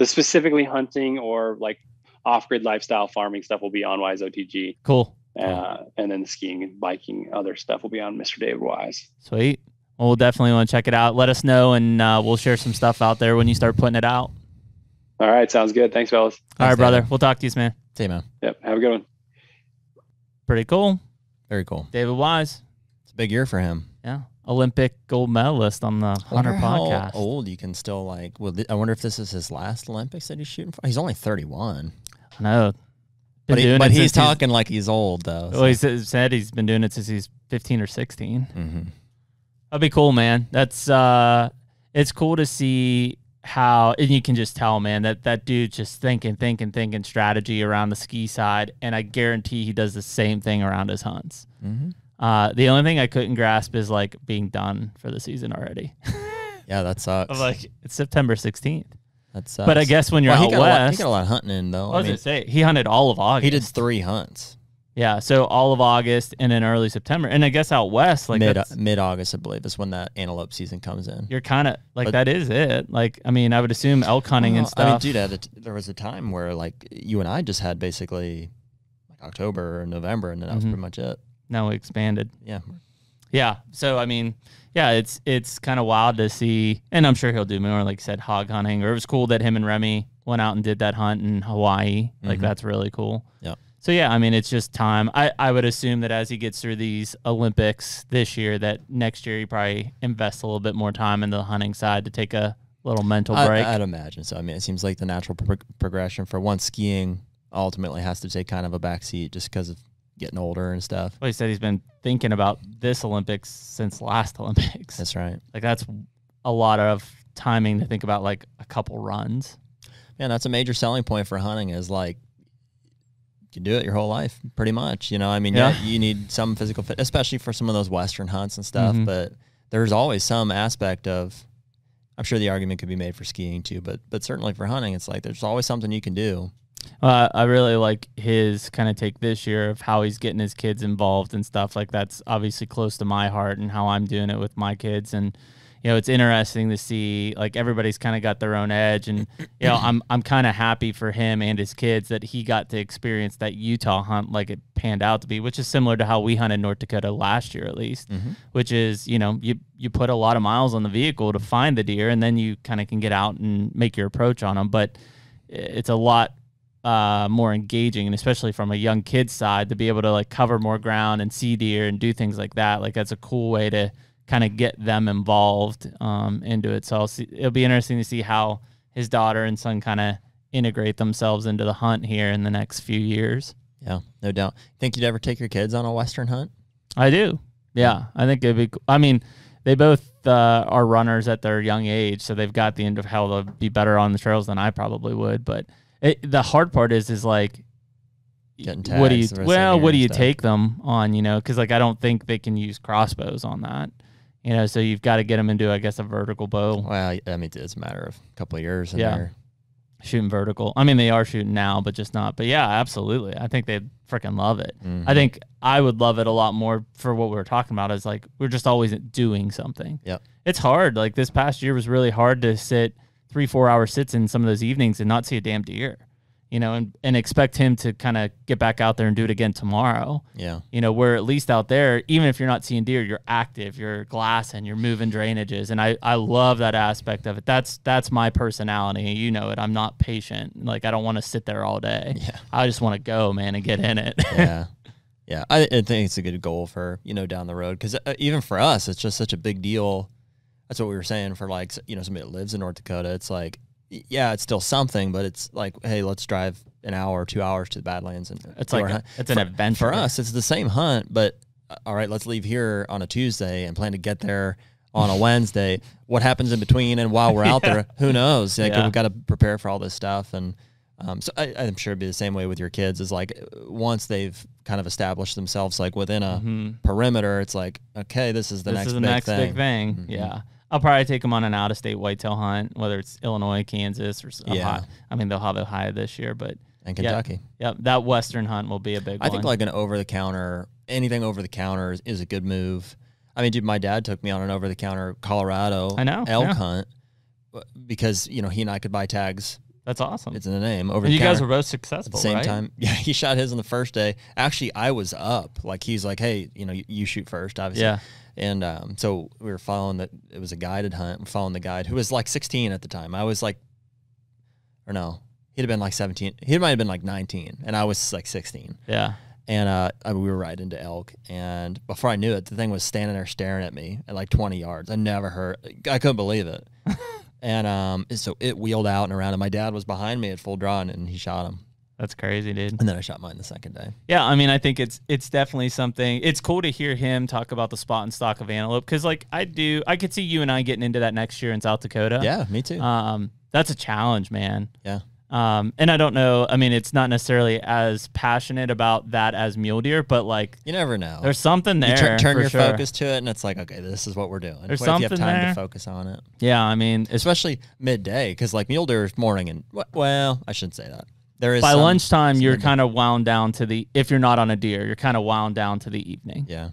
specifically hunting or like off-grid lifestyle farming stuff will be on Wise OTG. Cool. And then the skiing and biking, other stuff will be on Mr. David Wise. Sweet. Well, we'll definitely want to check it out. Let us know, and we'll share some stuff out there when you start putting it out. All right, sounds good. Thanks, fellas. All right, brother. We'll talk to you, man. See you, man. Yep. Have a good one. Pretty cool. Very cool. David Wise. It's a big year for him. Yeah. Olympic gold medalist on the HUNTR Podcast. How old you can still like? Well, I wonder if this is his last Olympics that he's shooting for. He's only 31. I know. But he's talking like he's old though. So. Well, he said he's been doing it since he's 15 or 16. Mm-hmm. That'd be cool, man. That's it's cool to see how, and you can just tell, man, that dude's just thinking strategy around the ski side, and I guarantee he does the same thing around his hunts. Mm-hmm. The only thing I couldn't grasp is like being done for the season already. Yeah, that sucks. I'm like, it's September 16th. That sucks. But I guess when you're out west, he got a lot of hunting in though. I was gonna say he hunted all of August. He did 3 hunts. Yeah, so all of August and then early September, and I guess out west, like mid August, I believe, is when that antelope season comes in. You're kind of like that is it. Like, I mean, I would assume elk hunting and stuff. I mean, dude, there was a time where like you and I just had basically like October or November, and then that was pretty much it. Now we expanded. Yeah. Yeah. So I mean, yeah, it's kind of wild to see, and I'm sure he'll do more, like you said, hog hunting. Or it was cool that him and Remy went out and did that hunt in Hawaii. Like that's really cool. Yeah. So yeah, I mean, it's just time. I would assume that as he gets through these Olympics this year, that next year he probably invests a little bit more time into the hunting side to take a little mental break. I'd imagine so. I mean, it seems like the natural progression for one, skiing ultimately has to take kind of a backseat just because of getting older and stuff. Well, he said he's been thinking about this Olympics since last Olympics. That's right. Like that's a lot of timing to think about, like a couple runs. Man, that's a major selling point for hunting is like, you do it your whole life, pretty much. You know, I mean, yeah, you need some physical fit, especially for some of those Western hunts and stuff. But there's always some aspect of, I'm sure the argument could be made for skiing too, but certainly for hunting, it's like there's always something you can do. I really like his kind of take this year of how he's getting his kids involved and stuff. Like that's obviously close to my heart and how I'm doing it with my kids. And you know, it's interesting to see like everybody's kind of got their own edge, and you know, I'm kind of happy for him and his kids that he got to experience that Utah hunt like it panned out to be, which is similar to how we hunted North Dakota last year, at least, which is, you know, you put a lot of miles on the vehicle to find the deer, and then you kind of can get out and make your approach on them. But it's a lot more engaging, and especially from a young kid's side, to be able to like cover more ground and see deer and do things like that. Like that's a cool way to kind of get them involved into it. So it'll be interesting to see how his daughter and son kind of integrate themselves into the hunt here in the next few years. Yeah, no doubt. Think you'd ever take your kids on a Western hunt? I do. Yeah, I think it'd be cool. I mean, they both are runners at their young age, so they've got the end of how they'll be better on the trails than I probably would. But the hard part is like, what do you take them on, you know? Because like I don't think they can use crossbows on that. You know, so you've got to get them into, I guess, a vertical bow. Well, I mean, it's a matter of a couple of years. And they're shooting vertical. I mean, they are shooting now, but just not. But yeah, absolutely. I think they'd freaking love it. I think I would love it a lot more for what we were talking about is like, we're just always doing something. Yep. It's hard. Like this past year was really hard to sit 3-4 hour sits in some of those evenings and not see a damn deer. You know, and expect him to kind of get back out there and do it again tomorrow. Yeah. You know, where at least out there, even if you're not seeing deer, you're active, you're glassing, you're moving drainages. And I love that aspect of it. That's my personality. You know it. I'm not patient. Like, I don't want to sit there all day. Yeah. I just want to go, man, and get in it. Yeah. Yeah. I think it's a good goal for, you know, down the road. Because even for us, it's just such a big deal. That's what we were saying for, like, you know, somebody that lives in North Dakota. It's like, yeah, it's still something, but it's like, hey, let's drive an hour or 2 hours to the Badlands, and it's like it's an adventure for us. It's the same hunt, but all right, let's leave here on a Tuesday and plan to get there on a Wednesday. What happens in between and while we're out there, who knows? Like, we've got to prepare for all this stuff, and so I'm sure it'd be the same way with your kids. Is like once they've kind of established themselves like within a perimeter, it's like, okay, this is the next big thing. Yeah. I'll probably take them on an out-of-state whitetail hunt, whether it's Illinois, Kansas, or Ohio. I mean, they'll have Ohio this year, but and Kentucky. Yeah, that Western hunt will be a big one. I think like an over-the-counter, anything over-the-counter is a good move. I mean, dude, my dad took me on an over-the-counter Colorado elk hunt because, you know, he and I could buy tags. That's awesome. It's in the name. Over and the you guys were both successful, at the same time. Yeah, he shot his on the first day. Actually, I was up. Like, he's like, hey, you know, you shoot first, obviously. Yeah. And so we were following that. It was a guided hunt. We're following the guide who was like 16 at the time. I was like, or no, he'd have been like 17. He might have been like 19, and I was like 16. Yeah. And we were right into elk. And before I knew it, the thing was standing there staring at me at like 20 yards. I couldn't believe it. And so it wheeled out and around, and my dad was behind me at full draw, and he shot him. That's crazy, dude. And then I shot mine the second day. Yeah, I mean, I think it's definitely something. It's cool to hear him talk about the spot and stock of antelope, because like I could see you and I getting into that next year in South Dakota. Yeah, me too. That's a challenge, man. Yeah. And I don't know. I mean, it's not necessarily as passionate about that as mule deer, but like you never know. There's something there. You turn your sure. focus to it, and it's like, okay, this is what we're doing. There's what something if you have time there. to focus on it? Yeah, I mean, especially midday, because like mule deer is morning and well, I shouldn't say that. There is by lunchtime, you're kind of wound down to the. If you're not on a deer, you're kind of wound down to the evening. Yeah.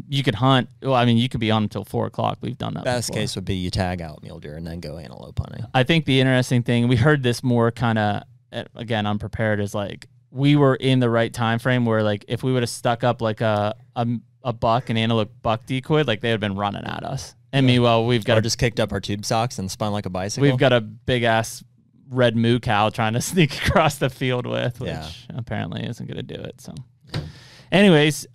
You could hunt. Well, I mean, you could be on until 4 o'clock. We've done that. Best before. case would be you tag out mule deer and then go antelope hunting. I think the interesting thing, we heard this more kind of, again, unprepared, is like we were in the right time frame where like if we would have stuck up like a buck, an antelope buck decoy, like they would have been running at us. And meanwhile, we've got just kicked up our tube socks and spun like a bicycle. We've got a big ass red moo cow trying to sneak across the field with, which apparently isn't going to do it. So. Anyways,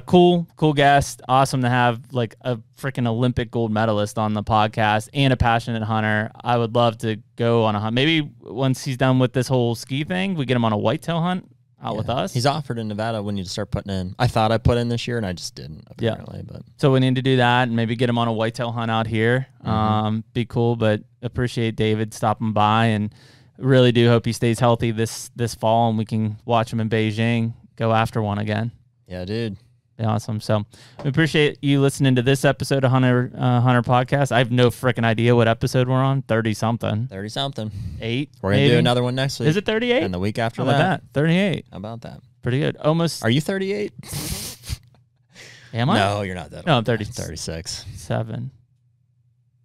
cool guest. Awesome to have like a freaking Olympic gold medalist on the podcast and a passionate hunter. I would love to go on a hunt. Maybe once he's done with this whole ski thing, we get him on a whitetail hunt out with us. He's offered in Nevada when you start putting in. I thought I put in this year and I just didn't apparently. But so we need to do that and maybe get him on a whitetail hunt out here. Be cool, but appreciate David stopping by and really do hope he stays healthy this fall and we can watch him in Beijing go after one again. Yeah, dude. Awesome. So we appreciate you listening to this episode of HUNTR Podcast. I have no freaking idea what episode we're on. 30-something. 30-something. 8. We're going to do another one next week. Is it 38? And the week after How about that? 38. How about that? Pretty good. Almost. Are you 38? Am I? No, you're not that old. No, I'm 30. 36. 7.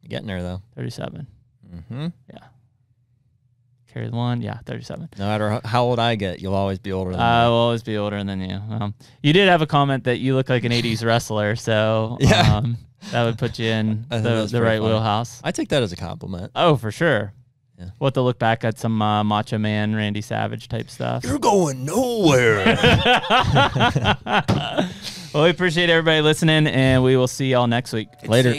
You're getting there, though. 37. Mm-hmm. Yeah. Carry the one. Yeah, 37. No matter how old I get, you'll always be older than me. I will always be older than you. You did have a comment that you look like an 80s wrestler, so that would put you in the right wheelhouse. I take that as a compliment. Oh, for sure. Yeah. We'll have to look back at some Macho Man, Randy Savage type stuff. You're going nowhere. Well, we appreciate everybody listening, and we will see y'all next week. Later.